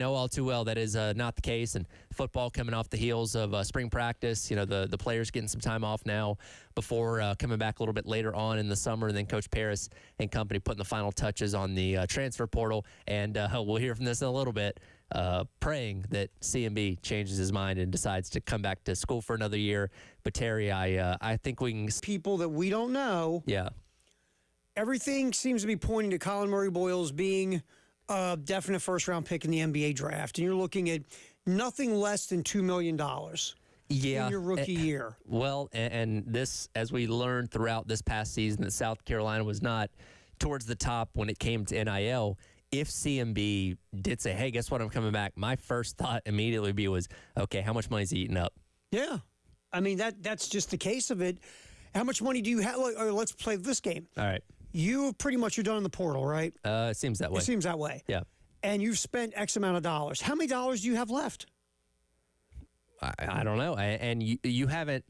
know all too well that is not the case. And football coming off the heels of spring practice, the players getting some time off now before coming back a little bit later on in the summer. And then Coach Paris and company putting the final touches on the transfer portal. And we'll hear from this in a little bit, praying that CMB changes his mind and decides to come back to school for another year. But Terry, I think we can... People that we don't know. Yeah. Everything seems to be pointing to Colin Murray-Boyles being a definite first-round pick in the NBA draft. And you're looking at nothing less than $2 million in your rookie year. Well, and this, as we learned throughout this past season, that South Carolina was not towards the top when it came to NIL. If CMB did say, hey, guess what, I'm coming back, my first thought immediately was, okay, how much money is he eating up? Yeah. I mean, that's just the case of it. How much money do you have? Let's play this game. All right. You're done in the portal, right? It seems that way. It seems that way. Yeah. And you've spent X amount of dollars. How many dollars do you have left? I don't know. And you haven't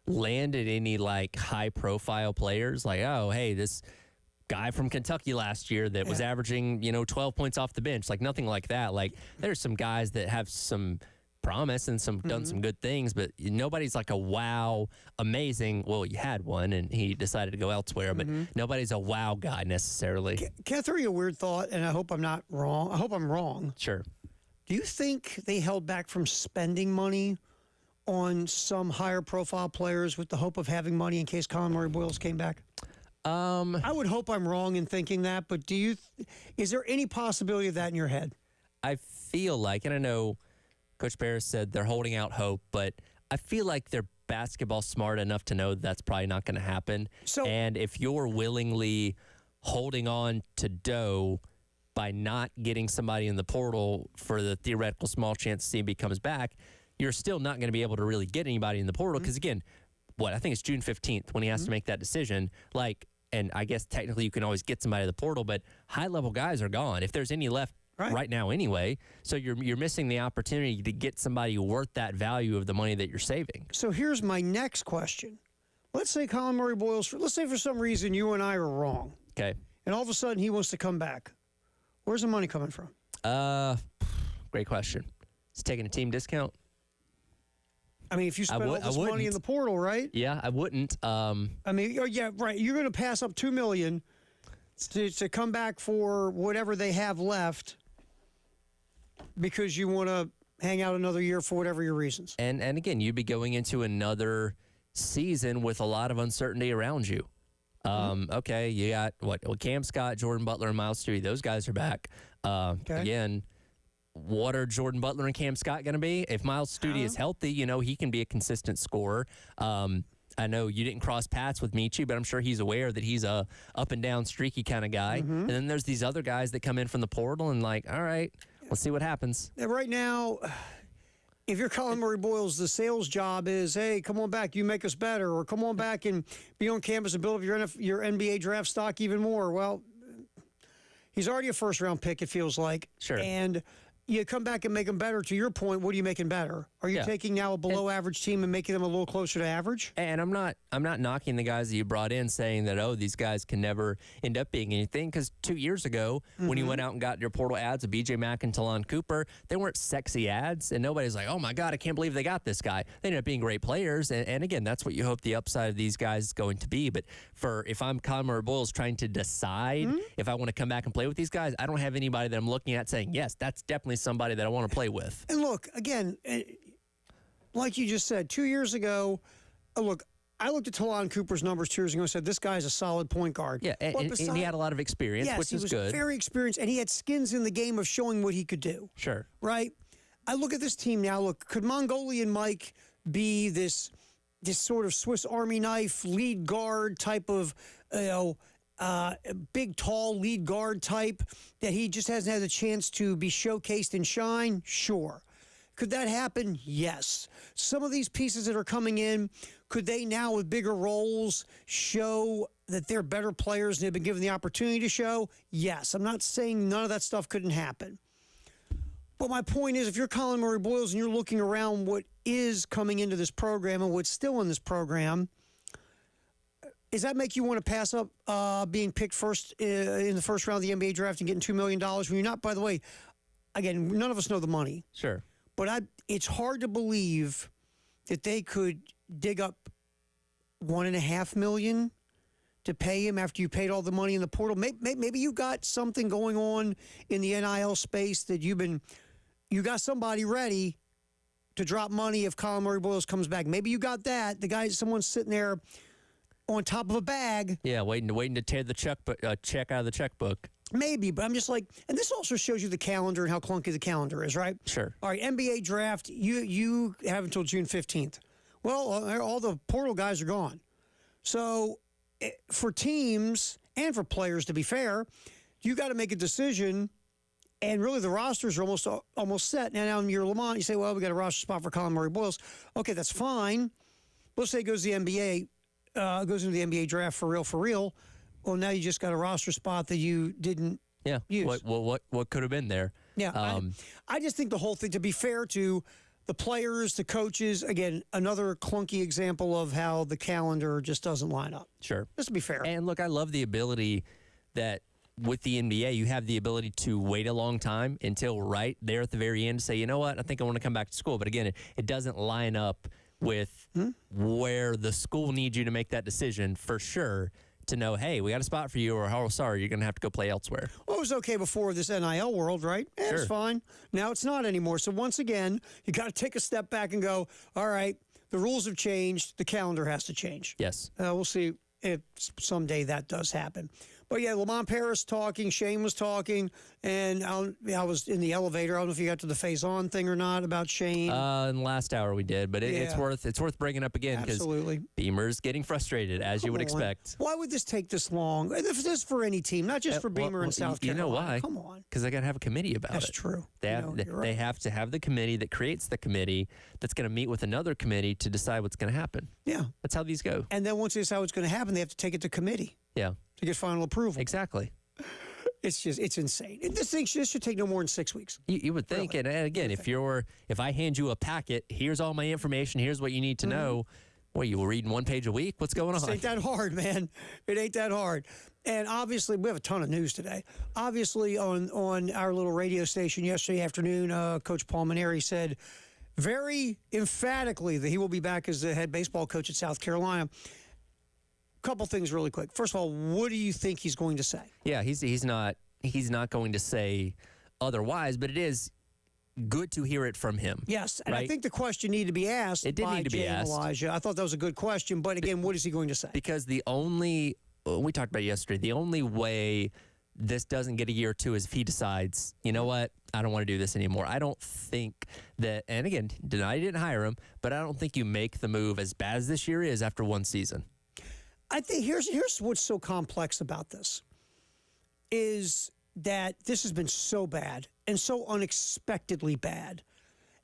landed any, high-profile players? Like, oh, hey, this guy from Kentucky last year that was averaging, 12 points off the bench. Like, nothing like that. Like, there's some guys that have some promise and done some good things, but nobody's like a wow, amazing. Well, you had one, and he decided to go elsewhere, but nobody's a wow guy necessarily. Can I throw you a weird thought, and I hope I'm not wrong? I hope I'm wrong. Sure. Do you think they held back from spending money on some higher profile players with the hope of having money in case Colin Murray-Boyles came back? I would hope I'm wrong in thinking that, but is there any possibility of that in your head? I feel like, and I know Coach Paris said they're holding out hope, but I feel like they're basketball smart enough to know that's probably not going to happen. And if you're willingly holding on to dough by not getting somebody in the portal for the theoretical small chance CMB comes back, you're still not going to be able to really get anybody in the portal because, again, I think it's June 15th when he has to make that decision. And I guess technically you can always get somebody in the portal, but high-level guys are gone. If there's any left, right now anyway, so you're missing the opportunity to get somebody worth that value of the money that you're saving. So here's my next question. Let's say Colin Murray-Boyles, let's say for some reason you and I are wrong. Okay. And all of a sudden he wants to come back. Where's the money coming from? Great question. Is taking a team discount? I mean, if you spend all this money in the portal, right? Yeah, I wouldn't. I mean, yeah, right. You're going to pass up $2 million to come back for whatever they have left because you want to hang out another year for whatever your reasons. And again, you'd be going into another season with a lot of uncertainty around you. Okay, you got Cam Scott, Jordan Butler, and Miles Stewie. Those guys are back. Again, what are Jordan Butler and Cam Scott going to be? If Miles Stewie is healthy, he can be a consistent scorer. I know you didn't cross paths with Michi, but I'm sure he's aware that he's a up and down streaky kind of guy. And then there's these other guys that come in from the portal and all right, let's see what happens. And right now, if you're Colin Murray-Boyles, the sales job is, hey, come on back, you make us better, or come on back and be on campus and build up your NBA draft stock even more. Well, he's already a first-round pick, it feels like. Sure. And you come back and make them better. To your point, what are you making better? Are you taking now a below-average team and making them a little closer to average? And I'm not knocking the guys that you brought in, saying that these guys can never end up being anything. Because 2 years ago, when you went out and got your portal ads of B.J. Mack and Talon Cooper, they weren't sexy ads, and nobody's like, oh my God, I can't believe they got this guy. They ended up being great players, and again, that's what you hope the upside of these guys is going to be. But if I'm Colin Murray-Boyles trying to decide if I want to come back and play with these guys, I don't have anybody that I'm looking at saying, yes, that's definitely somebody that I want to play with. And look, again, like you just said, 2 years ago, I looked at Talon Cooper's numbers 2 years ago and said, this guy's a solid point guard. Yeah, and he had a lot of experience, which is good. He was very experienced, and he had skins in the game of showing what he could do. Sure. Right? I look at this team now. Look, could Mongolian Mike be this sort of Swiss Army knife lead guard type of, big, tall lead guard type that he just hasn't had a chance to be showcased and shine? Sure. Could that happen? Yes. Some of these pieces that are coming in, could they now with bigger roles show that they're better players and they've been given the opportunity to show? Yes. I'm not saying none of that stuff couldn't happen. But my point is, if you're Colin Murray-Boyles and you're looking around what is coming into this program and what's still in this program, does that make you want to pass up being picked first in the first round of the NBA draft and getting $2 million when you're not, by the way, again, none of us know the money. Sure. But it's hard to believe that they could dig up $1.5 million to pay him after you paid all the money in the portal. Maybe you got something going on in the NIL space that you got somebody ready to drop money if Colin Murray-Boyles comes back. Maybe you got that. Someone's sitting there on top of a bag. Yeah, waiting to tear the check out of the checkbook. Maybe, but I'm just like, and this also shows you the calendar and how clunky the calendar is, right? Sure. All right, NBA draft, you have until June 15th. Well, all the portal guys are gone. So for teams and for players, to be fair, you got to make a decision, and really the rosters are almost set. Now you're Lamont, you say, well, we got a roster spot for Colin Murray-Boyles. Okay, that's fine. Let's say it goes to the NBA, goes into the NBA draft for real. Well, now you just got a roster spot that you didn't use. What could have been there? Yeah, I just think the whole thing, to be fair to the players, the coaches, again, another clunky example of how the calendar just doesn't line up. Sure. Just to be fair. And look, I love the ability that with the NBA, you have the ability to wait a long time until right there at the very end to say, you know what, I think I want to come back to school. But again, it doesn't line up with where the school needs you to make that decision for sure, to know, hey, we got a spot for you, or, oh, sorry, you're going to have to go play elsewhere. Well, it was okay before this NIL world, right? Sure. It's fine. Now it's not anymore. So once again, you got to take a step back and go, all right, the rules have changed. The calendar has to change. Yes. We'll see if someday that does happen. But yeah, Lamont Paris talking, Shane was talking, and I was in the elevator. I don't know if you got to the phase-on thing or not about Shane. In the last hour we did, but it's worth bringing up again, because Beamer's getting frustrated, as you would expect. Why would this take this long? If this is for any team, not just for Beamer and South Carolina. You know why? Come on. Because they got to have a committee about it. That's true. They have to have the committee that creates the committee that's going to meet with another committee to decide what's going to happen. Yeah. That's how these go. And then once they decide what's going to happen, they have to take it to committee. Yeah. To get final approval. Exactly. It's insane. This should take no more than 6 weeks. You would think, really? And again, if I hand you a packet, here's all my information, here's what you need to know. Well, you were reading one page a week? What's going on? It ain't that hard, man. It ain't that hard. And obviously, we have a ton of news today. Obviously, on our little radio station yesterday afternoon, Coach Paul Mainieri said very emphatically that he will be back as the head baseball coach at South Carolina. Couple things really quick. First of all, what do you think he's going to say? Yeah, he's not going to say otherwise, but it is good to hear it from him. Yes, and right? I think the question needed to be asked. It did need to be asked. Elijah. I thought that was a good question, but again, what is he going to say? Because we talked about it yesterday, the only way this doesn't get a year or two is if he decides, you know what, I don't want to do this anymore. I don't think that, and again, I didn't hire him, but I don't think you make the move as bad as this year is after one season. I think here's what's so complex about this is that this has been so bad and so unexpectedly bad.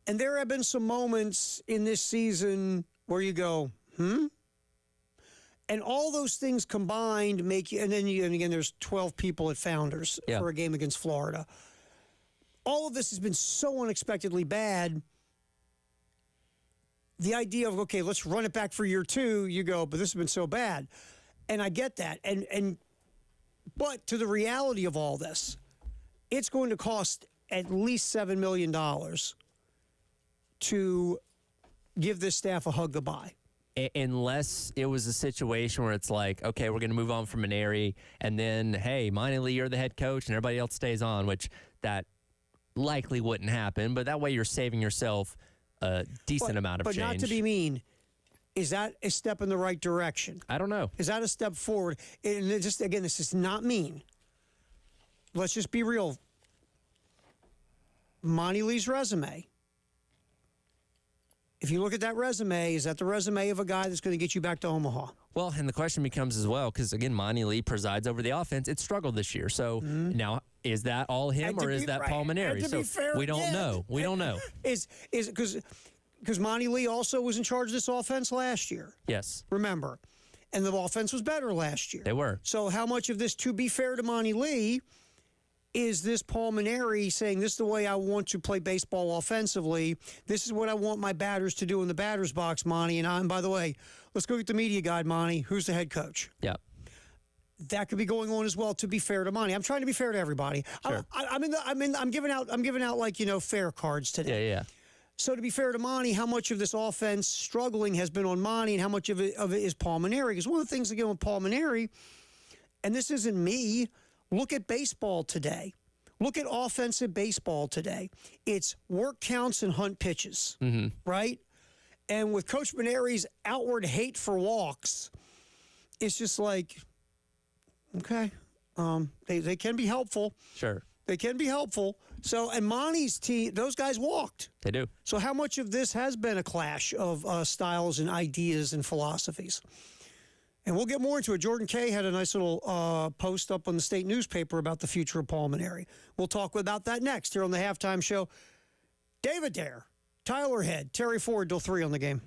And there have been some moments in this season where you go, And all those things combined make you, and again, there's 12 people at Founders for a game against Florida. All of this has been so unexpectedly bad. The idea of, okay, let's run it back for year two, you go, but this has been so bad. And I get that. But to the reality of all this, it's going to cost at least $7 million to give this staff a hug goodbye. Unless it was a situation where it's like, okay, we're going to move on from Mainieri, and then, hey, Mainieri, you're the head coach, and everybody else stays on, which that likely wouldn't happen. But that way you're saving yourself a decent amount of change. But not to be mean, is that a step in the right direction? I don't know. Is that a step forward? And again, this is not mean. Let's just be real. Monty Lee's resume. If you look at that resume, is that the resume of a guy that's going to get you back to Omaha? Well, and the question becomes as well, because again, Monty Lee presides over the offense. It struggled this year. So now, is that all him or is that Paul Mainieri? So fair, we don't know. We don't know. Is because Monty Lee also was in charge of this offense last year. Yes. Remember. And the offense was better last year. They were. So how much of this, to be fair to Monty Lee, is this Paul Mainieri saying, this is the way I want to play baseball offensively. This is what I want my batters to do in the batter's box, Monty. And by the way, let's go get the media guide, Monty. Who's the head coach? Yeah. that could be going on as well. To be fair to Monty, I'm trying to be fair to everybody. Sure. I'm giving out like fair cards today. Yeah. So to be fair to Monty, how much of this offense struggling has been on Monty, and how much of it is Paul Mainieri? Because one of the things again with Paul Mainieri, and this isn't me, look at baseball today. Look at offensive baseball today. It's work counts and hunt pitches, right? And with Coach Mainieri's outward hate for walks, it's just like, okay, they can be helpful. Sure. They can be helpful. So, and Monty's team, those guys walked. They do. So how much of this has been a clash of styles and ideas and philosophies? And we'll get more into it. Jordan Kay had a nice little post up on the state newspaper about the future of Paul Mainieri. We'll talk about that next here on the Halftime Show. David Dare, Tyler Head, Terry Ford till 3 on the game.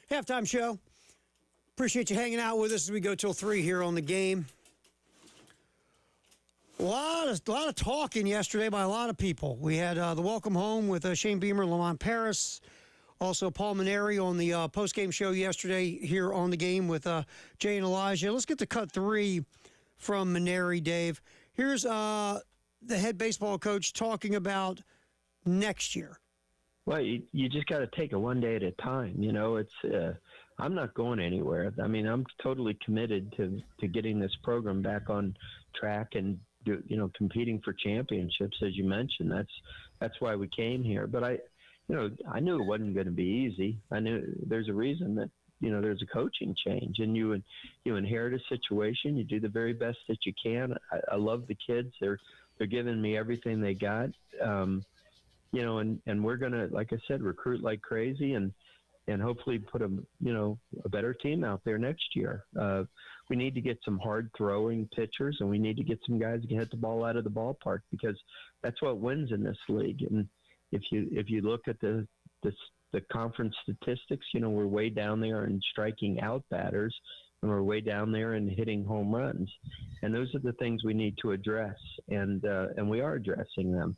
Halftime show. Appreciate you hanging out with us as we go till 3 here on the game. A lot of talking yesterday by a lot of people. We had the welcome home with Shane Beamer, Lamont Paris. Also, Paul Mainieri on the post-game show yesterday here on the game with Jay and Elijah. Let's get to cut 3 from Mainieri, Dave. Here's the head baseball coach talking about next year. Well, you just got to take it one day at a time. You know, it's I'm not going anywhere. I mean, I'm totally committed to getting this program back on track and competing for championships, as you mentioned. That's why we came here. But I knew it wasn't going to be easy. I knew there's a reason that there's a coaching change, and you inherit a situation. You do the very best that you can. I love the kids. They're giving me everything they got. And we're going to, like I said, recruit like crazy and hopefully put a better team out there next year. We need to get some hard throwing pitchers, and we need to get some guys who can hit the ball out of the ballpark, because that's what wins in this league. And if you look at the conference statistics, we're way down there in striking out batters, and we're way down there in hitting home runs. And those are the things we need to address, and we are addressing them.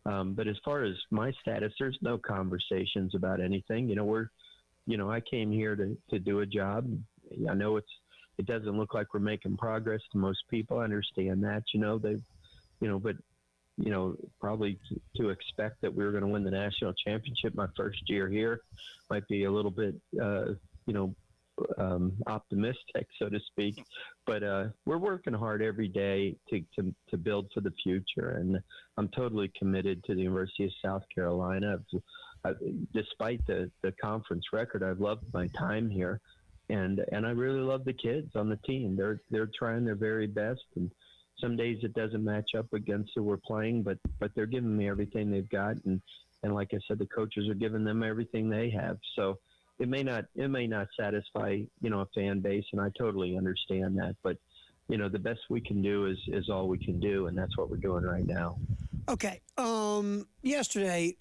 But as far as my status, there's no conversations about anything. I came here to do a job. I know it doesn't look like we're making progress to most people. I understand that, but probably to expect that we were going to win the national championship my first year here might be a little bit, optimistic, so to speak. But we're working hard every day to build for the future, and I'm totally committed to the University of South Carolina. Despite the conference record, I've loved my time here, and I really love the kids on the team. They're trying their very best, and some days it doesn't match up against who we're playing, but they're giving me everything they've got, and like I said, the coaches are giving them everything they have. So it may not satisfy a fan base, and I totally understand that, but the best we can do is all we can do, and that's what we're doing right now. Okay. Yesterday,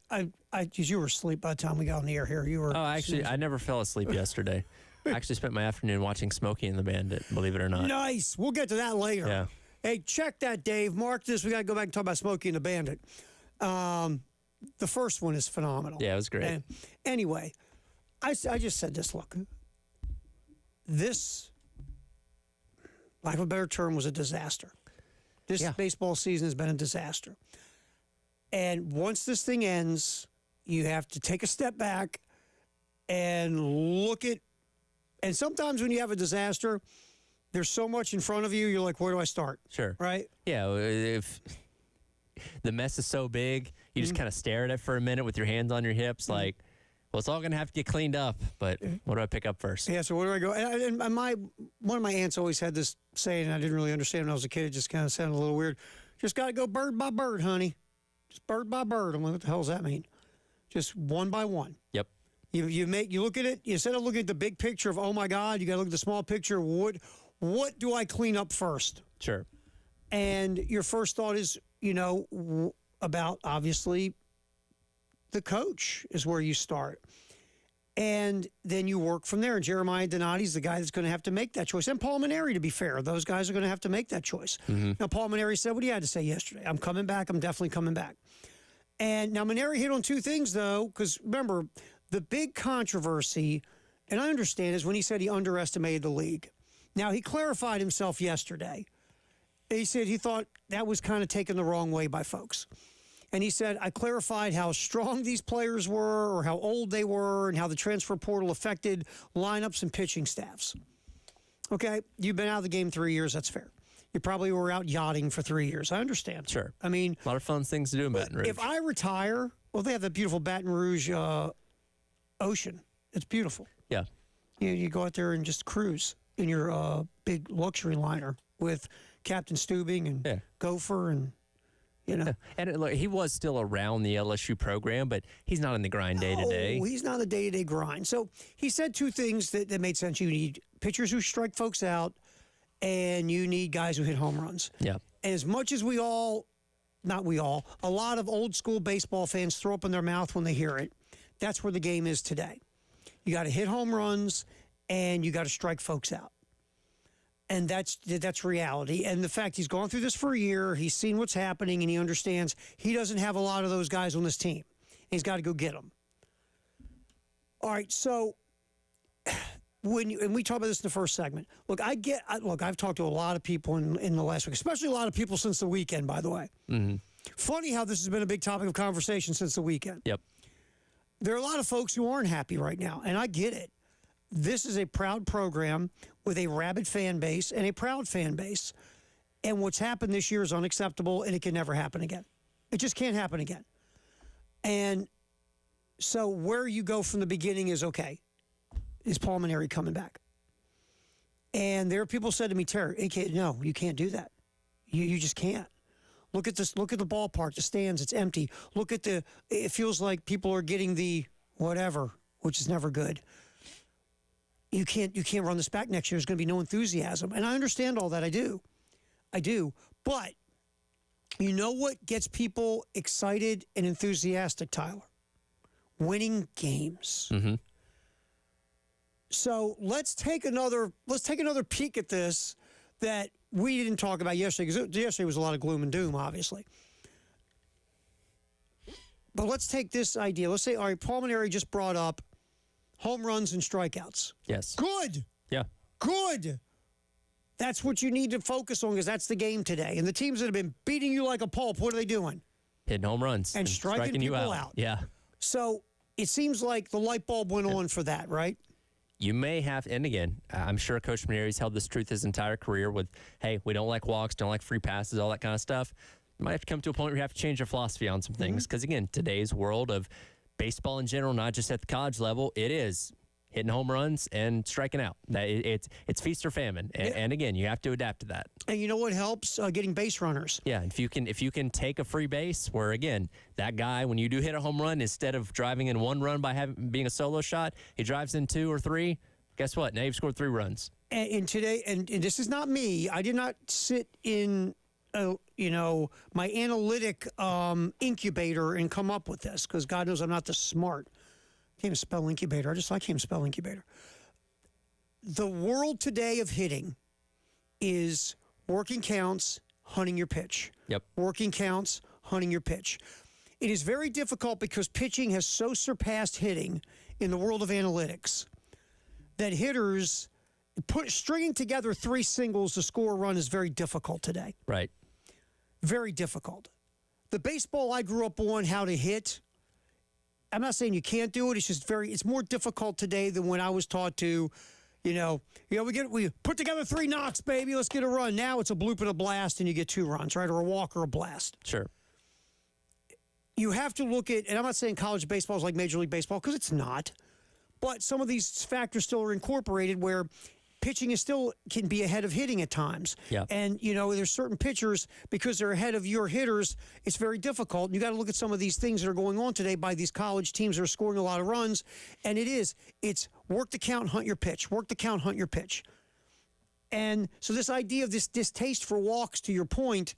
you were asleep by the time we got on the air here. You were. Oh, actually, I never fell asleep yesterday. I actually spent my afternoon watching Smokey and the Bandit, believe it or not. Nice. We'll get to that later. Yeah. Hey, check that, Dave. Mark this. We got to go back and talk about Smokey and the Bandit. The first one is phenomenal. Yeah, it was great. And anyway, I just said this. Look, this, lack of a better term, was a disaster. This baseball season has been a disaster. And once this thing ends, you have to take a step back and look at, and sometimes when you have a disaster, there's so much in front of you, you're like, where do I start? Sure. Right? Yeah, if the mess is so big, you just kind of stare at it for a minute with your hands on your hips, like, well, it's all going to have to get cleaned up, but what do I pick up first? Yeah, so where do I go? And one of my aunts always had this saying, and I didn't really understand when I was a kid. It just kind of sounded a little weird. Just got to go bird by bird, honey. Just bird by bird. I'm like, what the hell does that mean? Just one by one. Yep. You look at it, instead of looking at the big picture of, oh, my God, you got to look at the small picture. What do I clean up first? Sure. And your first thought is, about, obviously, the coach is where you start. And then you work from there. And Jeremiah Donati's the guy that's going to have to make that choice. And Paul Mainieri, to be fair, those guys are going to have to make that choice. Mm-hmm. Now, Paul Mainieri said what he had to say yesterday. I'm coming back. I'm definitely coming back. And now Mainieri hit on two things, though, because remember, the big controversy, and I understand, is when he said he underestimated the league. Now, he clarified himself yesterday. He said he thought that was kind of taken the wrong way by folks. And he said, I clarified how strong these players were or how old they were and how the transfer portal affected lineups and pitching staffs. Okay, you've been out of the game 3 years. That's fair. You probably were out yachting for 3 years. I understand. Sure. I mean, a lot of fun things to do in Baton Rouge. If I retire, well, they have that beautiful Baton Rouge ocean. It's beautiful. Yeah. You go out there and just cruise in your big luxury liner with Captain Steubing and Gopher and, Yeah. And look, he was still around the LSU program, but he's not in the grind day to day. Oh, he's not in the day-to-day grind. So he said two things that made sense. You need pitchers who strike folks out, and you need guys who hit home runs. Yeah. And as much as a lot of old school baseball fans throw up in their mouth when they hear it, that's where the game is today. You got to hit home runs, and you got to strike folks out. And that's reality. And the fact he's gone through this for a year, he's seen what's happening, and he understands he doesn't have a lot of those guys on this team. He's got to go get them. All right, so and we talked about this in the first segment. Look, I've talked to a lot of people in the last week, especially a lot of people since the weekend, by the way. Mm-hmm. Funny how this has been a big topic of conversation since the weekend. Yep. There are a lot of folks who aren't happy right now, and I get it. This is a proud program with a rabid fan base and a proud fan base. And what's happened this year is unacceptable, and it can never happen again. It just can't happen again. And so where you go from the beginning is, okay, is Paul Mainieri coming back? And there are people said to me, Terry, no, you can't do that. You just can't. Look at this. Look at the ballpark, the stands. It's empty. Look at it feels like people are getting the whatever, which is never good. You can't run this back next year. There's going to be no enthusiasm. And I understand all that. I do. But you know what gets people excited and enthusiastic, Tyler? Winning games. Mm-hmm. So let's take another peek at this that we didn't talk about yesterday, because yesterday was a lot of gloom and doom, obviously. But let's take this idea. Let's say, all right, Paul Mainieri just brought up home runs and strikeouts. Yes. Good. Yeah. Good. That's what you need to focus on, because that's the game today. And the teams that have been beating you like a pulp, what are they doing? Hitting home runs. And striking you people out. Yeah. So it seems like the light bulb went on for that, right? You may have, and again, I'm sure Coach Mainieri's held this truth his entire career with, hey, we don't like walks, don't like free passes, all that kind of stuff. You might have to come to a point where you have to change your philosophy on some things, because, again, today's world of baseball in general, not just at the college level, it is hitting home runs and striking out. It's feast or famine, and again, you have to adapt to that. And you know what helps? Getting base runners. Yeah, if you can take a free base, where again that guy, when you do hit a home run, instead of driving in one run by being a solo shot, he drives in 2 or 3. Guess what? Now you've scored 3 runs. And today, and this is not me. I did not sit in my analytic incubator and come up with this, because God knows I'm not this smart. I can't even spell incubator. I can't even spell incubator. The world today of hitting is working counts, hunting your pitch. Yep. Working counts, hunting your pitch. It is very difficult, because pitching has so surpassed hitting in the world of analytics that hitters stringing together 3 singles to score a run is very difficult today. Right. Very difficult. The baseball I grew up on, how to hit, I'm not saying you can't do it. It's just it's more difficult today than when I was taught to, we put together 3 knocks, baby. Let's get a run. Now it's a bloop and a blast, and you get 2 runs, right? Or a walk or a blast. Sure. You have to look at, and I'm not saying college baseball is like Major League Baseball, because it's not. But some of these factors still are incorporated, where pitching can be ahead of hitting at times. Yeah. And, there's certain pitchers, because they're ahead of your hitters, it's very difficult. You got to look at some of these things that are going on today by these college teams that are scoring a lot of runs. And it's work the count, hunt your pitch. Work the count, hunt your pitch. And so this idea of this distaste for walks, to your point,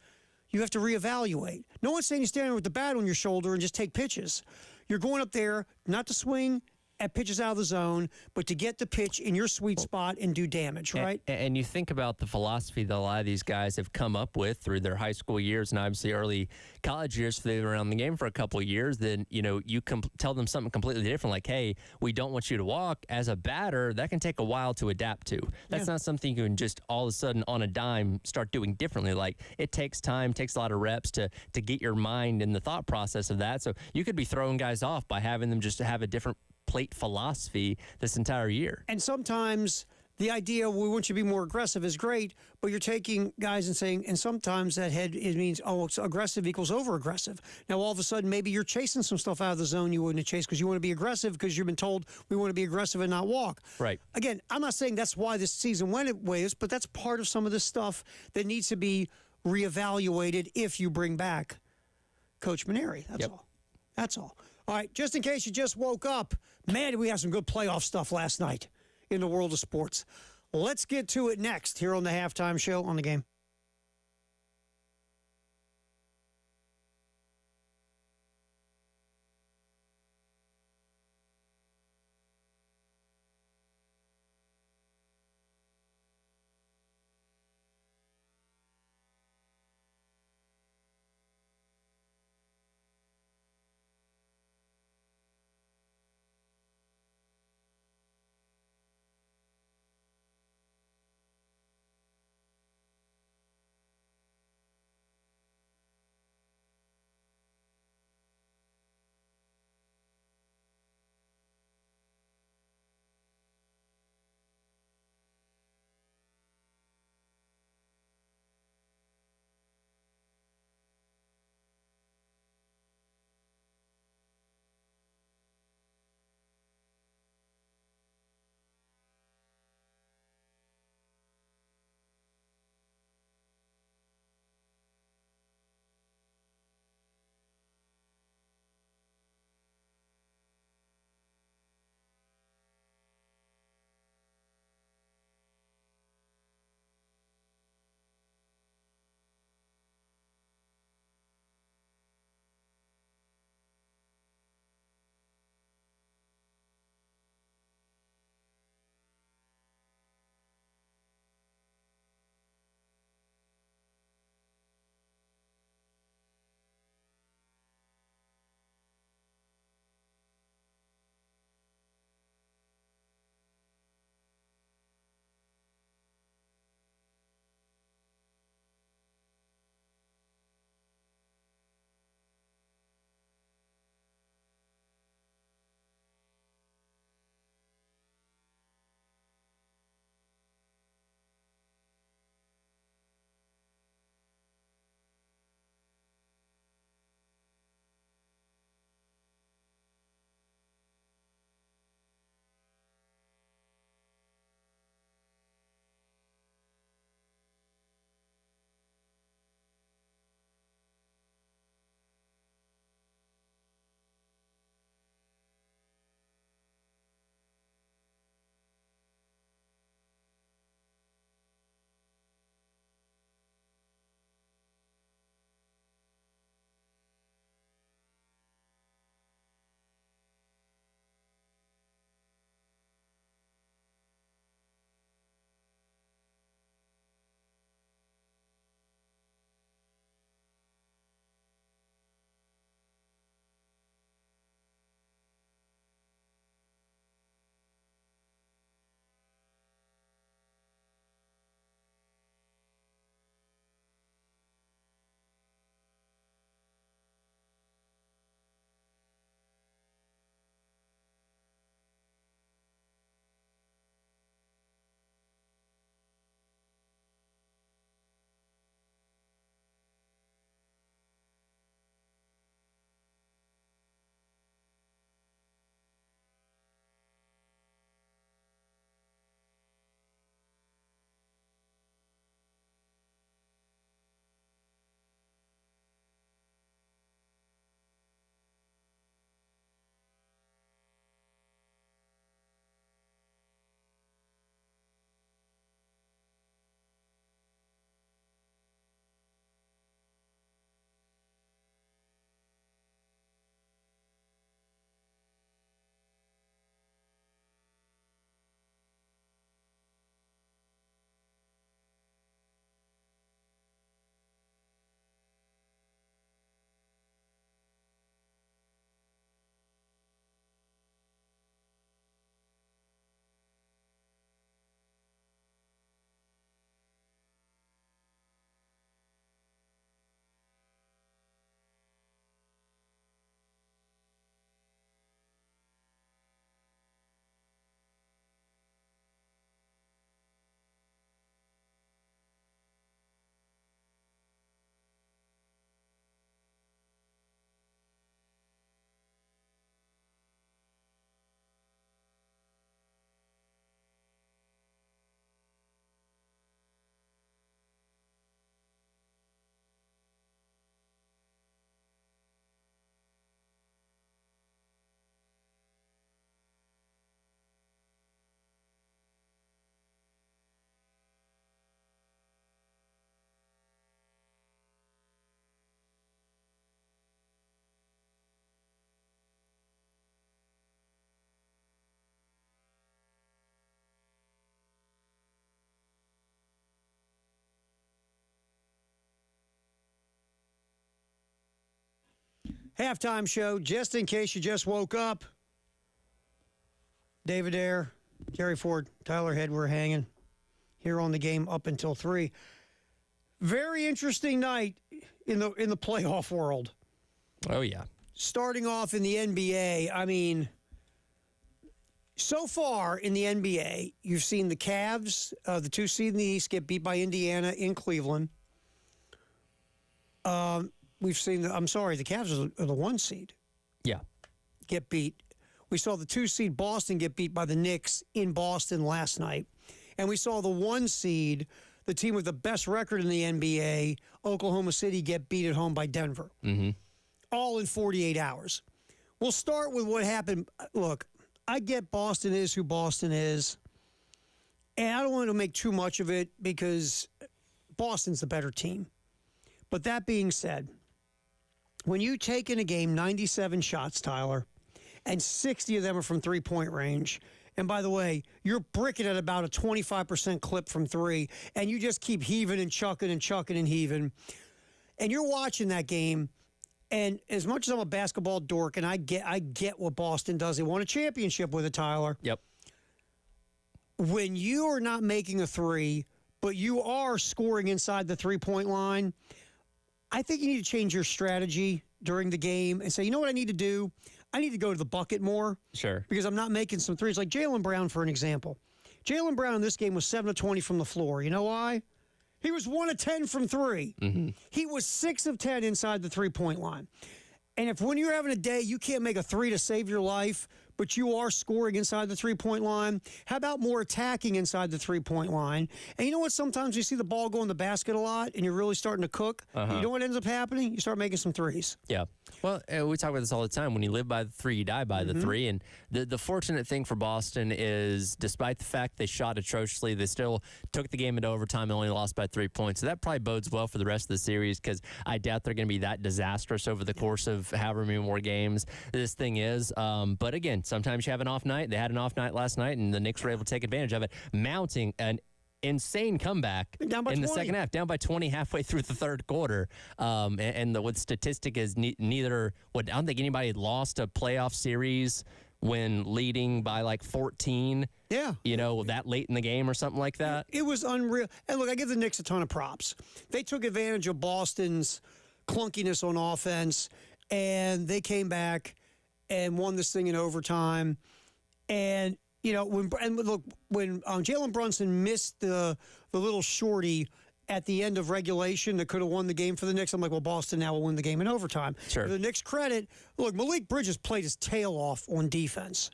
you have to reevaluate. No one's saying you stand there with the bat on your shoulder and just take pitches. You're going up there not to swing at pitches out of the zone, but to get the pitch in your sweet spot and do damage, right? And you think about the philosophy that a lot of these guys have come up with through their high school years and obviously early college years, if they've been around the game for a couple of years, then, you can tell them something completely different, like, hey, we don't want you to walk. As a batter, that can take a while to adapt to. That's not something you can just all of a sudden on a dime start doing differently. Like, it takes time, takes a lot of reps to get your mind in the thought process of that. So you could be throwing guys off by having them just have a different plate philosophy this entire year. And sometimes the idea, we want you to be more aggressive, is great, but you're taking guys and saying, and sometimes that it means, it's aggressive equals over aggressive. Now all of a sudden maybe you're chasing some stuff out of the zone you wouldn't have chased, because you want to be aggressive, because you've been told we want to be aggressive and not walk. Right. Again, I'm not saying that's why this season went it ways, but that's part of some of this stuff that needs to be reevaluated if you bring back Coach Mainieri. That's all. That's all. All right, just in case you just woke up, man, did we have some good playoff stuff last night in the world of sports. Let's get to it next here on the Halftime Show on The Game. Halftime show, just in case you just woke up. David Ayer, Jerry Ford, Tyler Head, we're hanging here on the game up until 3. Very interesting night in the playoff world. Oh, yeah. Starting off in the NBA, I mean, so far in the NBA, you've seen the Cavs, the 2 seed in the East, get beat by Indiana in Cleveland. We've seen the Cavs are the 1 seed. Yeah. Get beat. We saw the 2 seed Boston get beat by the Knicks in Boston last night. And we saw the 1 seed, the team with the best record in the NBA, Oklahoma City, get beat at home by Denver. Mm-hmm. All in 48 hours. We'll start with what happened. Look, I get Boston is who Boston is. And I don't want to make too much of it because Boston's the better team. But that being said, when you take in a game 97 shots, Tyler, and 60 of them are from three-point range, and by the way, you're bricking at about a 25% clip from 3, and you just keep heaving and chucking and heaving, and you're watching that game, and as much as I'm a basketball dork, and I get what Boston does, they won a championship with it, Tyler. Yep. When you are not making a 3, but you are scoring inside the three-point line, I think you need to change your strategy during the game and say, you know what I need to do? I need to go to the bucket more. Sure. Because I'm not making some threes. Like Jaylen Brown, for an example. Jaylen Brown in this game was 7 of 20 from the floor. You know why? He was 1 of 10 from 3. Mm-hmm. He was 6 of 10 inside the three-point line. And if when you're having a day, you can't make a 3 to save your life, but you are scoring inside the three-point line, how about more attacking inside the three-point line? And you know what? Sometimes you see the ball go in the basket a lot, and you're really starting to cook. Uh-huh. You know what ends up happening? You start making some threes. Yeah. Well, we talk about this all the time. When you live by the 3, you die by the 3. And the fortunate thing for Boston is, despite the fact they shot atrociously, they still took the game into overtime and only lost by 3 points. So that probably bodes well for the rest of the series because I doubt they're going to be that disastrous over the course of however many more games this thing is. But again, sometimes you have an off night. They had an off night last night, and the Knicks were able to take advantage of it, mounting an insane comeback in the second half, down by 20 halfway through the third quarter. And the statistic is neither. I don't think anybody had lost a playoff series when leading by like 14. Yeah. You know, that late in the game or something like that. It was unreal. And look, I give the Knicks a ton of props. They took advantage of Boston's clunkiness on offense, and they came back and won this thing in overtime. And you know, when Jalen Brunson missed the little shorty at the end of regulation that could have won the game for the Knicks, I'm like, well, Boston now will win the game in overtime. Sure. For the Knicks' credit, look, Malik Bridges played his tail off on defense.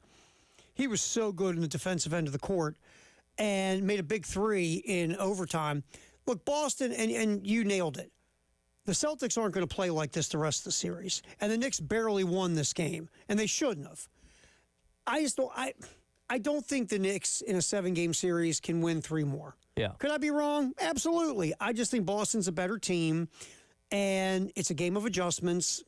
He was so good in the defensive end of the court and made a big 3 in overtime. Look, Boston, and you nailed it. The Celtics aren't going to play like this the rest of the series. And the Knicks barely won this game, and they shouldn't have. I don't think the Knicks in a 7-game series can win 3 more. Yeah. Could I be wrong? Absolutely. I just think Boston's a better team, and it's a game of adjustments,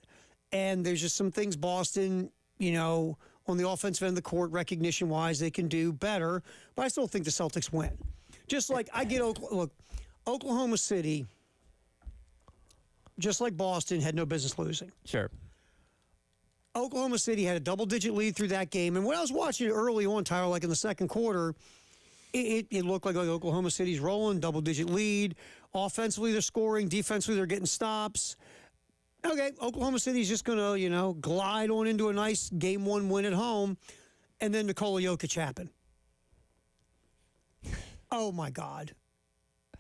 and there's just some things Boston, you know, on the offensive end of the court, recognition-wise, they can do better, but I still think the Celtics win. Just like I get Oklahoma City, just like Boston, had no business losing. Sure. Oklahoma City had a double-digit lead through that game. And when I was watching it early on, Tyler, like in the second quarter, it looked like Oklahoma City's rolling, double-digit lead. Offensively, they're scoring. Defensively, they're getting stops. Okay, Oklahoma City's just going to, you know, glide on into a nice Game 1 win at home. And then Nikola Jokic happened. Oh, my God.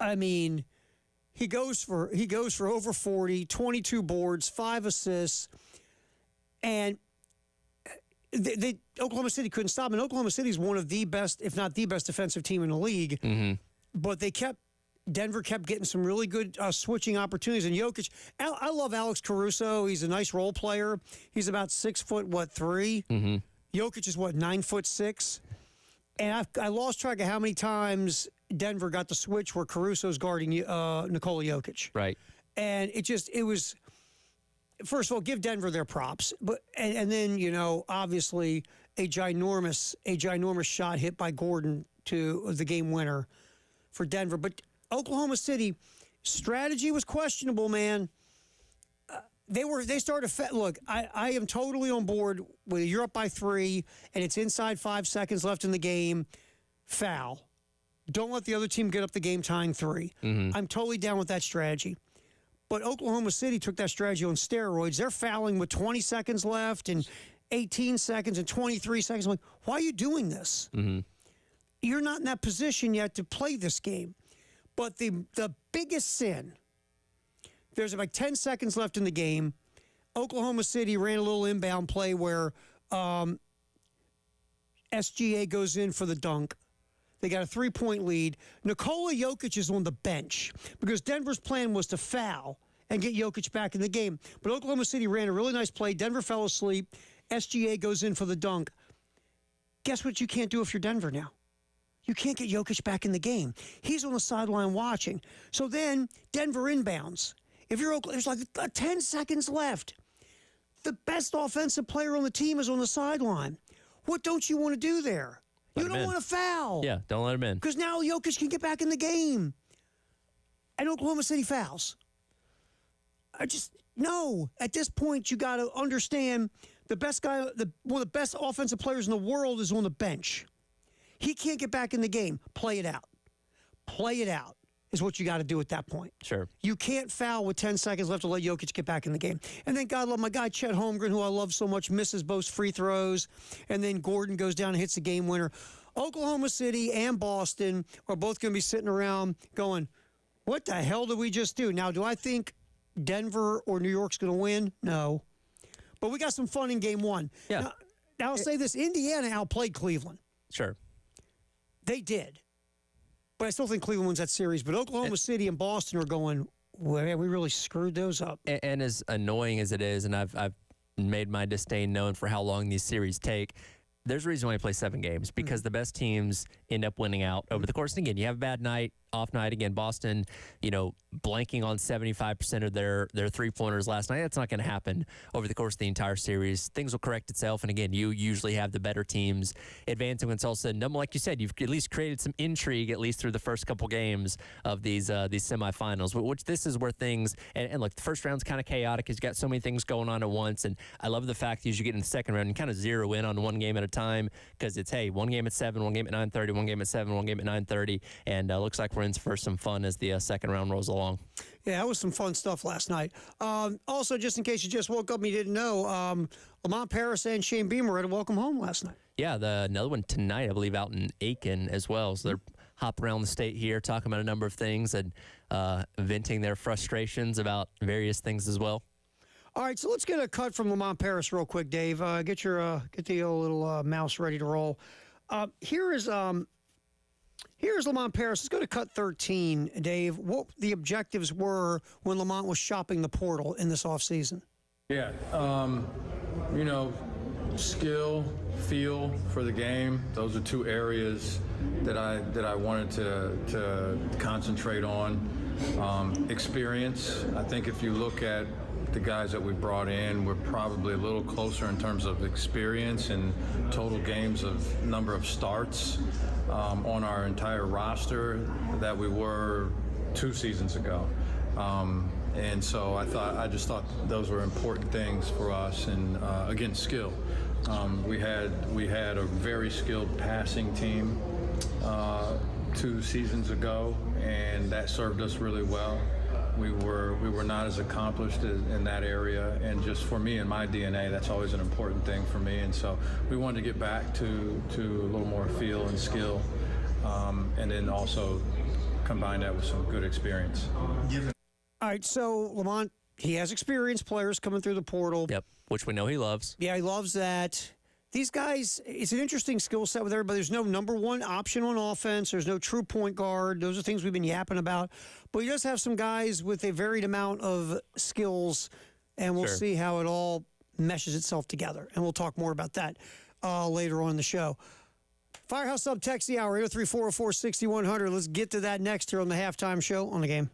I mean, he goes for over 40, 22 boards, 5 assists. And Oklahoma City couldn't stop him. And Oklahoma City is one of the best, if not the best, defensive team in the league. Mm-hmm. But Denver kept getting some really good switching opportunities. And Jokic, I love Alex Caruso. He's a nice role player. He's about 6'3". Mm-hmm. Jokic is 9'6". And I lost track of how many times Denver got the switch where Caruso's guarding Nikola Jokic. Right. And it was. First of all, give Denver their props, but and then, you know, obviously a ginormous shot hit by Gordon to the game winner for Denver. But Oklahoma City strategy was questionable, man. They started. Look, I am totally on board with you're up by 3 and it's inside 5 seconds left in the game. Foul. Don't let the other team get up the game tying 3. Mm-hmm. I'm totally down with that strategy. But Oklahoma City took that strategy on steroids. They're fouling with 20 seconds left and 18 seconds and 23 seconds. I'm like, why are you doing this? Mm-hmm. You're not in that position yet to play this game. But the biggest sin, there's like 10 seconds left in the game. Oklahoma City ran a little inbound play where SGA goes in for the dunk. They got a 3-point lead. Nikola Jokic is on the bench because Denver's plan was to foul and get Jokic back in the game. But Oklahoma City ran a really nice play. Denver fell asleep. SGA goes in for the dunk. Guess what you can't do if you're Denver now? You can't get Jokic back in the game. He's on the sideline watching. So then Denver inbounds. If you're Oklahoma, there's like 10 seconds left. The best offensive player on the team is on the sideline. What don't you want to do there? You don't want to foul. Yeah, don't let him in. Because now Jokic can get back in the game. And Oklahoma City fouls. No. At this point, you got to understand the best guy, one of the best offensive players in the world is on the bench. He can't get back in the game. Play it out. Play it out is what you got to do at that point. Sure. You can't foul with 10 seconds left to let Jokic get back in the game. And then, God love my guy, Chet Holmgren, who I love so much, misses both free throws. And then Gordon goes down and hits the game winner. Oklahoma City and Boston are both going to be sitting around going, what the hell did we just do? Now, do I think Denver or New York's going to win? No. But we got some fun in game 1. Yeah. Now I'll say this. Indiana outplayed Cleveland. Sure. They did. But I still think Cleveland wins that series. But Oklahoma City and Boston are going, well, we really screwed those up. And as annoying as it is, and I've made my disdain known for how long these series take, there's a reason why you play 7 games, because the best teams end up winning out over the course. And again, you have a bad night, off night. Again, Boston, blanking on 75% of their three-pointers last night. That's not going to happen over the course of the entire series. Things will correct itself. And again, you usually have the better teams advancing when it's all said and done. Like you said, you've at least created some intrigue, at least through the first couple games of these semifinals, which this is where things, and look, the first round's kind of chaotic because you got so many things going on at once. And I love the fact that as you get in the second round, you kind of zero in on one game at a time, because it's, hey, one game at 7, one game at 9:30, one game at 7, one game at 9:30, and looks like we're in for some fun as the second round rolls along. Yeah, that was some fun stuff last night. Also, just in case you just woke up and you didn't know, Lamont Paris and Shane Beamer had a welcome home last night. Yeah, another one tonight, I believe, out in Aiken as well. So they're hopping around the state here, talking about a number of things and venting their frustrations about various things as well. All right, so let's get a cut from Lamont Paris real quick, Dave. Get the old little mouse ready to roll. Here's Lamont Paris. Let's go to cut 13, Dave. What the objectives were when Lamont was shopping the portal in this offseason? Yeah, skill, feel for the game. Those are 2 areas that I wanted to concentrate on. Experience. I think if you look at the guys that we brought in, we're probably a little closer in terms of experience and total games of number of starts on our entire roster that we were 2 seasons ago. And so I just thought those were important things for us. And again, skill. We had a very skilled passing team 2 seasons ago, and that served us really well. We were not as accomplished in that area, and just for me and my DNA, that's always an important thing for me. And so we wanted to get back to a little more feel and skill, and then also combine that with some good experience. All right, so Lamont, he has experienced players coming through the portal. Yep, which we know he loves. Yeah, he loves that. These guys, it's an interesting skill set with everybody. There's no number 1 option on offense. There's no true point guard. Those are things we've been yapping about. But he does have some guys with a varied amount of skills, and we'll see how it all meshes itself together. And we'll talk more about that later on in the show. Firehouse Sub Text the Hour, 803-404-6100. Let's get to that next here on the Halftime Show on the Game.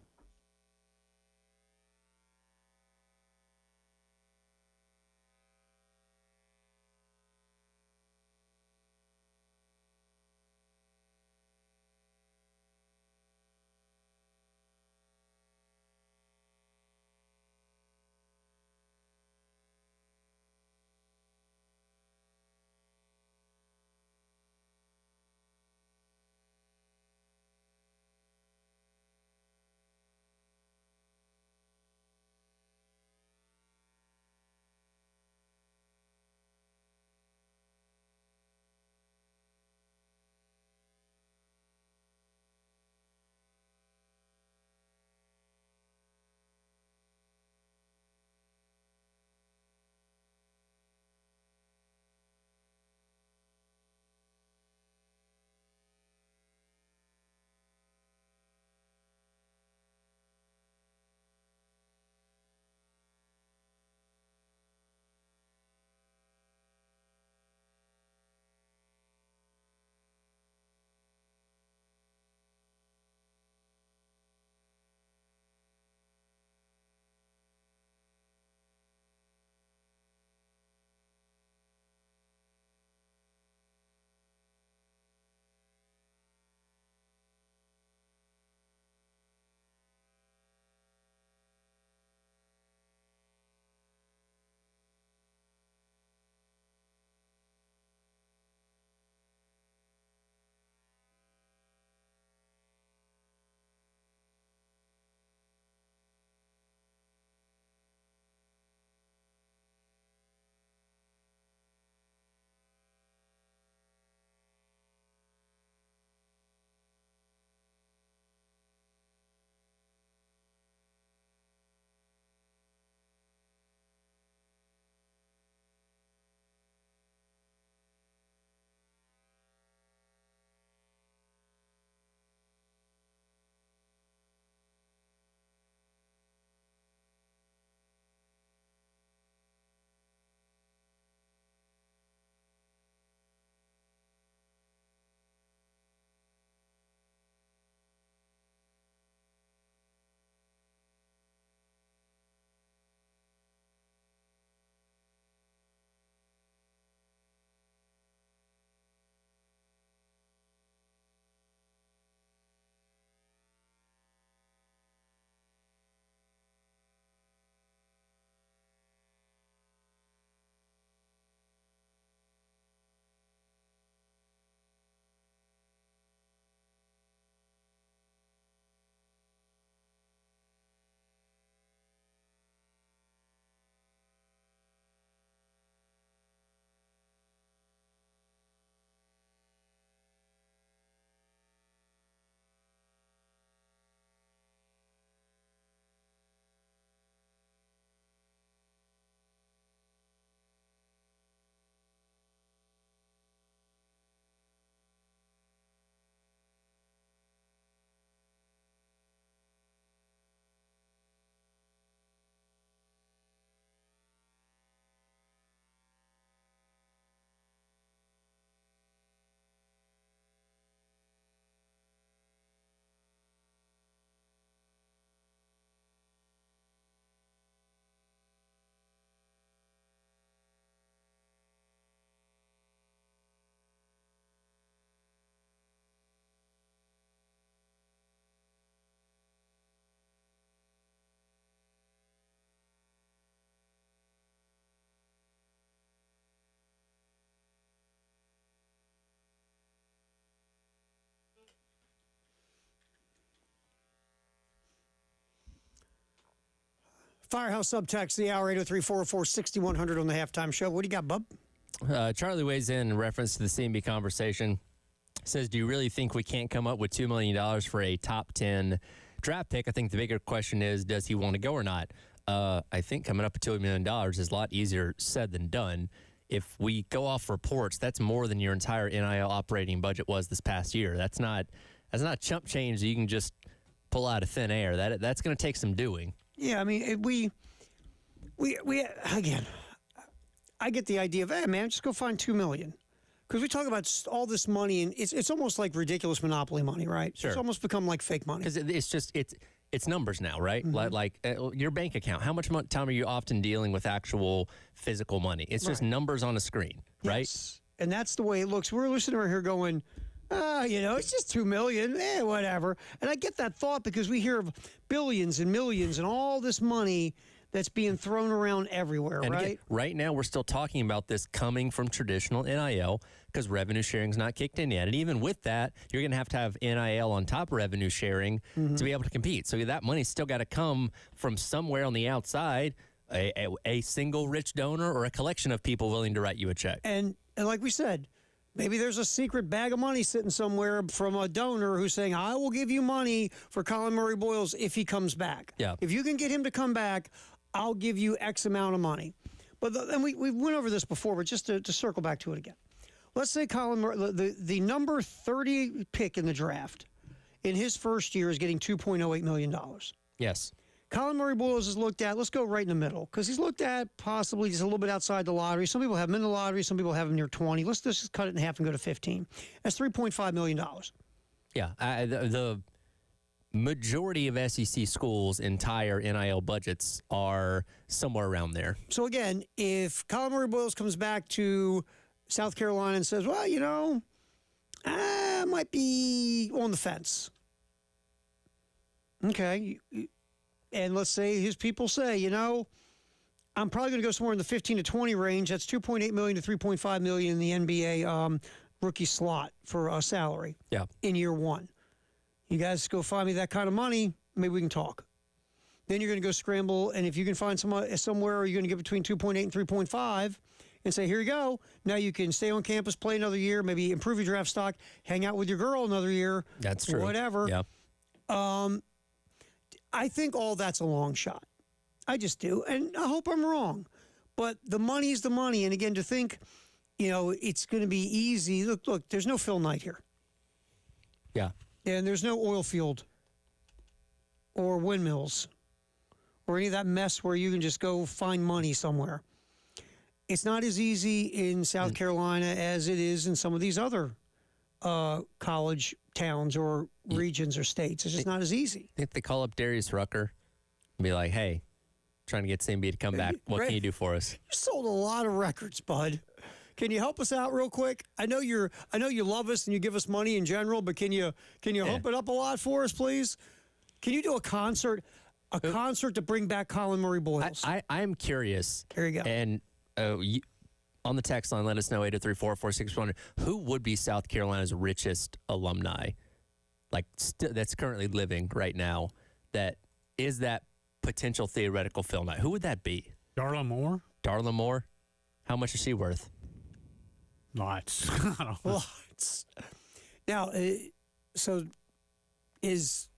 Firehouse subtext, the hour 803-404-6100 on the halftime show. What do you got, bub? Charlie weighs in reference to the CMB conversation. Says, do you really think we can't come up with $2 million for a top 10 draft pick? I think the bigger question is, does he want to go or not? I think coming up with $2 million is a lot easier said than done. If we go off reports, that's more than your entire NIL operating budget was this past year. That's not chump change that you can just pull out of thin air. That's going to take some doing. Yeah, I mean, we again, I get the idea of, hey, man, just go find $2 million. Because we talk about all this money, and it's almost like ridiculous monopoly money, right? Sure. It's almost become like fake money. Because it's numbers now, right? Mm-hmm. Like your bank account. How much time are you often dealing with actual physical money? It's just numbers on a screen, right? Yes. And that's the way it looks. We're listening right here going, it's just $2 million, whatever. And I get that thought because we hear of billions and millions and all this money that's being thrown around everywhere, and right? Again, right now, we're still talking about this coming from traditional NIL because revenue sharing's not kicked in yet. And even with that, you're going to have NIL on top of revenue sharing to be able to compete. So that money's still got to come from somewhere on the outside, a single rich donor or a collection of people willing to write you a check. And like we said, maybe there's a secret bag of money sitting somewhere from a donor who's saying, I will give you money for Colin Murray Boyles if he comes back. Yeah. If you can get him to come back, I'll give you X amount of money. But and we went over this before, but just to circle back to it again. Let's say Colin Murray, the number 30 pick in the draft in his first year is getting $2.08 million. Yes. Colin Murray Boyles is looked at, let's go right in the middle, because he's looked at possibly just a little bit outside the lottery. Some people have him in the lottery, some people have him near 20. Let's just cut it in half and go to 15. That's $3.5 million. Yeah. The majority of SEC schools' entire NIL budgets are somewhere around there. So again, if Colin Murray Boyles comes back to South Carolina and says, well, I might be on the fence. Okay. And let's say his people say, I'm probably going to go somewhere in the 15 to 20 range. That's $2.8 million to $3.5 million in the NBA rookie slot for a salary in year one. You guys go find me that kind of money, maybe we can talk. Then you're going to go scramble, and if you can find somewhere, you're going to get between 2.8 and 3.5 and say, here you go. Now you can stay on campus, play another year, maybe improve your draft stock, hang out with your girl another year. That's true. Whatever. Yeah. I think all that's a long shot. I just do, and I hope I'm wrong. But the money's the money, and again, to think, it's going to be easy. Look, there's no Phil Knight here. Yeah. And there's no oil field or windmills or any of that mess where you can just go find money somewhere. It's not as easy in South Carolina as it is in some of these other college towns or regions or states. It's just not as easy. I think they call up Darius Rucker and be like, hey, trying to get CMB to come back. What can you do for us? You sold a lot of records, bud. Can you help us out real quick? I know you love us and you give us money in general, but can you hump it up a lot for us, please? Can you do a concert to bring back Colin Murray Boyles? I'm curious. Here you go. And on the text line, let us know 803-446-100. Who would be South Carolina's richest alumni, that's currently living right now? That is that potential theoretical Phil Knight. Who would that be? Darla Moore. Darla Moore. How much is she worth? Lots. Lots. Now, so is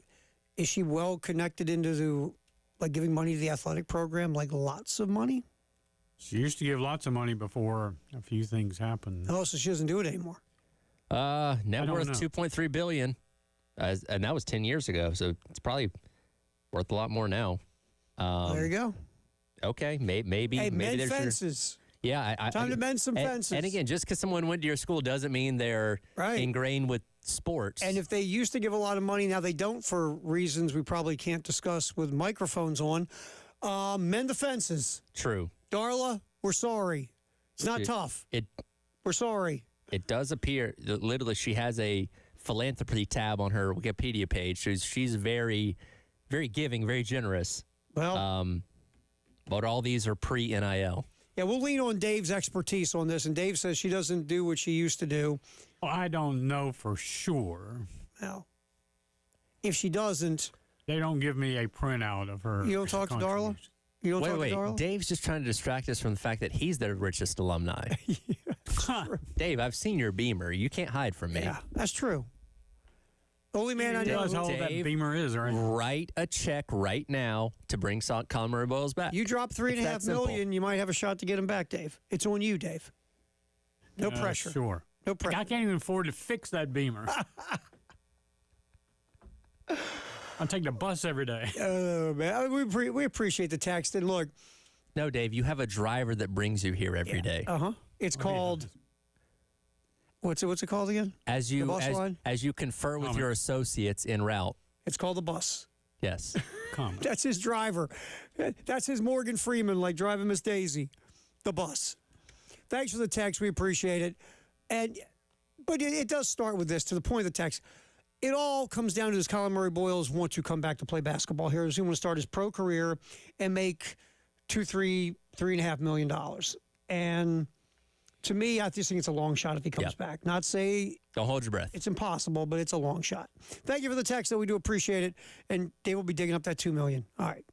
she well connected into giving money to the athletic program, lots of money? She used to give lots of money before a few things happened. Oh, so she doesn't do it anymore. Net worth $2.3 billion, and that was 10 years ago. So it's probably worth a lot more now. There you go. Okay, maybe. Hey, maybe mend fences. Yeah, time to mend some fences. And again, just because someone went to your school doesn't mean they're ingrained with sports. And if they used to give a lot of money, now they don't for reasons we probably can't discuss with microphones on. Mend the fences. True. Darla, we're sorry. It's not tough. We're sorry. It does appear that literally she has a philanthropy tab on her Wikipedia page. She's very, very giving, very generous. Well, but all these are pre-NIL. Yeah, we'll lean on Dave's expertise on this, and Dave says she doesn't do what she used to do. Well, I don't know for sure. Well, if she doesn't... They don't give me a printout of her. You don't talk to Darla? You don't talk Wait. to Darla? Dave's just trying to distract us from the fact that he's the richest alumni. Dave, I've seen your Beamer. You can't hide from me. Yeah, that's true. The only man I He know. knows how old that Dave, Beamer is, right? Write a check right now to bring Colin Murray Boyles back. You drop It's $3.5 that simple. million, you might have a shot to get him back, Dave. It's on you, Dave. No pressure. Sure. No pressure. I can't even afford to fix that Beamer. I take the bus every day. Oh, man. We appreciate the text. And look, No, Dave, you have a driver that brings you here every day. it's called, what's it called again? As The you bus line? as you confer with your associates en route. It's called the bus. Yes. Come. That's his driver. That's his Morgan Freeman, like driving Miss Daisy. The bus. Thanks for the text. We appreciate it. But it does start with this, to the point of the text. It all comes down to, does Colin Murray Boyles want to come back to play basketball here? Does he want to start his pro career and make $3.5 million? And to me, I just think it's a long shot if he comes back. Not say Don't hold your breath. it's impossible, but it's a long shot. Thank you for the text, though. We do appreciate it. And Dave will be digging up that $2 million. All right.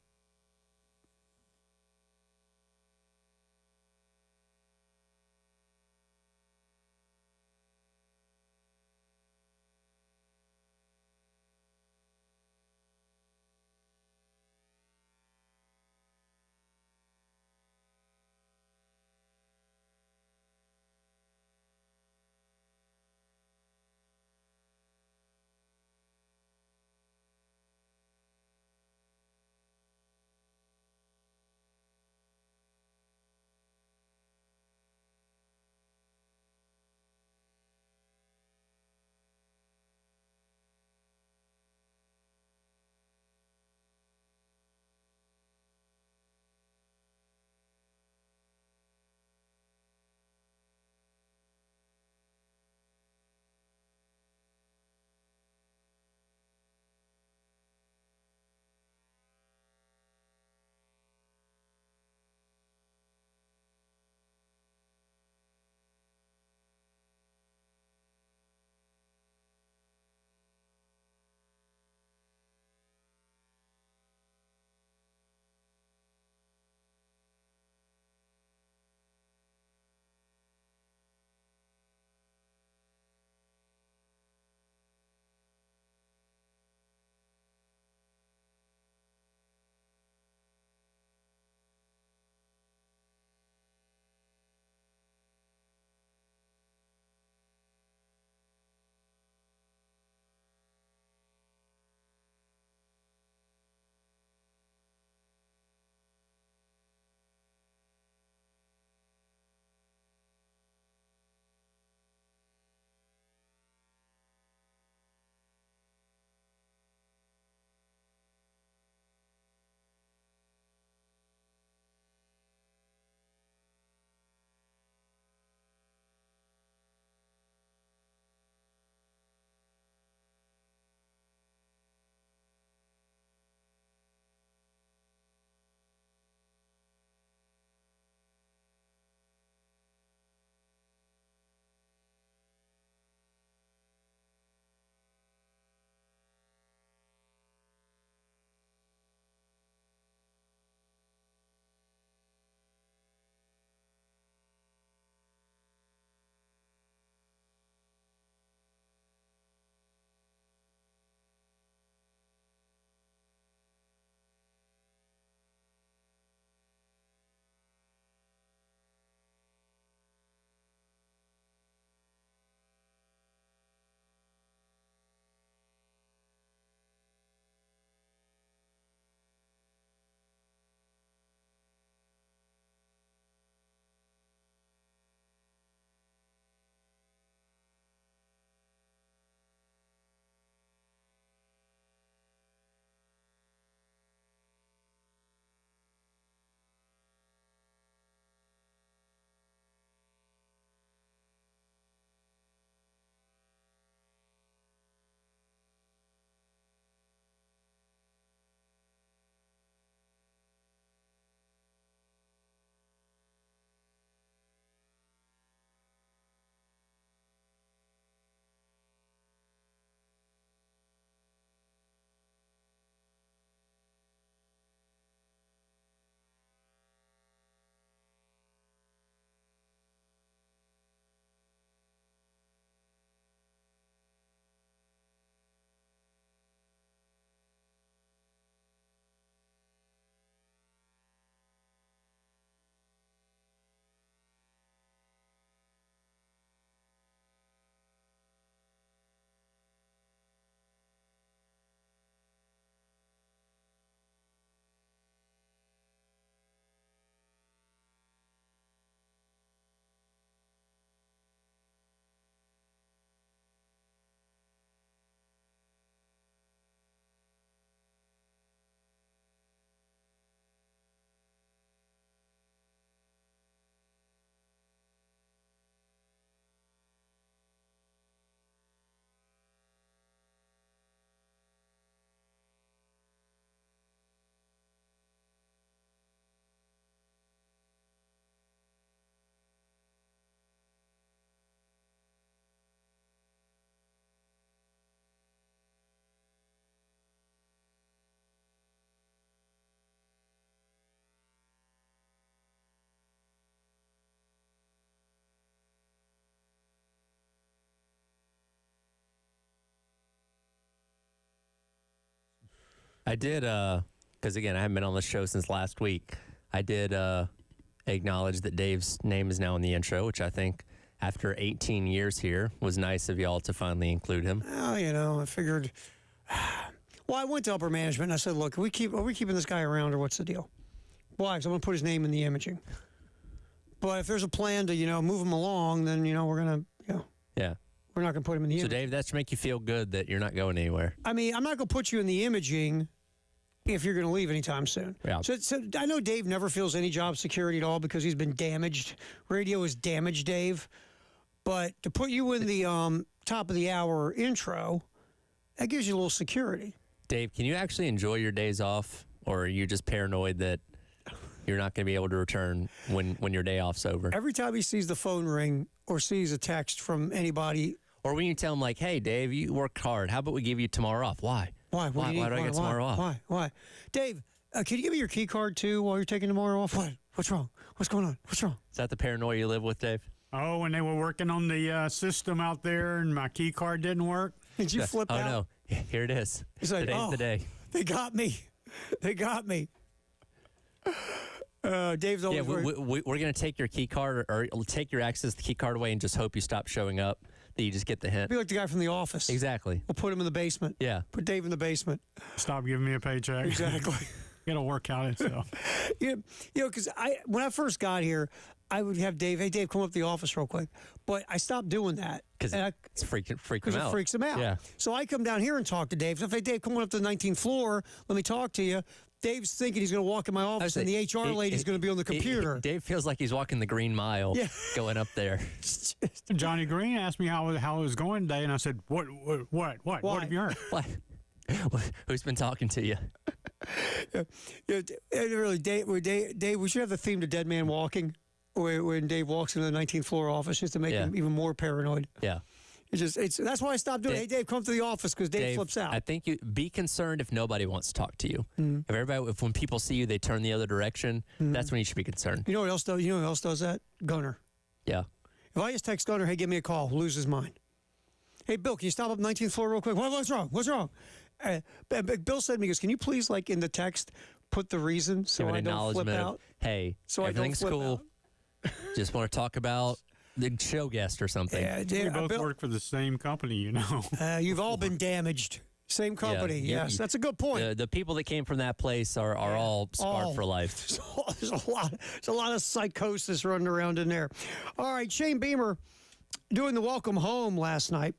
I did, because again, I haven't been on the show since last week. I did acknowledge that Dave's name is now in the intro, which I think after 18 years here was nice of y'all to finally include him. Well, I figured. Well, I went to upper management and I said, look, are we keeping this guy around or what's the deal? Why? Because I'm going to put his name in the imaging. But if there's a plan to, move him along, then, we're going to, Yeah. We're not going to put him in the imaging. So, Dave, that should make you feel good that you're not going anywhere. I mean, I'm not going to put you in the imaging if you're going to leave anytime soon. Yeah. So I know Dave never feels any job security at all because he's been damaged. Radio is damaged, Dave. But to put you in the top of the hour intro, that gives you a little security. Dave, can you actually enjoy your days off, or are you just paranoid that you're not going to be able to return when your day off's over? Every time he sees the phone ring or sees a text from anybody. Or when you tell him, like, hey, Dave, you worked hard. How about we give you tomorrow off? Why? Why? Why do I get tomorrow off? Why? Dave, can you give me your key card, too, while you're taking tomorrow off? What? What's wrong? What's going on? What's wrong? Is that the paranoia you live with, Dave? Oh, when they were working on the system out there and my key card didn't work. Did you flip out? Oh, no. Here it is. He's like, Today's the day. They got me. They got me. Dave's always we're going to take your key card or take your access to the key card away and just hope you stop showing up, that you just get the hint. Be like the guy from The Office. Exactly. We'll put him in the basement. Yeah. Put Dave in the basement. Stop giving me a paycheck. Exactly. It'll work out itself. Because when I first got here, I would have Dave, hey, Dave, come up to the office real quick. But I stopped doing that. Because it's freaks him out. It freaks him out. Yeah. So I come down here and talk to Dave. So if, hey, Dave, come on up to the 19th floor. Let me talk to you. Dave's thinking he's going to walk in my office and the HR lady's going to be on the computer. Dave feels like he's walking the Green Mile going up there. Johnny Green asked me how it was going today, and I said, What have you heard? What? Who's been talking to you? Really, Dave, we should have the theme to Dead Man Walking, when Dave walks into the 19th floor office, just to make him even more paranoid. Yeah. That's why I stopped doing it. Hey, Dave, come to the office because Dave flips out. I think you be concerned if nobody wants to talk to you. If when people see you, they turn the other direction. That's when you should be concerned. You know what else does? You know who else does that? Gunner. Yeah. If I just text Gunner, hey, give me a call, lose his mind. Hey, Bill, can you stop up 19th floor real quick? What's wrong? What's wrong? Bill said to me, he goes, can you please, like in the text, put the reason so I don't flip out? Hey, so everything's I don't flip cool. Out. Just want to talk about the show guest or something. Yeah, we both work for the same company, You've all been damaged. Same company, yes. That's a good point. The people that came from that place are all scarred for life. There's a lot of psychosis running around in there. All right, Shane Beamer doing the welcome home last night.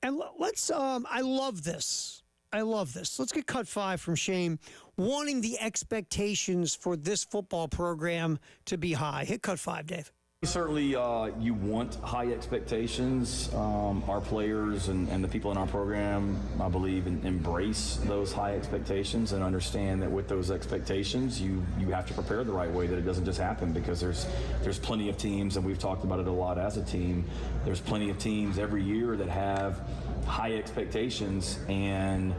And let's, I love this. Let's get cut 5 from Shane, wanting the expectations for this football program to be high. Hit cut 5, Dave. Certainly, you want high expectations. Our players and the people in our program, I believe, embrace those high expectations and understand that with those expectations, you have to prepare the right way, that it doesn't just happen, because there's plenty of teams, and we've talked about it a lot as a team, there's plenty of teams every year that have high expectations and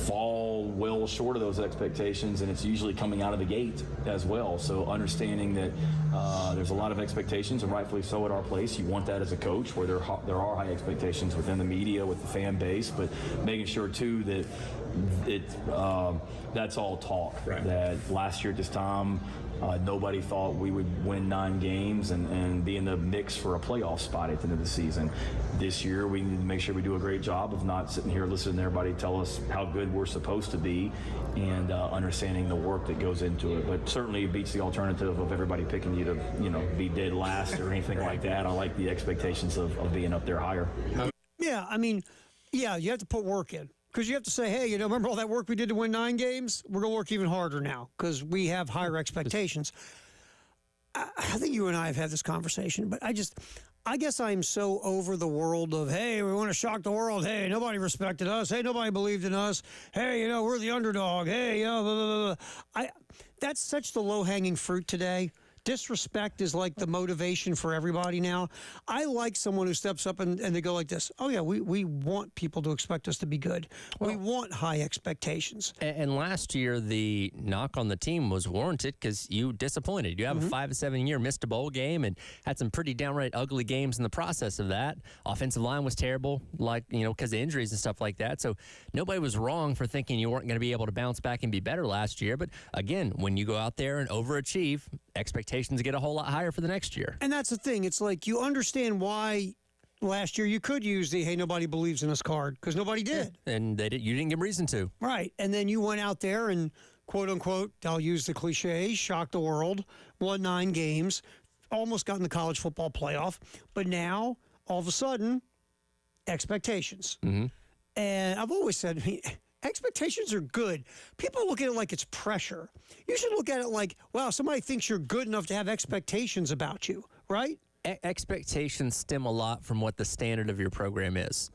fall well short of those expectations, and it's usually coming out of the gate as well. So understanding that there's a lot of expectations, and rightfully so, at our place. You want that as a coach, where there are high expectations within the media, with the fan base, but making sure too that that's all talk. Right. That last year at this time, nobody thought we would win 9 games and be in the mix for a playoff spot at the end of the season. This year, we need to make sure we do a great job of not sitting here listening to everybody tell us how good we're supposed to be, and understanding the work that goes into it. But certainly it beats the alternative of everybody picking you to, be dead last or anything like that. I like the expectations of being up there higher. Yeah, I mean, you have to put work in. Because you have to say, hey, remember all that work we did to win 9 games? We're going to work even harder now because we have higher expectations. I think you and I have had this conversation, but I guess I'm so over the world of, hey, we want to shock the world. Hey, nobody respected us. Hey, nobody believed in us. Hey, we're the underdog. Hey, blah, blah, blah. That's such the low-hanging fruit today Disrespect is like the motivation for everybody now. I like someone who steps up and they go like this. Oh, yeah, we want people to expect us to be good. We want high expectations. And last year, the knock on the team was warranted because you disappointed. You have a 5-7 year, missed a bowl game, and had some pretty downright ugly games in the process of that. Offensive line was terrible, because of injuries and stuff like that. So nobody was wrong for thinking you weren't going to be able to bounce back and be better last year. But again, when you go out there and overachieve, expectations get a whole lot higher for the next year. And that's the thing. It's like you understand why last year you could use the, hey, nobody believes in us card because nobody did. Yeah. And you didn't give them reason to. Right. And then you went out there and, quote unquote, I'll use the cliche, shocked the world, won 9 games, almost got in the college football playoff. But now, all of a sudden, expectations. Mm-hmm. And I've always said, expectations are good. People look at it like it's pressure. You should look at it like, wow, somebody thinks you're good enough to have expectations about you, right? Expectations stem a lot from what the standard of your program is,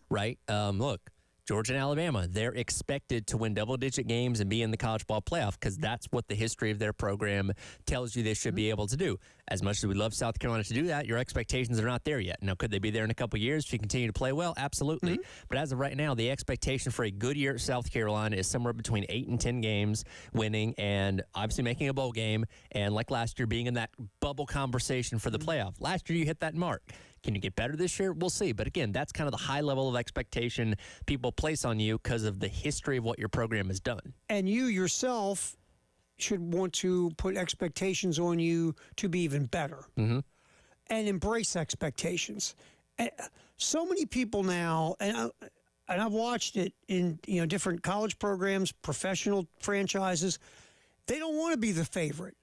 right? Look, Georgia and Alabama, they're expected to win double-digit games and be in the college ball playoff because that's what the history of their program tells you they should be able to do. As much as we love South Carolina to do that, your expectations are not there yet. Now, could they be there in a couple years if you continue to play well? Absolutely. But as of right now, the expectation for a good year at South Carolina is somewhere between 8 and 10 games, winning and obviously making a bowl game, and like last year, being in that bubble conversation for the playoff. Last year, you hit that mark. Can you get better this year? We'll see. But again, that's kind of the high level of expectation people place on you because of the history of what your program has done. And you yourself should want to put expectations on you to be even better and embrace expectations. And so many people now, and I've watched it in different college programs, professional franchises, they don't want to be the favorite.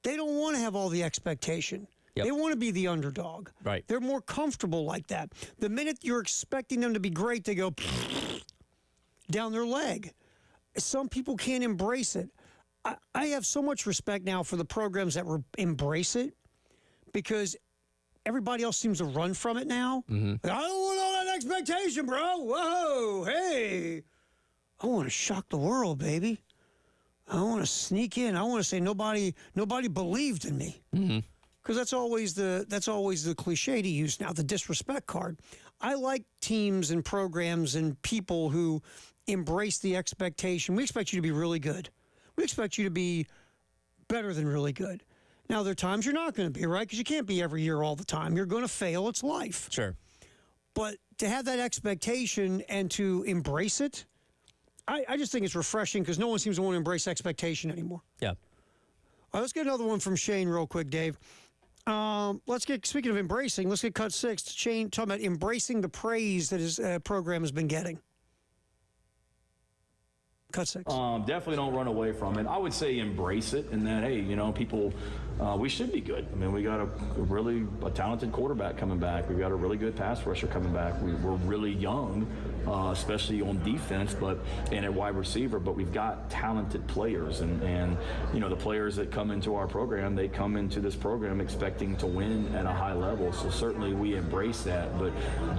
They don't want to have all the expectation. Yep. They want to be the underdog. Right. They're more comfortable like that. The minute you're expecting them to be great, they go down their leg. Some people can't embrace it. I have so much respect now for the programs that embrace it because everybody else seems to run from it now. I don't want all that expectation, bro. Whoa, hey. I want to shock the world, baby. I want to sneak in. I want to say nobody believed in me. Because that's always the cliche to use now, the disrespect card. I like teams and programs and people who embrace the expectation. We expect you to be really good. We expect you to be better than really good. Now, there are times you're not going to be, right? Because you can't be every year all the time. You're going to fail. It's life. Sure. But to have that expectation and to embrace it, I just think it's refreshing because no one seems to want to embrace expectation anymore. Yeah. All right, let's get another one from Shane real quick, Dave. Speaking of embracing, let's get cut 6. Shane talking about embracing the praise that his program has been getting. Cut 6. Definitely don't run away from it. I would say embrace it and that, hey, people, we should be good. I mean, we got a talented quarterback coming back. We've got a really good pass rusher coming back. We're really young, especially on defense, and at wide receiver, but we've got talented players. And the players that come into our program, they come into this program expecting to win at a high level. So certainly we embrace that, but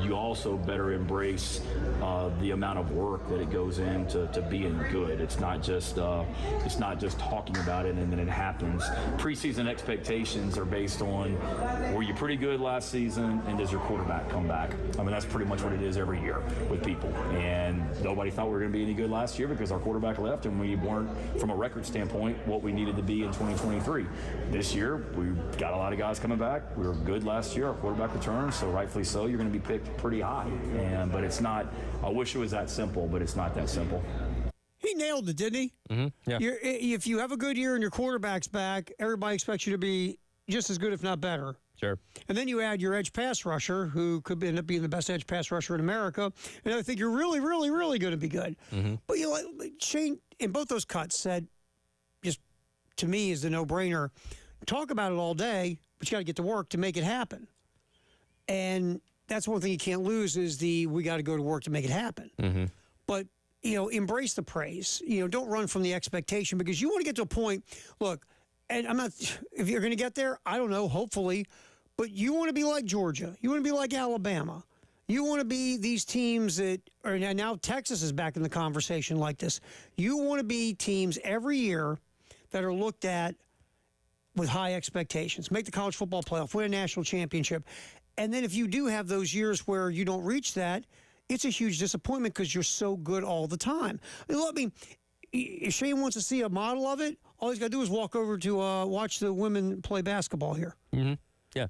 you also better embrace the amount of work that it goes into being good. It's not just talking about it and then it happens. Preseason expectations are based on, were you pretty good last season and does your quarterback come back? I mean, that's pretty much what it is every year with people. And nobody thought we were going to be any good last year because our quarterback left and we weren't, from a record standpoint, what we needed to be in 2023. This year, we've got a lot of guys coming back. We were good last year. Our quarterback returned, so rightfully so, you're going to be picked pretty high. But it's not, I wish it was that simple, but it's not that simple. He nailed it, didn't he? Yeah. If you have a good year and your quarterback's back, everybody expects you to be just as good, if not better. Sure. And then you add your edge pass rusher, who could end up being the best edge pass rusher in America, and I think you're really, really, really going to be good. But Shane, in both those cuts, said, just to me, is the no-brainer. Talk about it all day, but you got to get to work to make it happen. And that's one thing you can't lose is we got to go to work to make it happen. But embrace the praise. Don't run from the expectation because you want to get to a point. Look, and I'm not. If you're going to get there, I don't know. Hopefully, but you want to be like Georgia. You want to be like Alabama. You want to be these teams that are now. Texas is back in the conversation like this. You want to be teams every year that are looked at with high expectations, make the college football playoff, win a national championship. And then if you do have those years where you don't reach that, it's a huge disappointment because you're so good all the time. I mean, if Shane wants to see a model of it, all he's got to do is walk over to watch the women play basketball here. Mm-hmm. Yeah.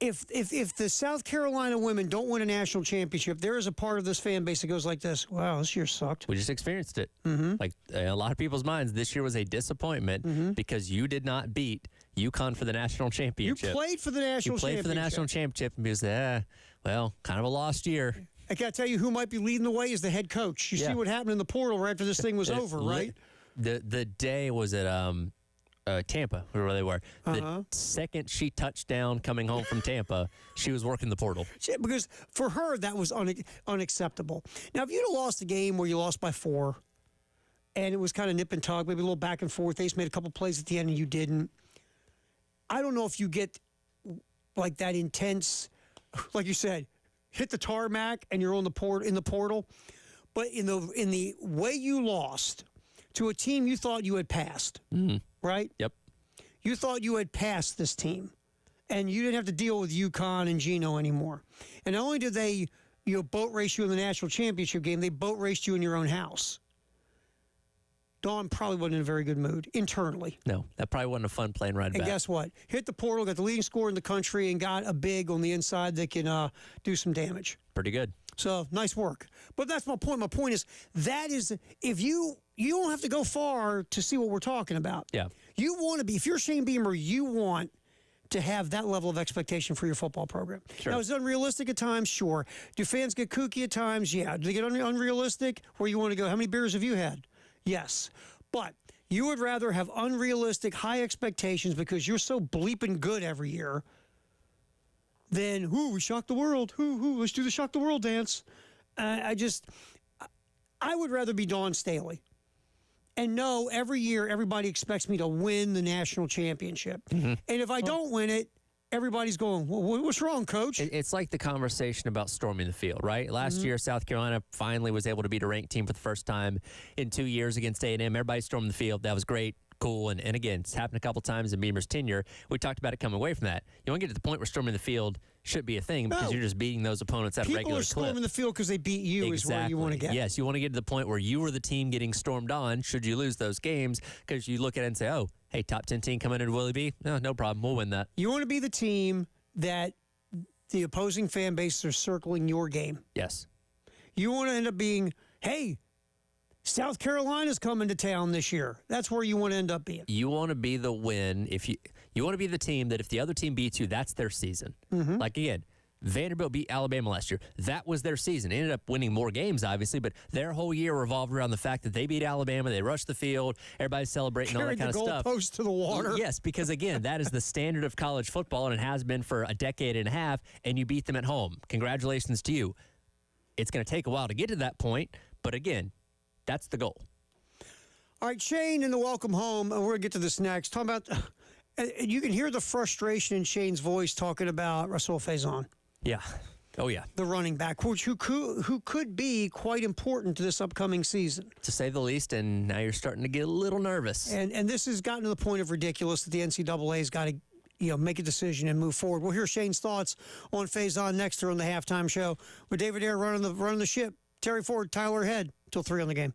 If the South Carolina women don't win a national championship, there is a part of this fan base that goes like this: "Wow, this year sucked." We just experienced it. Mm-hmm. Like a lot of people's minds, this year was a disappointment because you did not beat UConn for the national championship. You played for the national championship. You played for the national championship and because, well, kind of a lost year. I got to tell you who might be leading the way is the head coach. You see what happened in the portal right after this thing was over, right? The day was at Tampa, where they were. The second she touched down coming home from Tampa, she was working the portal. Because for her, that was unacceptable. Now, if you'd have lost a game where you lost by 4, and it was kind of nip and tug, maybe a little back and forth, they just made a couple plays at the end and you didn't, I don't know if you get like that intense, like you said, hit the tarmac and you're on the in the portal. But in the way you lost to a team you thought you had passed, right? Yep. You thought you had passed this team, and you didn't have to deal with UConn and Gino anymore. And not only did they boat race you in the national championship game, they boat raced you in your own house. Dawn probably wasn't in a very good mood internally. No, that probably wasn't a fun plane ride back. And guess what? Hit the portal, got the leading scorer in the country, and got a big on the inside that can do some damage. Pretty good. So, nice work. But that's my point. My point is, if you don't have to go far to see what we're talking about. Yeah. You want to be, if you're Shane Beamer, you want to have that level of expectation for your football program. Sure. Now, is it unrealistic at times? Sure. Do fans get kooky at times? Yeah. Do they get unrealistic? Where you want to go? How many beers have you had? Yes. But you would rather have unrealistic high expectations because you're so bleeping good every year than, we shocked the world. Let's do the shock the world dance. I would rather be Dawn Staley. And no, every year everybody expects me to win the national championship. And if I don't win it, everybody's going, what's wrong, Coach? It's like the conversation about storming the field, right? Last year, South Carolina finally was able to beat a ranked team for the first time in 2 years against A&M. Everybody stormed the field. That was great. Cool. And again, it's happened a couple times in Beamer's tenure. We talked about it coming away from that. You want to get to the point where storming the field should be a thing because you're just beating those opponents at a regular clip. People are storming the field because they beat you is where you want to get. Yes, you want to get to the point where you were the team getting stormed on should you lose those games because you look at it and say, oh, hey, top 10 team coming in Willie B? No problem. We'll win that. You want to be the team that the opposing fan bases are circling your game. Yes. You want to end up being, hey, South Carolina's coming to town this year. That's where you want to end up being. You want to be the win. If you want to be the team that if the other team beats you, that's their season. Like, again, Vanderbilt beat Alabama last year. That was their season. They ended up winning more games, obviously, but their whole year revolved around the fact that they beat Alabama. They rushed the field. Everybody's celebrating all that kind of stuff. Carried the goalpost to the water. Yes, because, again, that is the standard of college football, and it has been for a decade and a half, and you beat them at home. Congratulations to you. It's going to take a while to get to that point, but, again, that's the goal. All right, Shane in the welcome home, and we're going to get to this next. Talking about, you can hear the frustration in Shane's voice talking about Russell Faison. Yeah. Oh, yeah. The running back, who could be quite important to this upcoming season. To say the least, and now you're starting to get a little nervous. And this has gotten to the point of ridiculous that the NCAA's got to make a decision and move forward. We'll hear Shane's thoughts on Faison next here on the halftime show with David Ayer running the ship. Terry Ford, Tyler Head, till 3 on the game.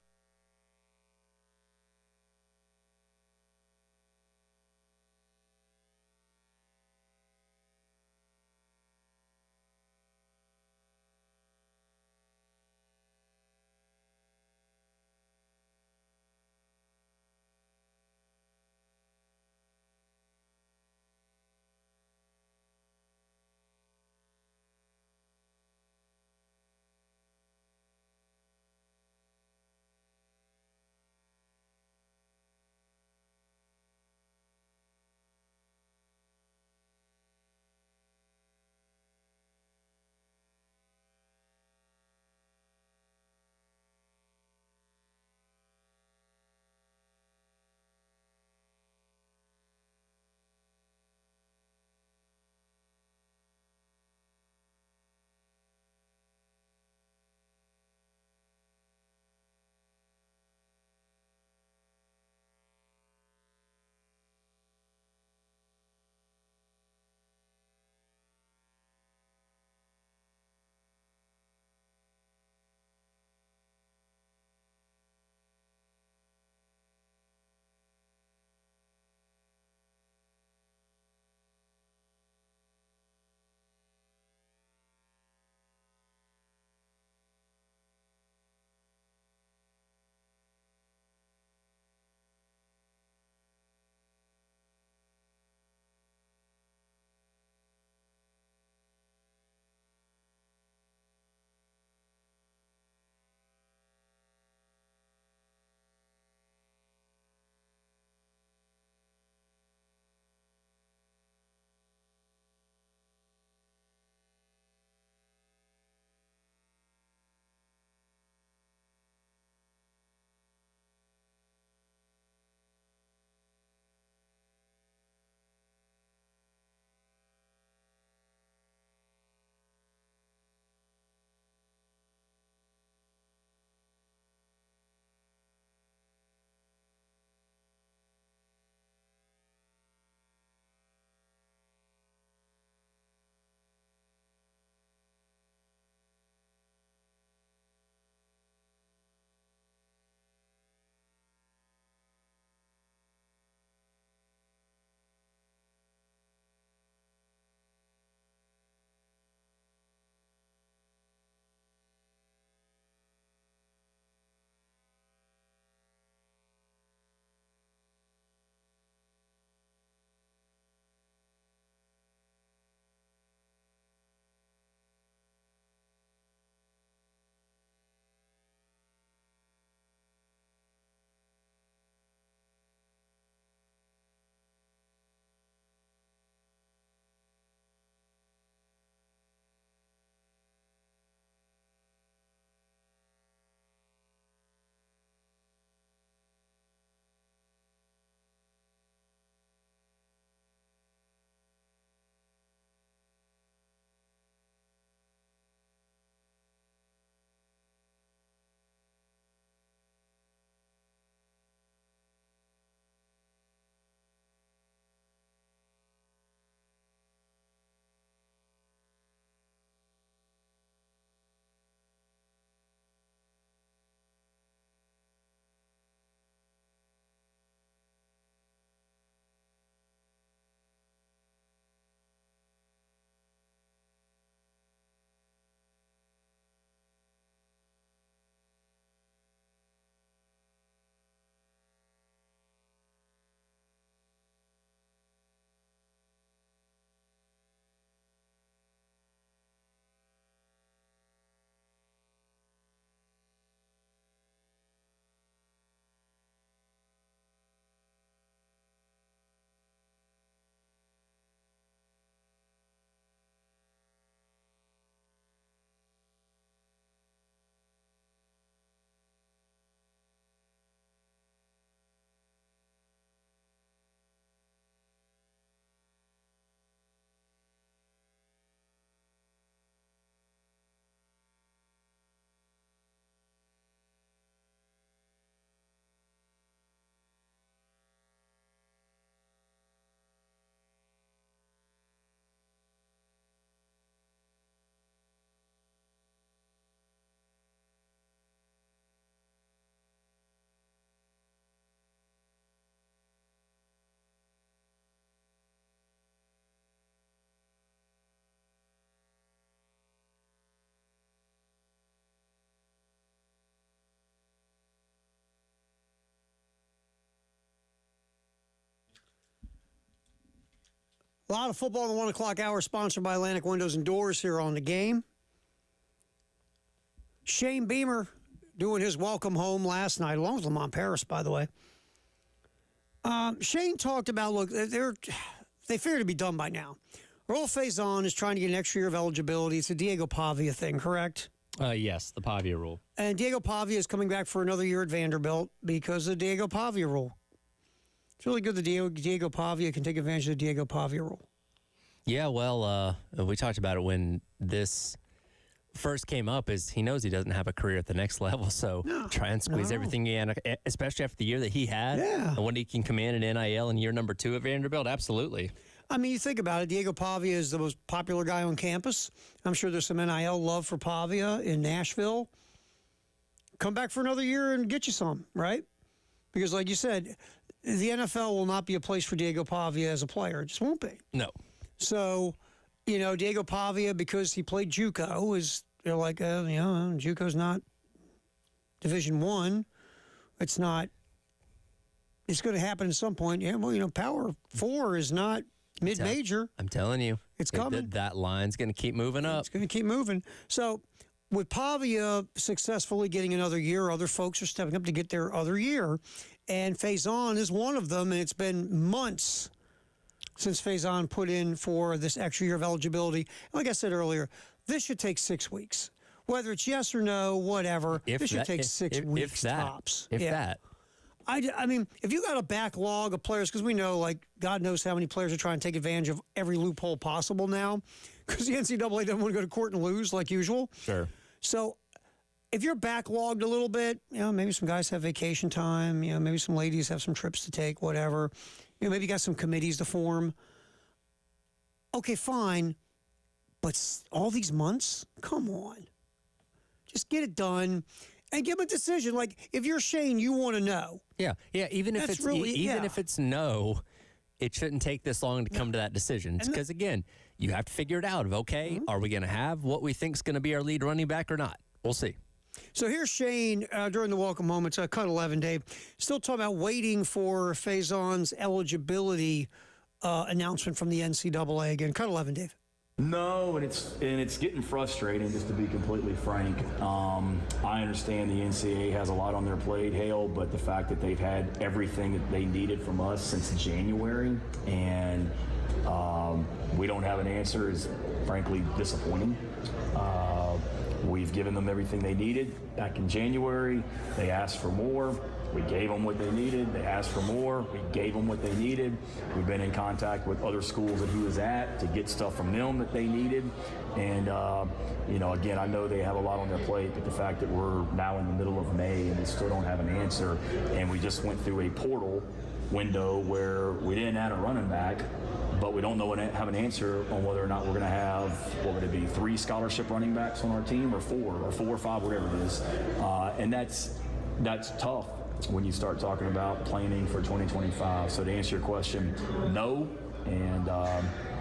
A lot of football in the 1 o'clock hour, sponsored by Atlantic Windows and Doors here on The Game. Shane Beamer doing his welcome home last night, along with Lamont Paris, by the way. Shane talked about, look, they figure to be done by now. Raul Faison is trying to get an extra year of eligibility. It's a Diego Pavia thing, correct? Yes, the Pavia rule. And Diego Pavia is coming back for another year at Vanderbilt because of the Diego Pavia rule. It's really good that Diego Pavia can take advantage of the Diego Pavia rule. Yeah, well, we talked about it when this first came up, is he knows he doesn't have a career at the next level, so try and squeeze everything in, especially after the year that he had. Yeah. And when he can command an NIL in year number 2 at Vanderbilt, absolutely. I mean, you think about it, Diego Pavia is the most popular guy on campus. I'm sure there's some NIL love for Pavia in Nashville. Come back for another year and get you some, right? Because like you said, the NFL will not be a place for Diego Pavia as a player. It just won't be. No. So, Diego Pavia, because he played JUCO, is JUCO's not Division I. It's not. It's going to happen at some point. Yeah, well, Power 4 is not mid-major. I'm telling you. It's coming. That line's going to keep moving up. It's going to keep moving. So, with Pavia successfully getting another year, other folks are stepping up to get their other year. And Faison is one of them, and it's been months since Faison put in for this extra year of eligibility. Like I said earlier, this should take 6 weeks. Whether it's yes or no, whatever, this should take 6 weeks tops. If that. I mean, if you got a backlog of players, because we know, God knows how many players are trying to take advantage of every loophole possible now, because the NCAA doesn't want to go to court and lose like usual. Sure. So if you're backlogged a little bit, maybe some guys have vacation time, maybe some ladies have some trips to take, whatever. Maybe you got some committees to form. Okay, fine. But all these months? Come on. Just get it done and give them a decision. Like, if you're Shane, you want to know. Yeah. Even if it's no, it shouldn't take this long to come to that decision. Because, again, you have to figure it out. Are we going to have what we think is going to be our lead running back or not? We'll see. So here's Shane during the welcome moments. Cut 11, Dave. Still talking about waiting for Faison's eligibility announcement from the NCAA. Again, cut 11, Dave. No, and it's getting frustrating, just to be completely frank. I understand the NCAA has a lot on their plate, Hale, but the fact that they've had everything that they needed from us since January, and we don't have an answer is frankly disappointing. We've given them everything they needed back in January. They asked for more. We gave them what they needed. They asked for more. We gave them what they needed. We've been in contact with other schools that he was at to get stuff from them that they needed. And, again, I know they have a lot on their plate, but the fact that we're now in the middle of May and we still don't have an answer, and we just went through a portal window where we didn't add a running back, but we don't have an answer on whether or not we're going to have, what would it be, 3 scholarship running backs on our team, or 4 or 5, whatever it is. And that's tough when you start talking about planning for 2025. So to answer your question, no, and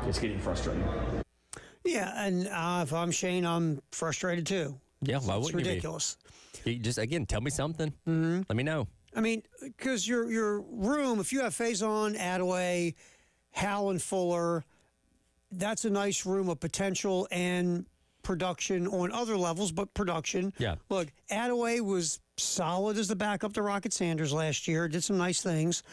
it's getting frustrating. Yeah, and if I'm Shane, I'm frustrated too. Yeah, why wouldn't it's ridiculous. You just, again, tell me something. Mm-hmm. Let me know. I mean, because your room, if you have Faison, Attaway, Hal, and Fuller, that's a nice room of potential and production on other levels, but production. Yeah. Look, Attaway was solid as the backup to Rocket Sanders last year, did some nice things.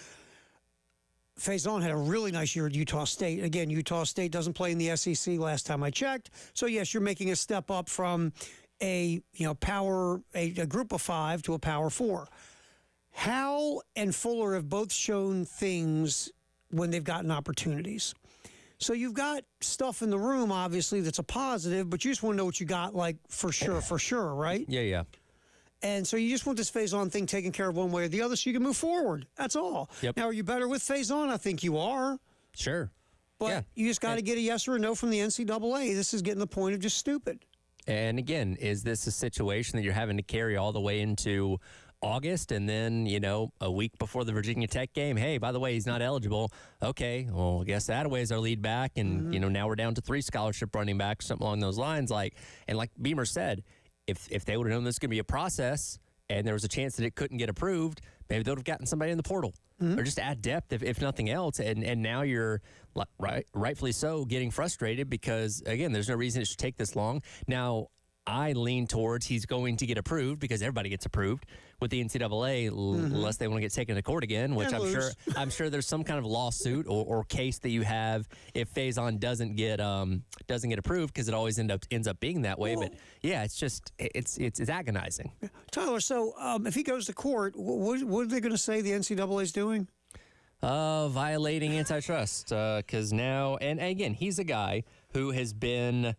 Faison had a really nice year at Utah State. Again, Utah State doesn't play in the SEC last time I checked. So, yes, you're making a step up from a group of 5 to a power 4. Hal and Fuller have both shown things when they've gotten opportunities. So you've got stuff in the room, obviously, that's a positive, but you just want to know what you got, for sure, right? Yeah. And so you just want this Faison thing taken care of one way or the other so you can move forward. That's all. Yep. Now, are you better with Faison? I think you are. Sure. But you just got to get a yes or a no from the NCAA. This is getting the point of just stupid. And again, is this a situation that you're having to carry all the way into August, and then, a week before the Virginia Tech game, hey, by the way, he's not eligible. Okay, well, I guess Attaway's our lead back, and, now we're down to 3 scholarship running backs, something along those lines. And like Beamer said, if they would have known this was going to be a process and there was a chance that it couldn't get approved, maybe they would have gotten somebody in the portal or just add depth if nothing else. And now you're rightfully so getting frustrated because, again, there's no reason it should take this long. Now, I lean towards he's going to get approved because everybody gets approved with the NCAA unless they want to get taken to court again, which I'm sure there's some kind of lawsuit or case that you have if Faison doesn't get approved, because it always ends up being that way. But yeah, it's agonizing. Tyler, so if he goes to court, what are they going to say the NCAA is doing? Violating antitrust, because now, and again, he's a guy who has been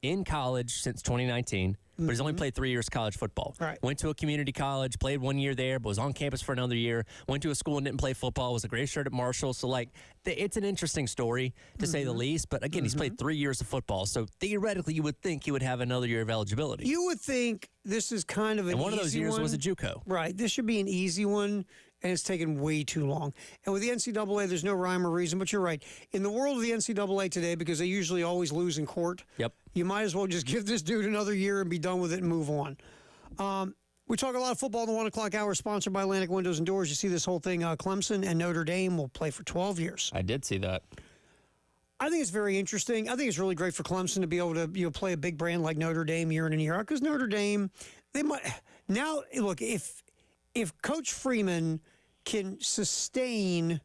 in college since 2019, but he's only played 3 years college football. Right. Went to a community college, played 1 year there, but was on campus for another year. Went to a school and didn't play football. Was a gray shirt at Marshall. So, it's an interesting story, to say the least. But, again, he's played 3 years of football. So, theoretically, you would think he would have another year of eligibility. You would think this is kind of an easy one. And one of those years was a JUCO. Right. This should be an easy one, and it's taken way too long. And with the NCAA, there's no rhyme or reason, but you're right. In the world of the NCAA today, because they usually always lose in court, you might as well just give this dude another year and be done with it and move on. We talk a lot of football in the 1 o'clock hour, sponsored by Atlantic Windows and Doors. You see this whole thing, Clemson and Notre Dame will play for 12 years. I did see that. I think it's very interesting. I think it's really great for Clemson to be able to play a big brand like Notre Dame year in and year out, because Notre Dame, they might now look if Coach Freeman can sustain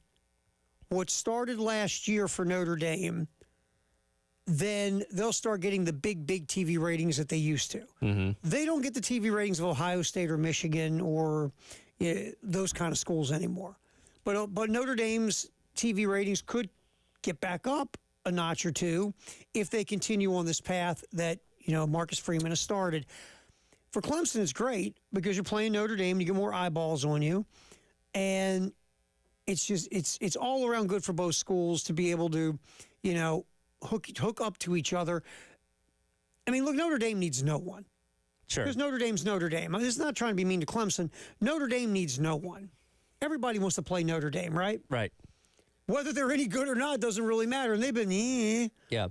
what started last year for Notre Dame, then they'll start getting the big TV ratings that they used to. They don't get the TV ratings of Ohio State or Michigan or those kind of schools anymore. But Notre Dame's TV ratings could get back up a notch or two if they continue on this path that Marcus Freeman has started. For Clemson, it's great because you're playing Notre Dame, you get more eyeballs on you, and it's all around good for both schools to be able to hook up to each other. I mean, look, Notre Dame needs no one. Sure. Because Notre Dame's Notre Dame. I mean, it's not trying to be mean to Clemson. Notre Dame needs no one. Everybody wants to play Notre Dame, right? Right. Whether they're any good or not doesn't really matter. And they've been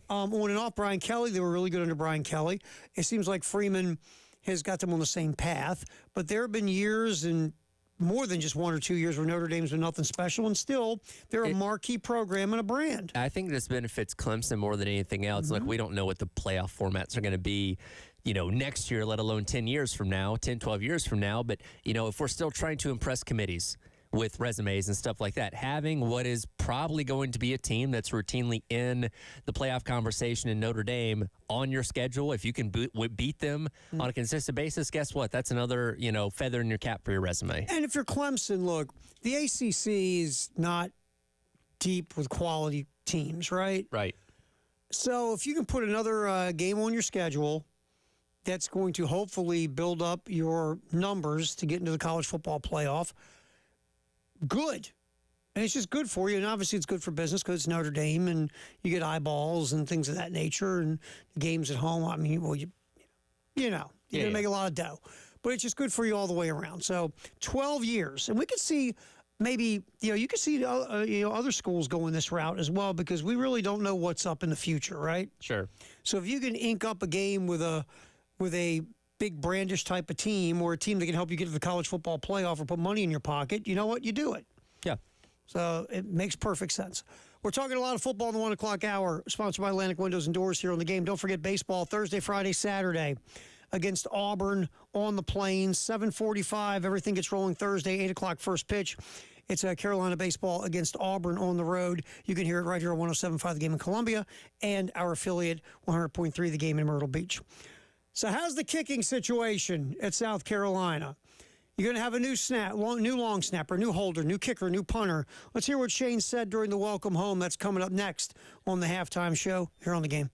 on and off Brian Kelly. They were really good under Brian Kelly. It seems like Freeman has got them on the same path. But there have been years and more than just 1 or 2 years where Notre Dame's been nothing special, and still they're a marquee program and a brand. I think this benefits Clemson more than anything else. Like, we don't know what the playoff formats are going to be, next year, let alone 10 years from now, 10, 12 years from now. But, if we're still trying to impress committees with resumes and stuff like that, having what is probably going to be a team that's routinely in the playoff conversation in Notre Dame on your schedule, if you can beat them on a consistent basis, guess what? That's another, feather in your cap for your resume. And if you're Clemson, look, the ACC is not deep with quality teams, right? Right. So if you can put another game on your schedule that's going to hopefully build up your numbers to get into the college football playoff, good. And it's just good for you. And obviously it's good for business because it's Notre Dame and you get eyeballs and things of that nature and games at home. I mean, well, you're going to make a lot of dough. But it's just good for you all the way around. So 12 years. And we could see maybe, you could see other schools going this route as well, because we really don't know what's up in the future, right? Sure. So if you can ink up a game with a big brandish type of team, or a team that can help you get to the college football playoff or put money in your pocket, you know what? You do it. Yeah. So it makes perfect sense. We're talking a lot of football in the 1 o'clock hour, sponsored by Atlantic Windows and Doors here on the game. Don't forget baseball Thursday, Friday, Saturday against Auburn on the Plains. 7:45, everything gets rolling Thursday, 8 o'clock first pitch. It's Carolina baseball against Auburn on the road. You can hear it right here on 107.5 The Game in Columbia and our affiliate 100.3 The Game in Myrtle Beach. So how's the kicking situation at South Carolina? You're going to have a new long snapper, new holder, new kicker, new punter. Let's hear what Shane said during the welcome home. That's coming up next on the halftime show here on the game.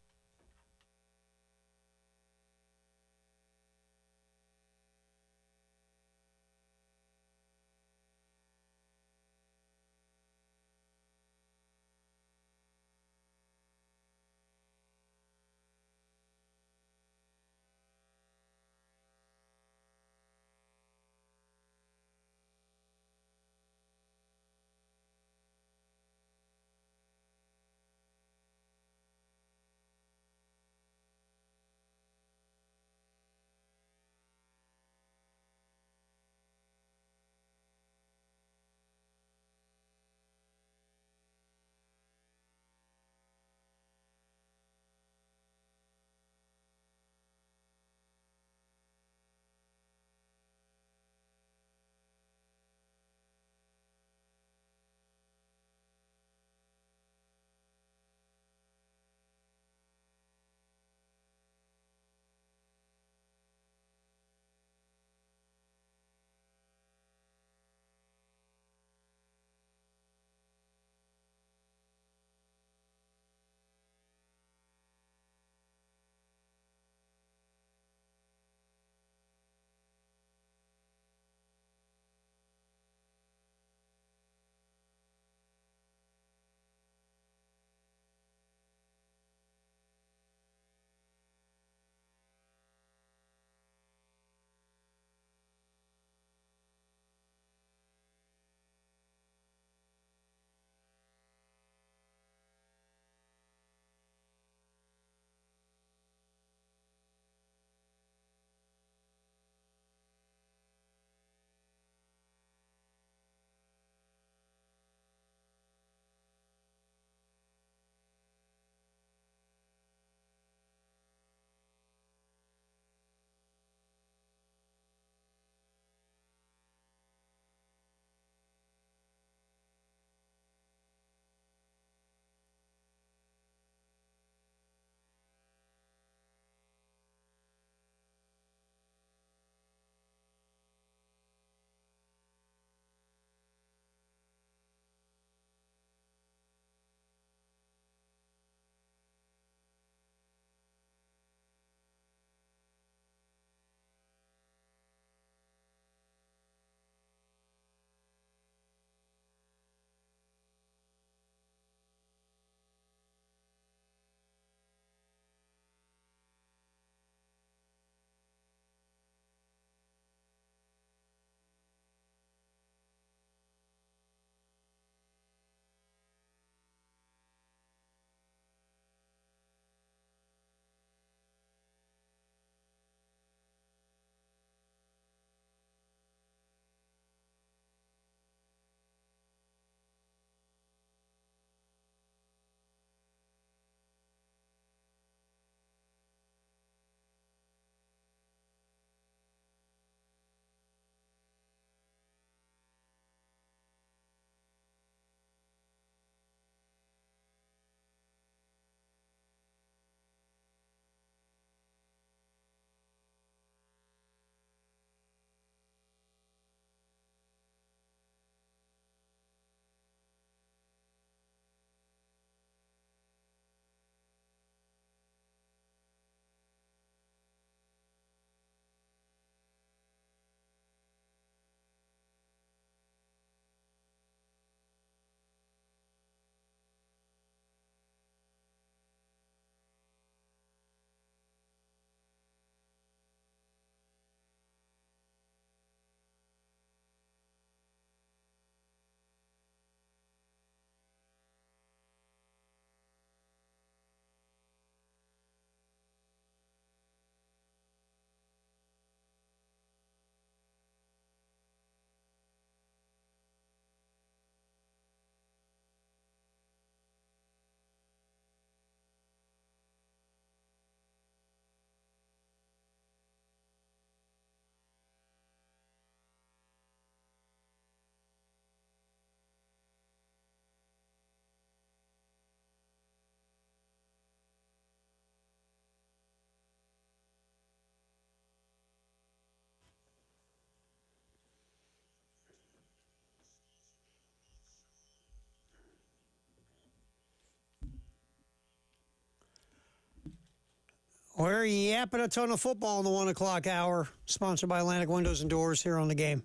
We're yapping a ton of football in the 1 o'clock hour, sponsored by Atlantic Windows and Doors here on The Game.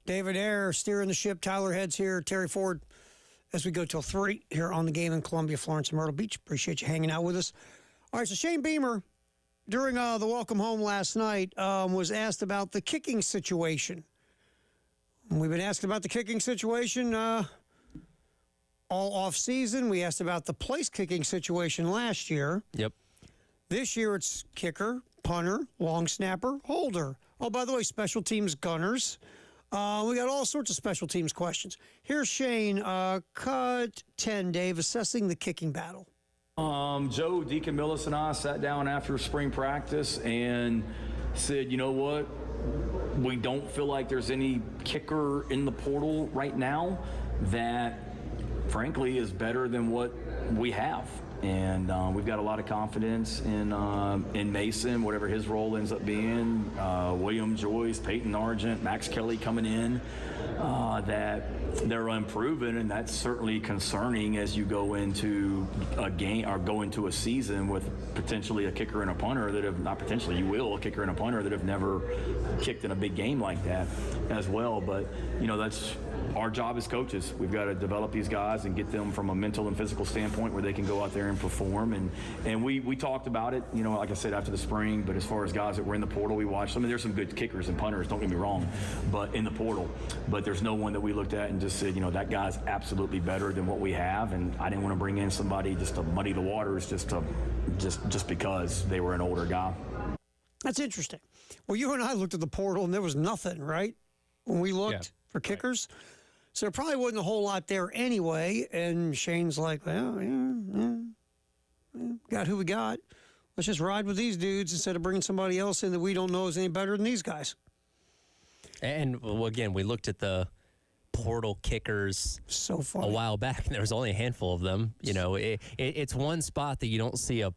David Ayer steering the ship. Tyler Heads here. Terry Ford as we go till 3 here on The Game in Columbia, Florence, and Myrtle Beach. Appreciate you hanging out with us. All right, so Shane Beamer, during the welcome home last night, was asked about the kicking situation. We've been asking about the kicking situation all off season. We asked about the place kicking situation last year. Yep. This year it's kicker, punter, long snapper, holder. Oh, by the way, special teams gunners. We got all sorts of special teams questions. Here's Shane, cut 10, Dave, assessing the kicking battle. Joe, Deacon Millis, and I sat down after spring practice and said, you know what? We don't feel like there's any kicker in the portal right now that, frankly, is better than what we have. And we've got a lot of confidence in Mason, whatever his role ends up being. William Joyce, Peyton Argent, Max Kelly coming in, that they're unproven, and that's certainly concerning as you go into a game or go into a season with potentially a kicker and a punter that have not potentially you will a kicker and a punter that have never kicked in a big game like that as well. But you know, that's our job as coaches. We've got to develop these guys and get them from a mental and physical standpoint where they can go out there and perform. And we talked about it, you know, like I said, after the spring. But as far as guys that were in the portal, we watched. I mean, there's some good kickers and punters, don't get me wrong, but in the portal. But there's no one that we looked at and just said, you know, that guy's absolutely better than what we have. And I didn't want to bring in somebody just to muddy the waters just because they were an older guy. That's interesting. Well, you and I looked at the portal, and there was nothing, right, when we looked for kickers. Right. So there probably wasn't a whole lot there anyway. And Shane's like, well, got who we got. Let's just ride with these dudes instead of bringing somebody else in that we don't know is any better than these guys. And, well, again, we looked at the portal kickers so far a while back, and there was only a handful of them. You know, it's one spot that you don't see a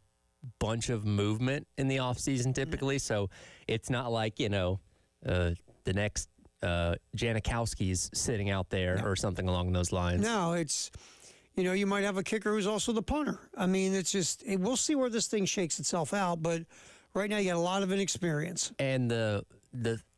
bunch of movement in the offseason typically. So it's not like, you know, the next Janikowski's sitting out there or something along those lines. No, it's, you know, you might have a kicker who's also the punter. I mean, it's just, we'll see where this thing shakes itself out, but right now you got a lot of inexperience. And the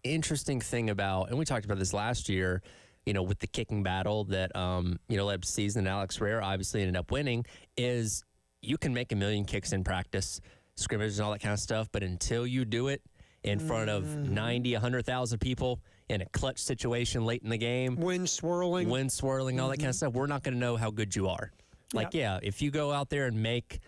interesting thing about, and we talked about this last year, you know, with the kicking battle that, you know, led up to season, and Alex Rare obviously ended up winning, is you can make a million kicks in practice, scrimmages and all that kind of stuff, but until you do it in front of 90, 100,000 people in a clutch situation late in the game. Wind swirling, all that kind of stuff. We're not going to know how good you are. Like, if you go out there and make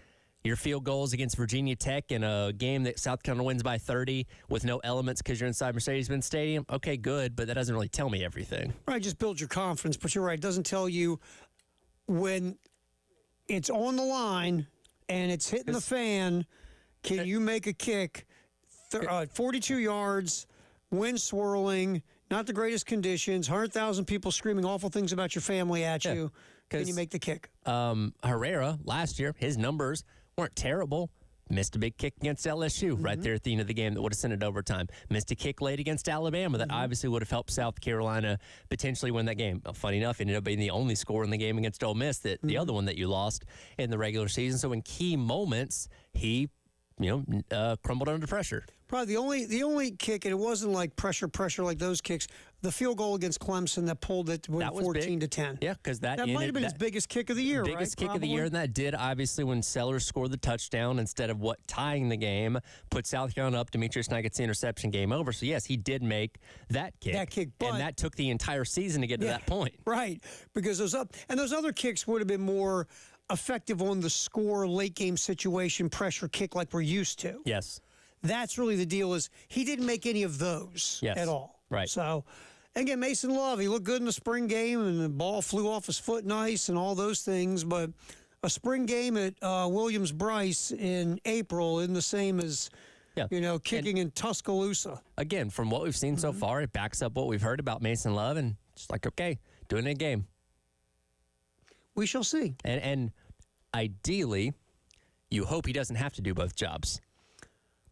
your field goals against Virginia Tech in a game that South Carolina wins by 30 with no elements because you're inside Mercedes-Benz Stadium, okay, good, but that doesn't really tell me everything. Right, just build your confidence, but you're right. It doesn't tell you when it's on the line and it's hitting the fan, can you make a kick 42 yards, wind swirling, not the greatest conditions, 100,000 people screaming awful things about your family at you. Can you make the kick? Herrera, last year, his numbers weren't terrible. Missed a big kick against LSU right there at the end of the game that would have sent it overtime. Missed a kick late against Alabama that obviously would have helped South Carolina potentially win that game. Funny enough, it ended up being the only score in the game against Ole Miss, that the other one that you lost in the regular season. So in key moments, he crumbled under pressure. Probably the only kick, and it wasn't like pressure like those kicks. The field goal against Clemson that pulled it to 14-10. Yeah, because that might have been his biggest kick of the year. Biggest kick of the year, and that did obviously when Sellers scored the touchdown instead of tying the game, put South Carolina up. Demetrius Knight gets the interception, game over. So yes, he did make that kick. But, and that took the entire season to get to that point. Right, because those other kicks would have been more effective on the score, late game situation, pressure kick like we're used to. Yes. That's really the deal, is he didn't make any of those at all. Right. So, again, Mason Love, he looked good in the spring game, and the ball flew off his foot nice and all those things. But a spring game at Williams-Brice in April isn't the same as, kicking in Tuscaloosa. Again, from what we've seen so far, it backs up what we've heard about Mason Love, and just like, okay, doing a game. We shall see. And ideally, you hope he doesn't have to do both jobs.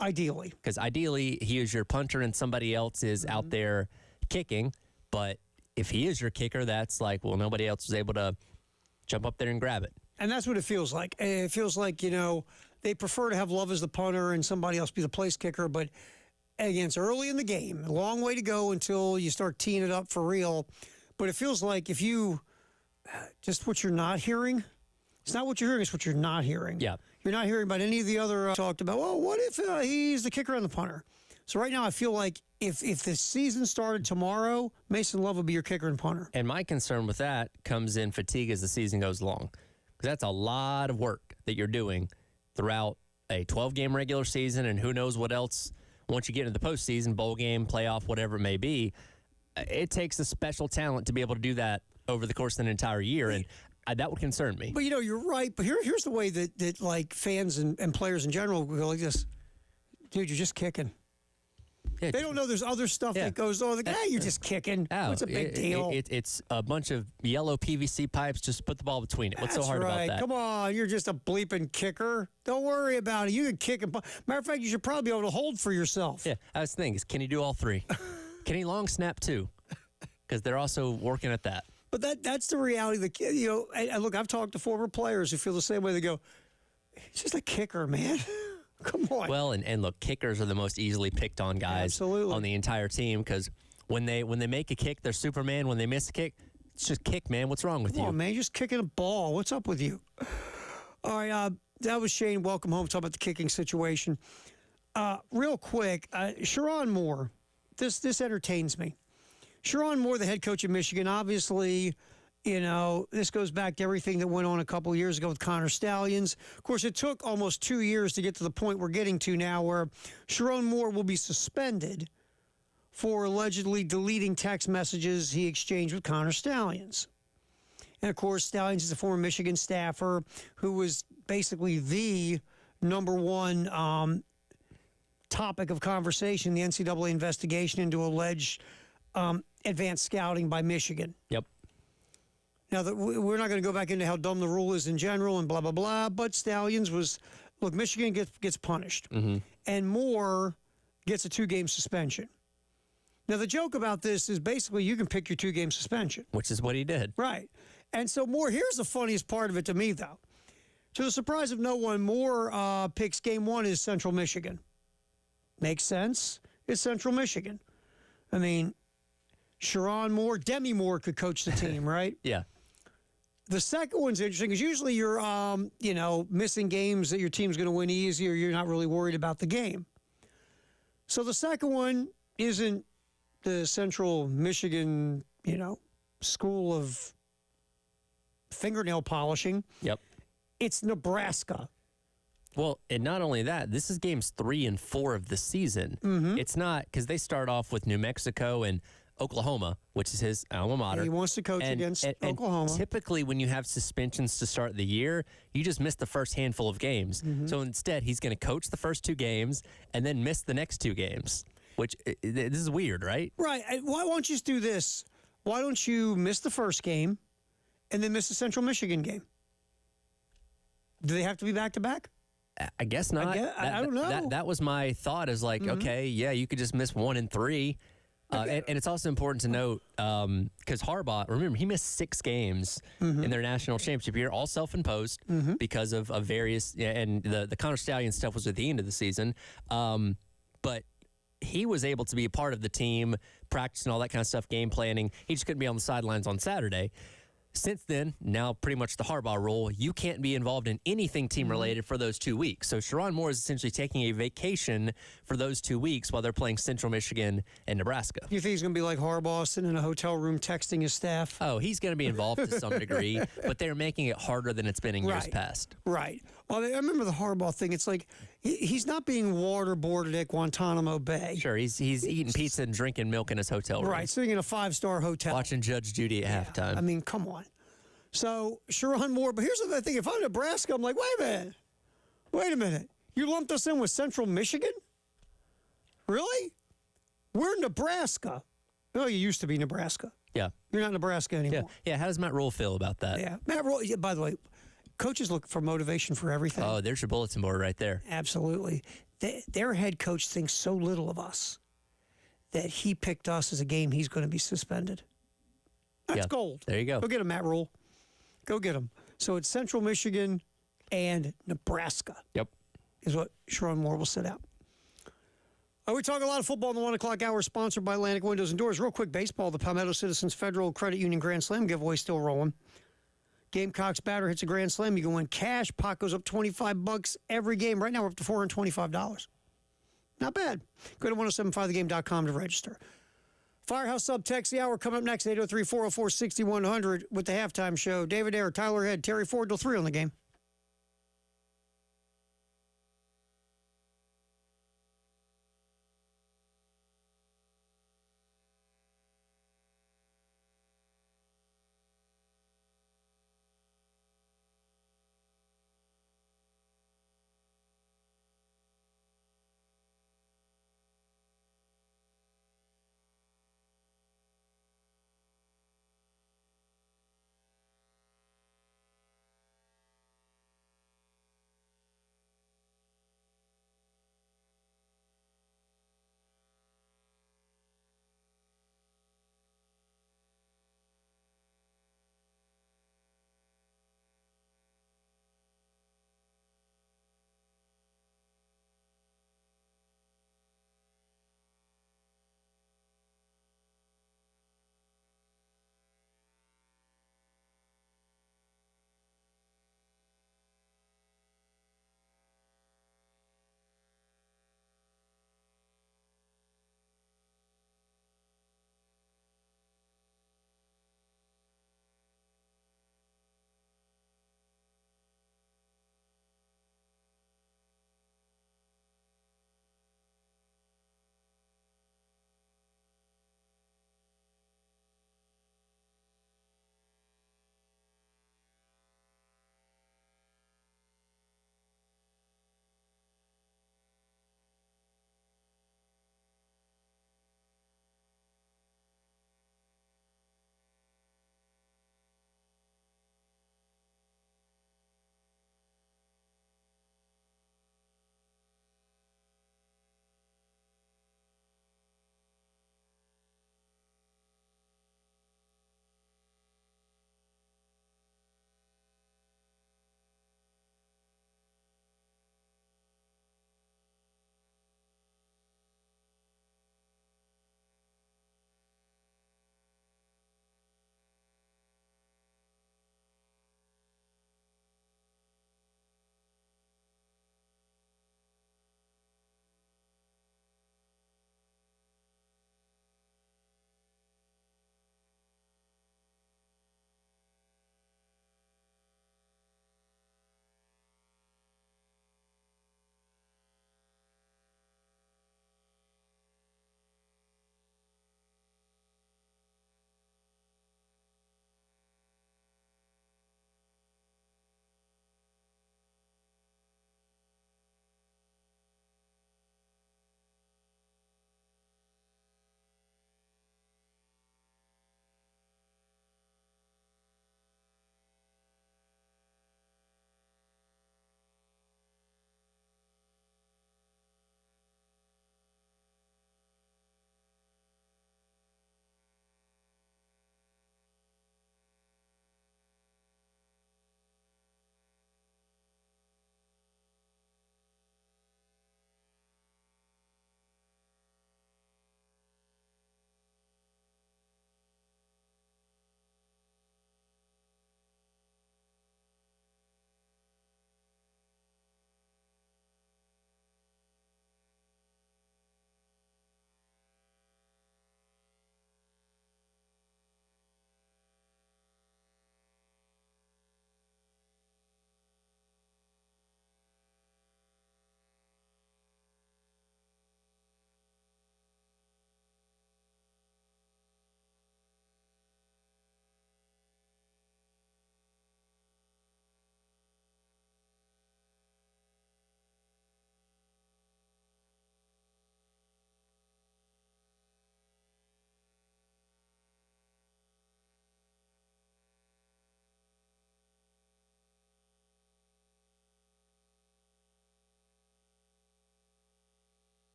Ideally. Because ideally, he is your punter and somebody else is out there kicking. But if he is your kicker, that's like, well, nobody else was able to jump up there and grab it. And that's what it feels like. It feels like, they prefer to have Love as the punter and somebody else be the place kicker. But again, it's early in the game. A long way to go until you start teeing it up for real. But it feels like if you just what you're not hearing, it's not what you're hearing, it's what you're not hearing. Yeah. You're not hearing about any of the other talked about, well, what if he's the kicker and the punter? So right now I feel like if the season started tomorrow, Mason Love would be your kicker and punter. And my concern with that comes in fatigue as the season goes along. Because that's a lot of work that you're doing throughout a 12-game regular season and who knows what else once you get into the postseason, bowl game, playoff, whatever it may be. It takes a special talent to be able to do that over the course of an entire year, and that would concern me. But, you're right. But here's the way that like, fans and players in general go like this. Dude, you're just kicking. Yeah, they don't know there's other stuff that goes on. Like, you're just kicking. What's a big deal? It's a bunch of yellow PVC pipes. Just put the ball between it. What's so hard about that? Come on. You're just a bleeping kicker. Don't worry about it. You can kick and punt. Matter of fact, you should probably be able to hold for yourself. Yeah, I was thinking, can he do all three? Can he long snap too? Because they're also working at that. But that's the reality. And look, I've talked to former players who feel the same way. They go, he's just a kicker, man. Come on. Well, and look, kickers are the most easily picked on guys on the entire team because when they make a kick, they're Superman. When they miss a kick, it's just kick, man. What's wrong with you? Come on, man. You're just kicking a ball. What's up with you? All right, that was Shane. Welcome home. Talking about the kicking situation. Real quick, Sherrone Moore. This entertains me. Sherrone Moore, the head coach of Michigan, obviously, this goes back to everything that went on a couple of years ago with Connor Stallions. Of course, it took almost 2 years to get to the point we're getting to now where Sherrone Moore will be suspended for allegedly deleting text messages he exchanged with Connor Stallions. And, of course, Stallions is a former Michigan staffer who was basically the number one topic of conversation, the NCAA investigation into alleged advanced scouting by Michigan. Yep. Now, we're not going to go back into how dumb the rule is in general and blah, blah, blah, but Stallions Michigan gets punished. Mm-hmm. And Moore gets a 2-game suspension. Now, the joke about this is basically you can pick your 2-game suspension. Which is what he did. Right. And so Moore, here's the funniest part of it to me, though. To the surprise of no one, Moore picks game 1 is Central Michigan. Makes sense. It's Central Michigan. I mean, Sherrone Moore, Demi Moore could coach the team, right? Yeah. The second one's interesting because usually you're, missing games that your team's going to win easy or you're not really worried about the game. So the second one isn't the Central Michigan, school of fingernail polishing. Yep. It's Nebraska. Well, and not only that, this is games 3 and 4 of the season. Mm-hmm. It's not because they start off with New Mexico and Oklahoma, which is his alma mater. He wants to coach against Oklahoma. And typically, when you have suspensions to start the year, you just miss the first handful of games. Mm-hmm. So instead, he's going to coach the first 2 games and then miss the next 2 games, which this is weird, right? Right. Why don't you just do this? Why don't you miss the first game and then miss the Central Michigan game? Do they have to be back-to-back? I guess not. I don't know. That was my thought is like, okay, yeah, you could just miss 1 and 3. And it's also important to note, because Harbaugh, remember, he missed 6 games in their national championship year, all self-imposed because of various, and the Connor Stallions stuff was at the end of the season. But he was able to be a part of the team, practice and all that kind of stuff, game planning. He just couldn't be on the sidelines on Saturday. Since then, now pretty much the Harbaugh rule, you can't be involved in anything team-related for those 2 weeks. So Sherrone Moore is essentially taking a vacation for those 2 weeks while they're playing Central Michigan and Nebraska. You think he's going to be like Harbaugh sitting in a hotel room texting his staff? Oh, he's going to be involved to some degree, but they're making it harder than it's been in years past. Right. Well, I remember the Harbaugh thing. It's like he's not being waterboarded at Guantanamo Bay. Sure, he's eating pizza and drinking milk in his hotel room. Right, sitting in a 5-star hotel. Watching Judge Judy at halftime. I mean, come on. So, Sherrone Moore, but here's the other thing. If I'm Nebraska, I'm like, wait a minute. You lumped us in with Central Michigan? Really? We're Nebraska. Oh, you used to be Nebraska. Yeah. You're not Nebraska anymore. Yeah. How does Matt Rule feel about that? Yeah. Matt Rule, by the way, coaches look for motivation for everything. Oh, there's your bulletin board right there. Absolutely. Their head coach thinks so little of us that he picked us as a game he's going to be suspended. That's gold. There you go. Go get him, Matt Rule. Go get him. So it's Central Michigan and Nebraska. Yep. is what Sharon Moore will sit out. We talk a lot of football in the 1 o'clock hour, sponsored by Atlantic Windows and Doors. Real quick, baseball, the Palmetto Citizens Federal Credit Union Grand Slam giveaway still rolling. Gamecocks batter hits a grand slam. You can win cash. Pot goes up $25 every game. Right now, we're up to $425. Not bad. Go to 1075thegame.com to register. Firehouse Sub Text the Hour coming up next, 803-404-6100 with the halftime show. David Ayer, Tyler Head, Terry Ford till 3 on the game.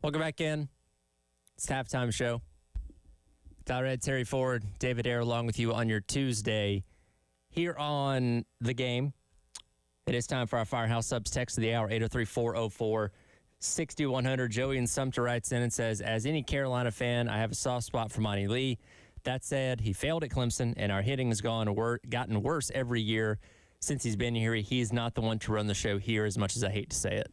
Welcome back in. It's the halftime show. Tyler Ed, Terry Ford, David Ayer along with you on your Tuesday here on the game. It is time for our Firehouse Subs text of the hour, 803-404-6100. Joey in Sumter writes in and says, as any Carolina fan, I have a soft spot for Mainieri. That said, he failed at Clemson, and our hitting has gotten worse every year since he's been here. He's not the one to run the show here, as much as I hate to say it.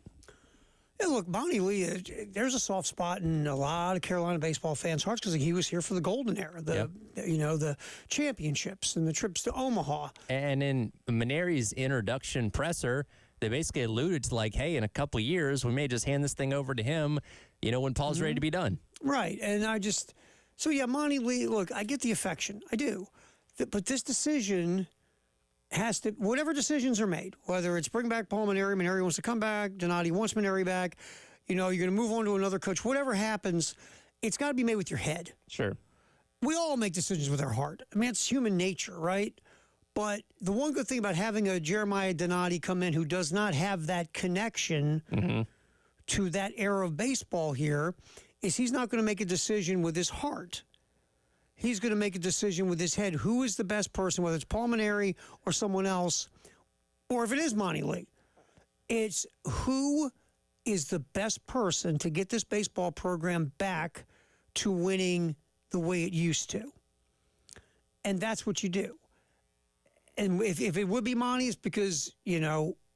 Yeah, look, Mainieri, there's a soft spot in a lot of Carolina baseball fans' hearts because he was here for the golden era, the championships and the trips to Omaha. And in Mainieri's introduction presser, they basically alluded to like, hey, in a couple of years, we may just hand this thing over to him, when Paul's ready to be done. Right, and Mainieri, look, I get the affection. I do. But this decision has to, whatever decisions are made, whether it's bring back Paul Mainieri, Mainieri wants to come back, Donati wants Mainieri back, you're going to move on to another coach, whatever happens, it's got to be made with your head. Sure. We all make decisions with our heart. I mean, it's human nature, right? But the one good thing about having a Jeremiah Donati come in who does not have that connection to that era of baseball here is he's not going to make a decision with his heart. He's going to make a decision with his head. Who is the best person, whether it's Paul Mainieri or someone else, or if it is Mainieri, it's who is the best person to get this baseball program back to winning the way it used to. And that's what you do. And if it would be Mainieri, it's because,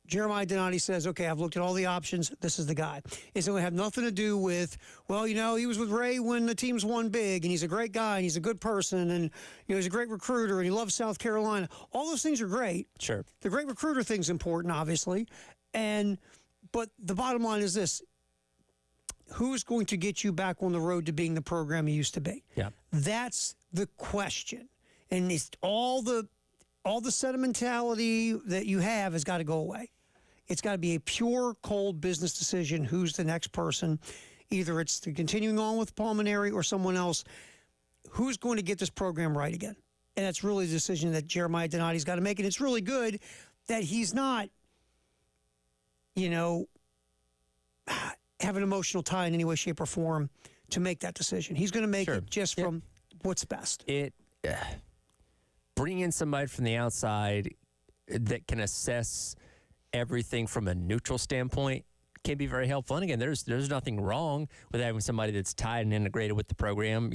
Jeremiah Donati says, okay, I've looked at all the options. This is the guy. It's going to have nothing to do with, he was with Ray when the teams won big, and he's a great guy, and he's a good person, and he's a great recruiter, and he loves South Carolina. All those things are great. Sure. The great recruiter thing's important, obviously. But the bottom line is this. Who's going to get you back on the road to being the program you used to be? Yeah. That's the question. And it's all the sentimentality that you have has got to go away. It's got to be a pure, cold business decision. Who's the next person? Either it's continuing on with Paul Mainieri or someone else. Who's going to get this program right again? And that's really the decision that Jeremiah Donati's got to make. And it's really good that he's not, have an emotional tie in any way, shape, or form to make that decision. He's going to make it just from what's best. Bring in somebody from the outside that can assess everything from a neutral standpoint can be very helpful. And again, there's nothing wrong with having somebody that's tied and integrated with the program,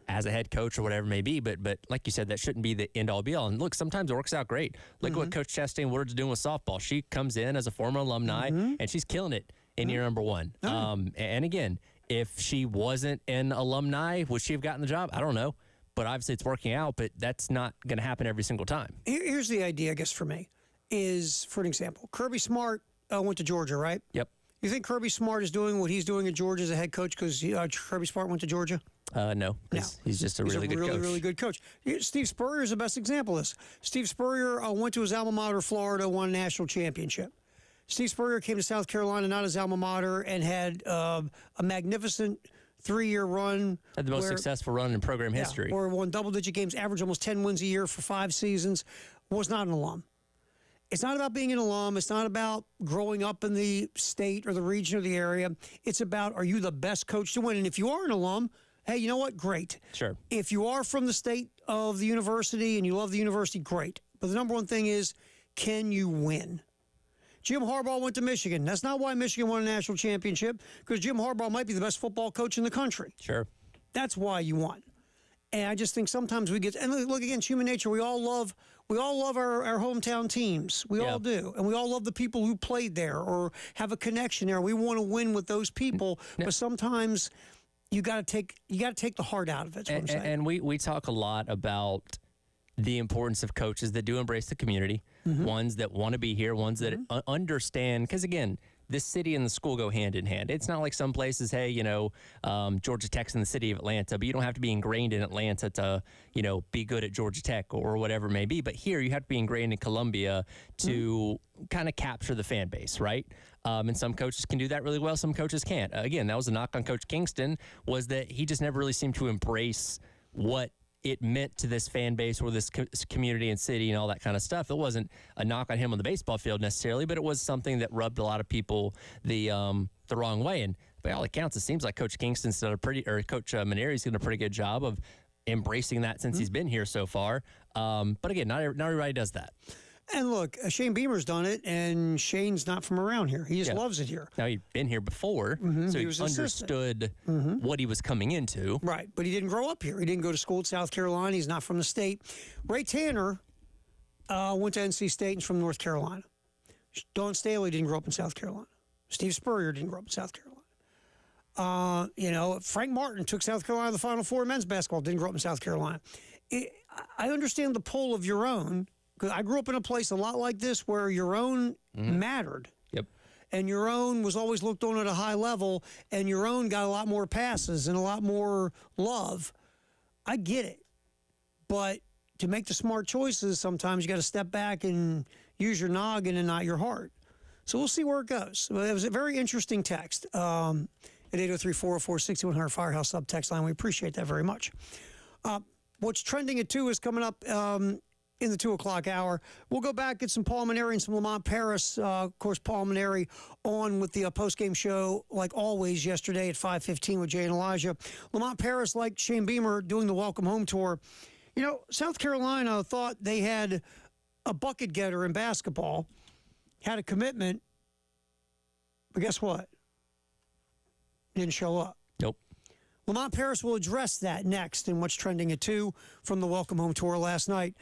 as a head coach or whatever it may be. But like you said, that shouldn't be the end all be all. And look, sometimes it works out great. Look what Coach Chastain Woodard's doing with softball. She comes in as a former alumni and she's killing it in year number one. And again, if she wasn't an alumni, would she have gotten the job? I don't know. But obviously it's working out, but that's not going to happen every single time. Here's the idea, I guess, for me, is, for an example, Kirby Smart went to Georgia, right? Yep. You think Kirby Smart is doing what he's doing at Georgia as a head coach because Kirby Smart went to Georgia? No. He's just a really good coach. Really good coach. Steve Spurrier is the best example of this. Steve Spurrier went to his alma mater, Florida, won a national championship. Steve Spurrier came to South Carolina, not his alma mater, and had a magnificent 3-year run. Had the most successful run in program history. Or won double-digit games, averaged almost 10 wins a year for 5 seasons, was not an alum. It's not about being an alum. It's not about growing up in the state or the region or the area. It's about, are you the best coach to win? And if you are an alum, hey, you know what? Great. Sure. If you are from the state of the university and you love the university, great. But the number one thing is, can you win? Jim Harbaugh went to Michigan. That's not why Michigan won a national championship, because Jim Harbaugh might be the best football coach in the country. Sure. That's why you won. And I just think sometimes we get, and look, again, it's human nature. We all love our hometown teams. We all do. And we all love the people who played there or have a connection there. We want to win with those people. But sometimes you got to take the heart out of it. That's what I'm saying. And we talk a lot about the importance of coaches that do embrace the community, ones that want to be here, ones that understand. Because, again, this city and the school go hand in hand. It's not like some places, hey, Georgia Tech's in the city of Atlanta, but you don't have to be ingrained in Atlanta to, be good at Georgia Tech or whatever it may be. But here you have to be ingrained in Columbia to kind of capture the fan base, right? And some coaches can do that really well. Some coaches can't. Again, that was a knock on Coach Kingston, was that he just never really seemed to embrace what it meant to this fan base or this community and city and all that kind of stuff. It wasn't a knock on him on the baseball field necessarily, but it was something that rubbed a lot of people the wrong way. And by all accounts, it seems like Coach Kingston's done Coach Mainieri's done a pretty good job of embracing that since he's been here so far. But again, not everybody does that. And look, Shane Beamer's done it, and Shane's not from around here. He just loves it here. Now, he'd been here before, so he understood what he was coming into. Right, but he didn't grow up here. He didn't go to school at South Carolina. He's not from the state. Ray Tanner went to NC State and is from North Carolina. Don Staley didn't grow up in South Carolina. Steve Spurrier didn't grow up in South Carolina. Frank Martin took South Carolina to the Final Four in men's basketball, didn't grow up in South Carolina. I understand the pull of your own, because I grew up in a place a lot like this where your own mattered. Yep. And your own was always looked on at a high level, and your own got a lot more passes and a lot more love. I get it. But to make the smart choices, sometimes you got to step back and use your noggin and not your heart. So we'll see where it goes. But it was a very interesting text at 803-404-6100 Firehouse subtext line. We appreciate that very much. What's trending at 2 is coming up in the 2 o'clock hour. We'll go back, get some Paul Mainieri and some Lamont Paris. Of course, Paul Mainieri on with the post-game show, like always, yesterday at 5:15 with Jay and Elijah. Lamont Paris, like Shane Beamer, doing the Welcome Home Tour. South Carolina thought they had a bucket getter in basketball, had a commitment, but guess what? Didn't show up. Nope. Lamont Paris will address that next in what's trending at 2 from the Welcome Home Tour last night.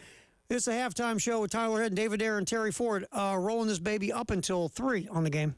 It's a halftime show with Tyler Head and David Aaron and Terry Ford rolling this baby up until 3 on the game.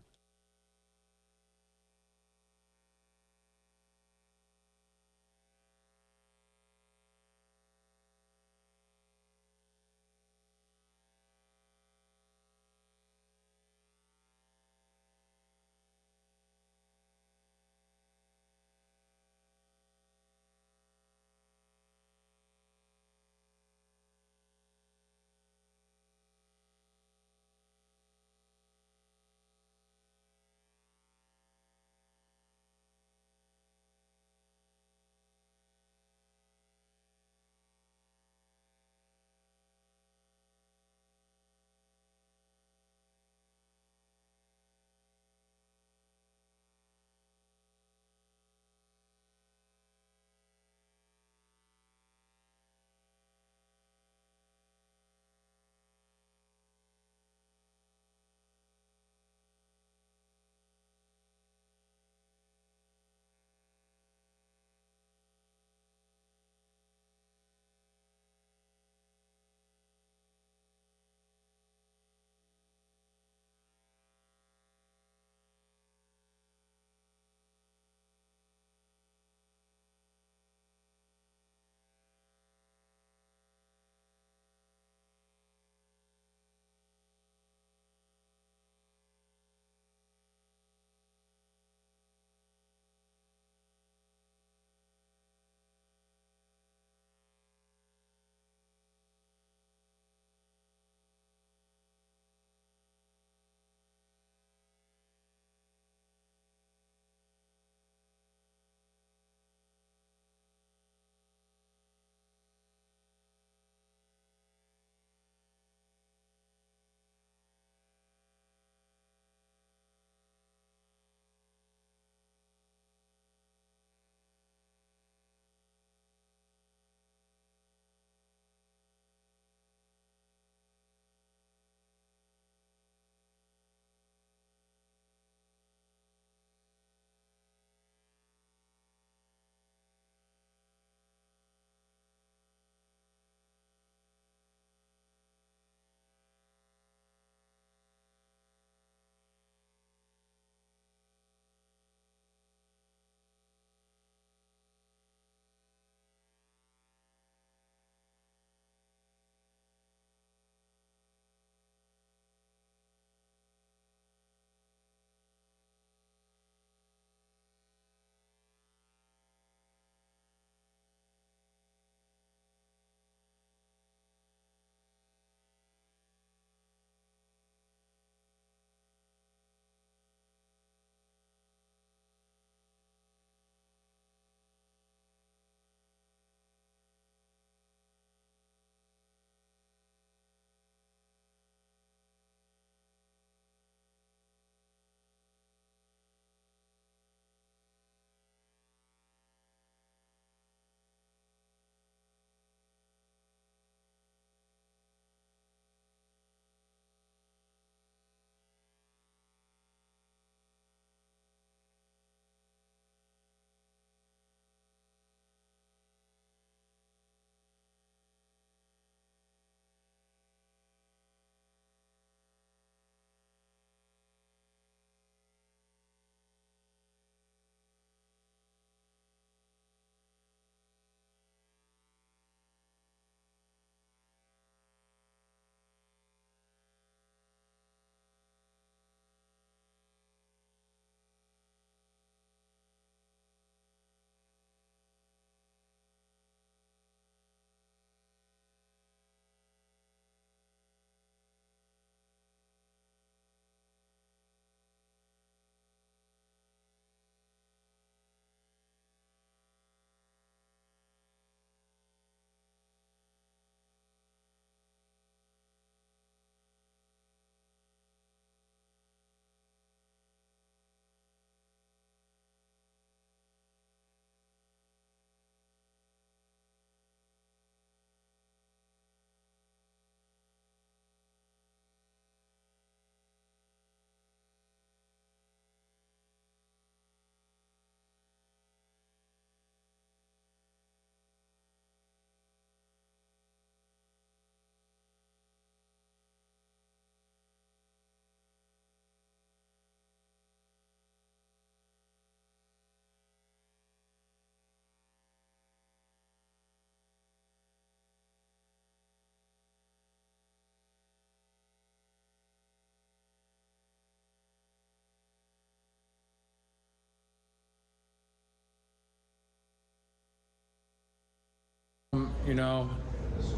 You know,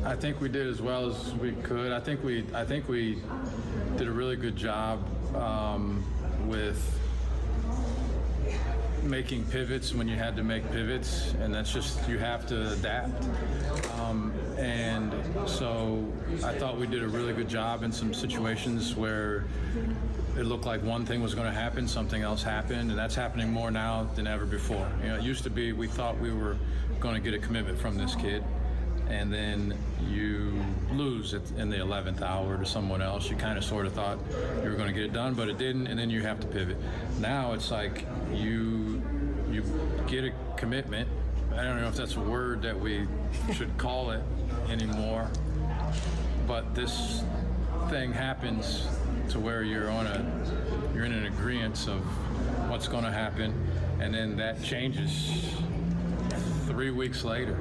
I think we did as well as we could. I think we did a really good job with making pivots when you had to make pivots, and that's just, you have to adapt. And so I thought we did a really good job in some situations where it looked like one thing was going to happen, something else happened, and that's happening more now than ever before. You know, it used to be we thought we were going to get a commitment from this kid, and then you lose it in the 11th hour to someone else. You kind of sort of thought you were going to get it done, but it didn't, and then you have to pivot. Now it's like you get a commitment. I don't know if that's a word that we should call it anymore, but this thing happens to where you're in an agreement of what's going to happen, and then that changes 3 weeks later.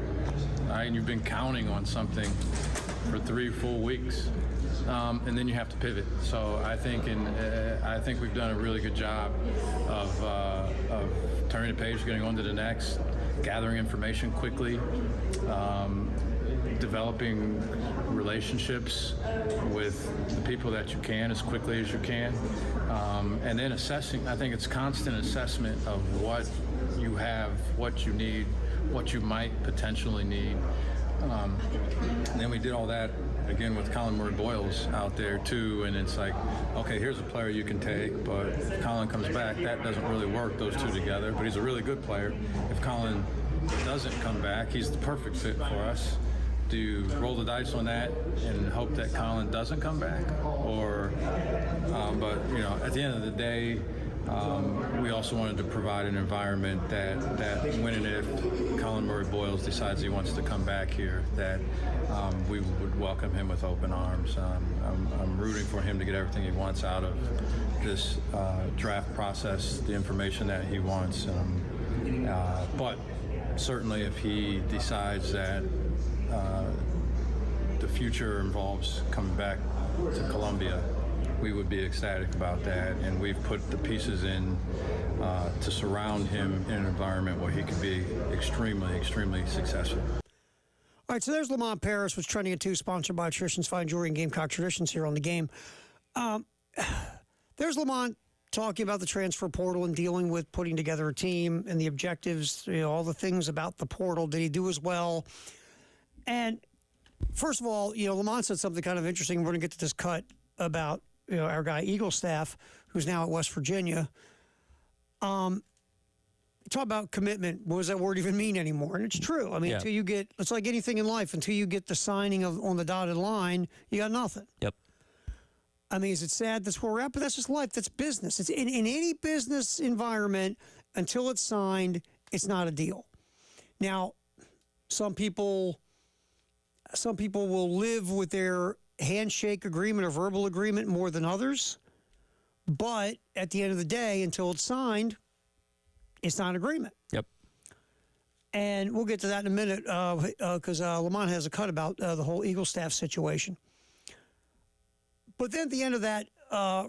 Right? And you've been counting on something for 3 full weeks, and then you have to pivot. So I think we've done a really good job of turning the page, getting on to the next, gathering information quickly, developing relationships with the people that you can as quickly as you can, and then assessing. I think it's constant assessment of what you have, what you need, what you might potentially need. And then we did all that again with Colin Murray-Boyles out there too, and it's like, okay, here's a player you can take, but if Colin comes back, that doesn't really work, those two together, but he's a really good player. If Colin doesn't come back, he's the perfect fit for us. Do you roll the dice on that and hope that Colin doesn't come back? Or, but you know, at the end of the day, we also wanted to provide an environment that when and if Colin Murray-Boyles decides he wants to come back here, that we would welcome him with open arms. I'm rooting for him to get everything he wants out of this draft process, the information that he wants. But certainly if he decides that the future involves coming back to Columbia, we would be ecstatic about that, and we've put the pieces in to surround him in an environment where he can be extremely, extremely successful. All right, so there's Lamont Paris, which Trending at 2, sponsored by Traditions Fine Jewelry and Gamecock Traditions here on the game. There's Lamont talking about the transfer portal and dealing with putting together a team and the objectives, you know, all the things about the portal. Did he do as well? And first of all, you know, Lamont said something kind of interesting. We're going to get to this cut about, you know, our guy Eagle Staff, who's now at West Virginia. Talk about commitment. What does that word even mean anymore? And it's true. I mean, until you get, it's like anything in life, until you get the signing of on the dotted line, you got nothing. Yep. I mean, is it sad that's where we're at? But that's just life. That's business. It's in any business environment, until it's signed, it's not a deal. Now, some people will live with their handshake agreement or verbal agreement more than others. But at the end of the day, until it's signed, it's not an agreement. Yep. And we'll get to that in a minute because Lamont has a cut about the whole Eagle Staff situation. But then at the end of that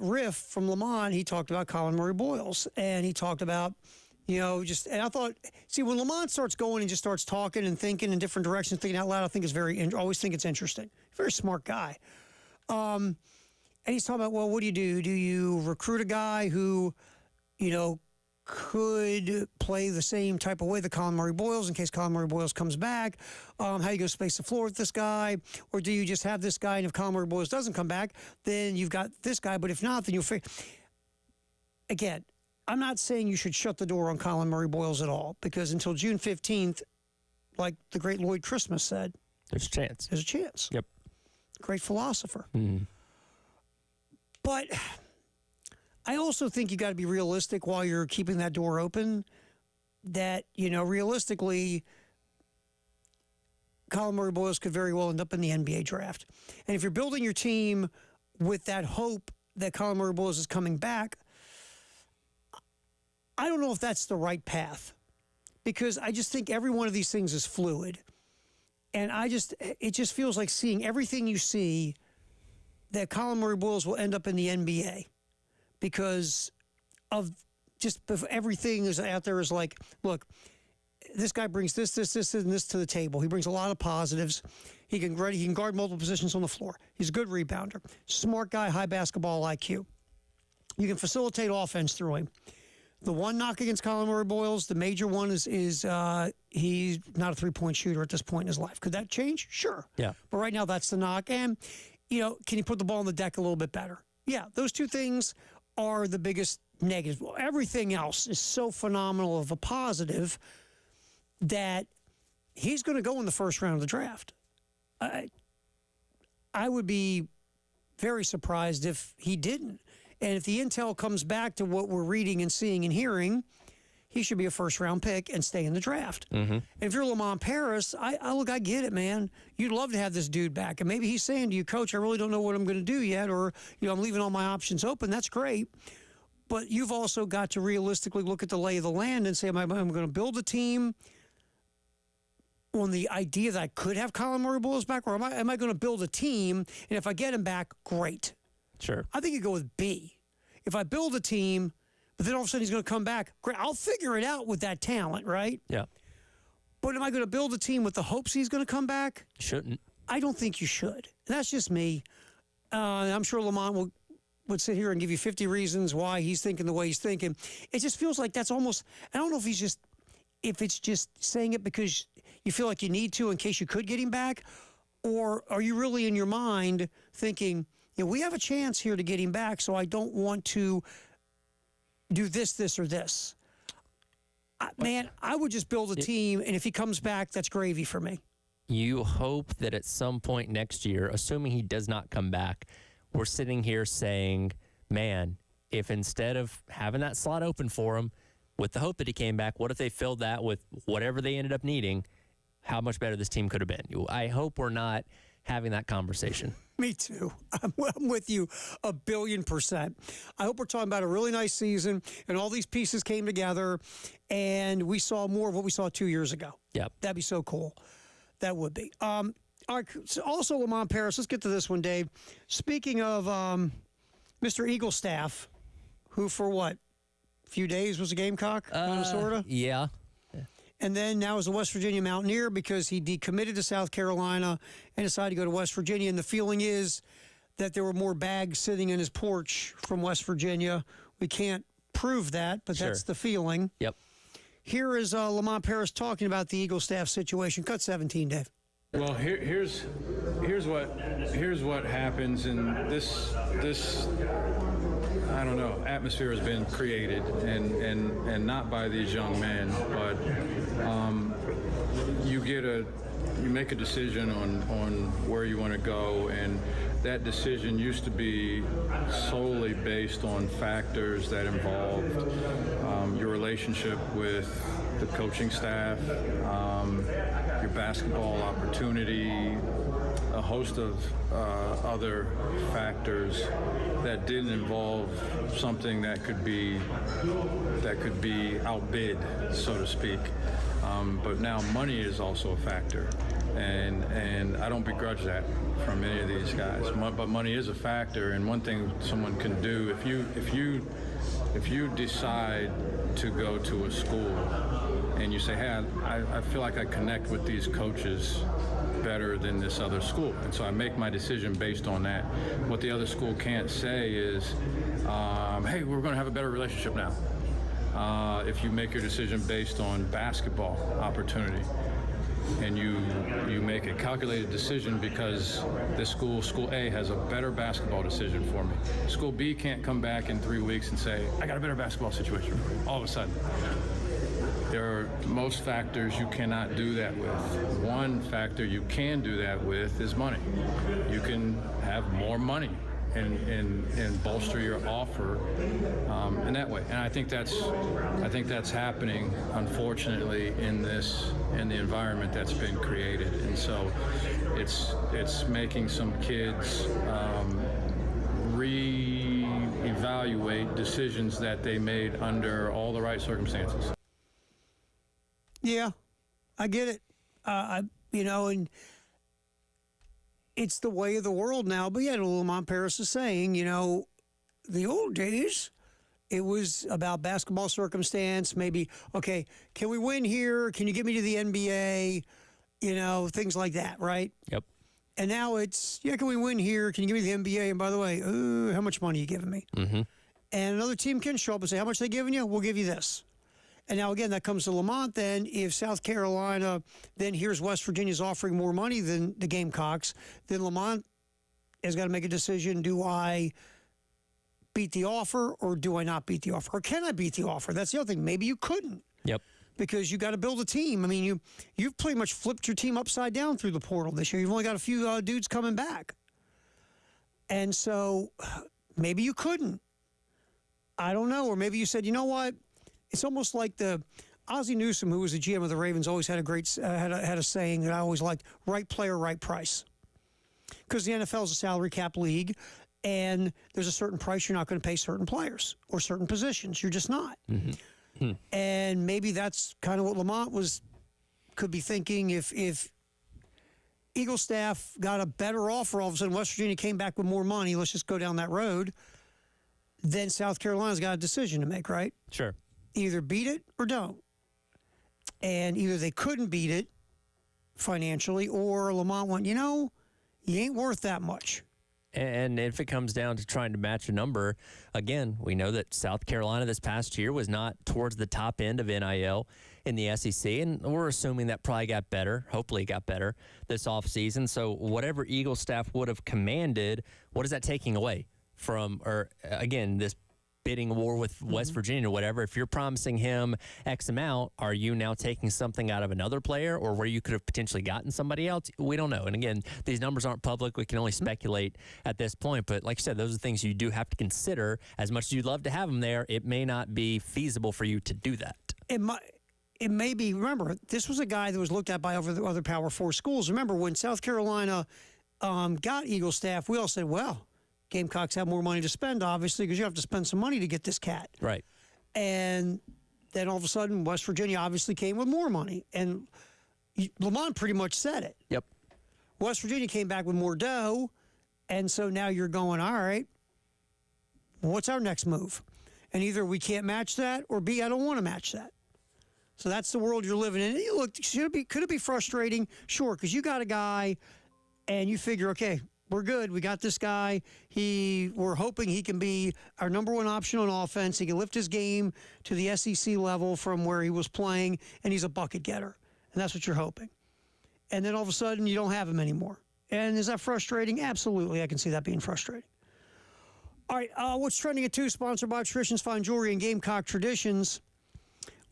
riff from Lamont, he talked about Colin Murray-Boyles, and he talked about, you know, just, and I thought, see, when Lamont starts going and just starts talking and thinking in different directions, thinking out loud, I think it's always think it's interesting. Very smart guy. And he's talking about, well, what do you do? Do you recruit a guy who, you know, could play the same type of way that Colin Murray-Boyles in case Colin Murray-Boyles comes back? How are you going to space the floor with this guy? Or do you just have this guy, and if Colin Murray-Boyles doesn't come back, then you've got this guy, but if not, then you'll figure. Again, I'm not saying you should shut the door on Colin Murray-Boyles at all, because until June 15th, like the great Lloyd Christmas said, there's a chance. There's a chance. Yep. Great philosopher. Mm-hmm. But I also think you got to be realistic while you're keeping that door open, that, you know, realistically, Colin Murray-Boyles could very well end up in the NBA draft. And if you're building your team with that hope that Colin Murray-Boyles is coming back, I don't know if that's the right path, because I just think every one of these things is fluid. And it just feels like seeing everything you see that Colin Murray-Boyles will end up in the NBA. Because of just everything is out there is like, look, this guy brings this, and this to the table. He brings a lot of positives. He can guard multiple positions on the floor. He's a good rebounder. Smart guy, high basketball IQ. You can facilitate offense through him. The one knock against Colin Murray-Boyles, the major one is he's not a three-point shooter at this point in his life. Could that change? Sure. Yeah. But right now, that's the knock. And, can you put the ball on the deck a little bit better? Yeah, those two things are the biggest negatives. Well, everything else is so phenomenal of a positive that he's going to go in the first round of the draft. I would be very surprised if he didn't. And if the intel comes back to what we're reading and seeing and hearing, he should be a first-round pick and stay in the draft. Mm-hmm. And if you're Lamont Paris, I get it, man. You'd love to have this dude back. And maybe he's saying to you, Coach, I really don't know what I'm going to do yet, or I'm leaving all my options open. That's great. But you've also got to realistically look at the lay of the land and say, am I going to build a team on the idea that I could have Colin Murray-Boyles back, or am I going to build a team, and if I get him back, great. Sure. I think you go with B. If I build a team, but then all of a sudden he's going to come back, great. I'll figure it out with that talent, right? Yeah. But am I going to build a team with the hopes he's going to come back? Shouldn't. I don't think you should. That's just me. I'm sure Lamont would sit here and give you 50 reasons why he's thinking the way he's thinking. It just feels like that's almost, I don't know if it's just saying it because you feel like you need to in case you could get him back, or are you really in your mind thinking, we have a chance here to get him back, so I don't want to do this, or this. Man, I would just build a team, and if he comes back, that's gravy for me. You hope that at some point next year, assuming he does not come back, we're sitting here saying, man, if instead of having that slot open for him, with the hope that he came back, what if they filled that with whatever they ended up needing? How much better this team could have been. I hope we're not having that conversation. Me too. I'm with you 1,000,000,000%. I hope we're talking about a really nice season and all these pieces came together and we saw more of what we saw 2 years ago. Yep. That'd be so cool. That would be. All right, also, Lamont Paris, let's get to this one, Dave. Speaking of Mr. Eaglestaff, who for what? Few days was a Gamecock, kind of, sort of? Yeah. And then now is a West Virginia Mountaineer because he decommitted to South Carolina and decided to go to West Virginia. And the feeling is that there were more bags sitting in his porch from West Virginia. We can't prove that, but that's the feeling. Yep. Here is Lamont Paris talking about the Eaglestaff situation. Cut 17, Dave. Well, here's what happens, and this I don't know, atmosphere has been created, and not by these young men, but you make a decision on where you want to go, and that decision used to be solely based on factors that involved your relationship with the coaching staff, your basketball opportunity, a host of other factors that didn't involve something that could be outbid, so to speak. But now money is also a factor, and I don't begrudge that from any of these guys. But money is a factor, and one thing someone can do if you decide to go to a school and you say, hey, I feel like I connect with these coaches better than this other school, and so I make my decision based on that. What the other school can't say is, hey, we're going to have a better relationship now. If you make your decision based on basketball opportunity, and you make a calculated decision because this school A, has a better basketball decision for me. School B can't come back in 3 weeks and say, I got a better basketball situation for you, all of a sudden. There are most factors you cannot do that with. One factor you can do that with is money. You can have more money and bolster your offer in that way. And I think that's happening, unfortunately, in the environment that's been created. And so it's making some kids reevaluate decisions that they made under all the right circumstances. Yeah, I get it. And it's the way of the world now. But yeah, Lamont Paris is saying, the old days, It was about basketball circumstance. Maybe, okay, can we win here? Can you get me to the NBA? You know, things like that, right? Yep. And now it's, yeah, can we win here? Can you give me the NBA? And by the way, how much money are you giving me? Mm-hmm. And another team can show up and say, how much they giving you? We'll give you this. And now, again, that comes to Lamont then. If South Carolina then hears West Virginia's offering more money than the Gamecocks, then Lamont has got to make a decision. Do I beat the offer or do I not beat the offer? Or can I beat the offer? That's the other thing. Maybe you couldn't. Yep. Because you got to build a team. I mean, you've pretty much flipped your team upside down through the portal this year. You've only got a few dudes coming back. And so maybe you couldn't. I don't know. Or maybe you said, you know what? It's almost like the Ozzie Newsome, who was the GM of the Ravens, always had a great had a saying that I always liked: right player, right price. Because the NFL is a salary cap league, and there's a certain price you're not going to pay certain players or certain positions. You're just not. Mm-hmm. And maybe that's kind of what Lamont could be thinking. If Eagle staff got a better offer, all of a sudden West Virginia came back with more money. Let's just go down that road. Then South Carolina's got a decision to make, right? Sure. Either beat it or don't. And either they couldn't beat it financially, or Lamont went, you know, you ain't worth that much. And if it comes down to trying to match a number, again, we know that South Carolina this past year was not towards the top end of NIL in the SEC, and we're assuming that probably got better. Hopefully it got better this offseason. So whatever Eagle staff would have commanded, what is that taking away from, or again, this bidding war with West Virginia or whatever? If you're promising him X amount, are you now taking something out of another player, or where you could have potentially gotten somebody else? We don't know. And again, these numbers aren't public. We can only speculate at this point. But like I said, those are things you do have to consider. As much as you'd love to have them there, it may not be feasible for you to do that. It may be. Remember, this was a guy that was looked at by other Power 4 schools. Remember, when South Carolina got Eagle staff, we all said, well, Gamecocks have more money to spend, obviously, because you have to spend some money to get this cat. Right. And then all of a sudden, West Virginia obviously came with more money. And Lamont pretty much said it. Yep. West Virginia came back with more dough. And so now you're going, all right, what's our next move? And either we can't match that, or B, I don't want to match that. So that's the world you're living in. And you look, could it be frustrating? Sure, because you got a guy and you figure, okay, we're good. We got this guy. We're hoping he can be our number one option on offense. He can lift his game to the SEC level from where he was playing, and he's a bucket getter. And that's what you're hoping. And then all of a sudden, you don't have him anymore. And is that frustrating? Absolutely. I can see that being frustrating. All right, what's trending at 2, sponsored by Traditions Fine Jewelry and Gamecock Traditions.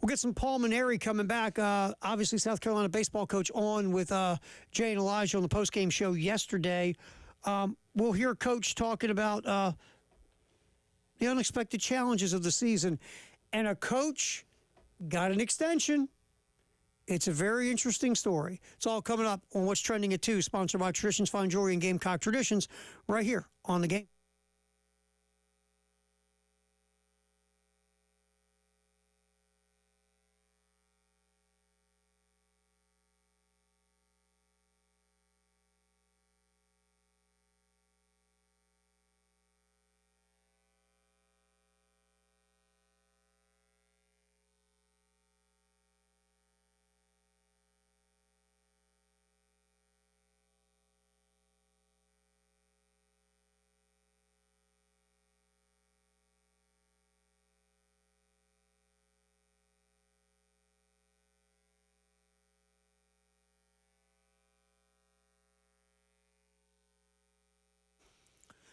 We'll get some Paul Mainieri coming back. Obviously, South Carolina baseball coach on with Jay and Elijah on the postgame show yesterday. We'll hear Coach talking about the unexpected challenges of the season. And a coach got an extension. It's a very interesting story. It's all coming up on What's Trending at 2, sponsored by Traditions Fine Jewelry and Gamecock Traditions, right here on The Game.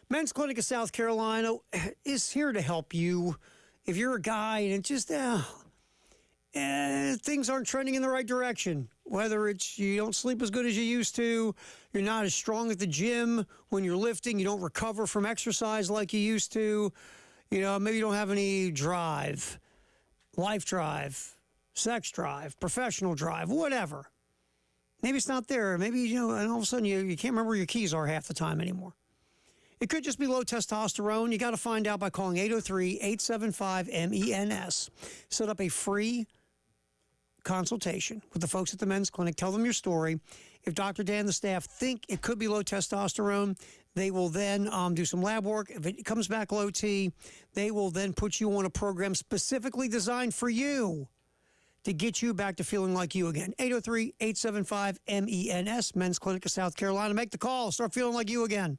Men's Clinic of South Carolina is here to help you. If you're a guy and it just things aren't trending in the right direction, whether it's you don't sleep as good as you used to, you're not as strong at the gym when you're lifting, you don't recover from exercise like you used to, maybe you don't have any drive, life drive, sex drive, professional drive, whatever. Maybe it's not there. Maybe, and all of a sudden you can't remember where your keys are half the time anymore. It could just be low testosterone. You got to find out by calling 803-875-MENS. Set up a free consultation with the folks at the Men's Clinic. Tell them your story. If Dr. Dan and the staff think it could be low testosterone, They will then do some lab work. If it comes back low T, they will then put you on a program specifically designed for you to get you back to feeling like you again. 803-875-MENS, Men's Clinic of South Carolina. Make the call. Start feeling like you again.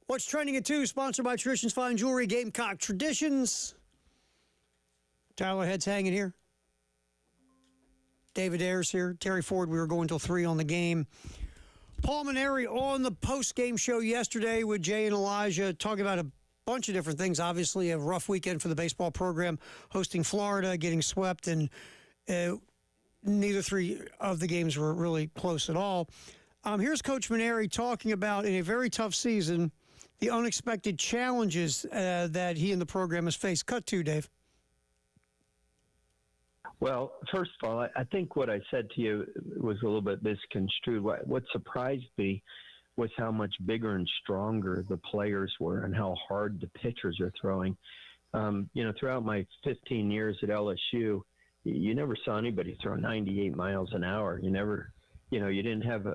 What's Trending at 2, sponsored by Traditions Fine Jewelry, Gamecock Traditions. Tyler Head's hanging here. David Ayers here. Terry Ford, we were going till 3 on the game. Paul Mainieri on the post-game show yesterday with Jay and Elijah, talking about a bunch of different things. Obviously, a rough weekend for the baseball program, hosting Florida, getting swept, and neither 3 of the games were really close at all. Here's Coach Mainieri talking about, in a very tough season, the unexpected challenges that he and the program has faced. Cut 2, Dave. Well, first of all, I think what I said to you was a little bit misconstrued. What surprised me was how much bigger and stronger the players were and how hard the pitchers are throwing. Throughout my 15 years at LSU, you never saw anybody throw 98 miles an hour. You didn't have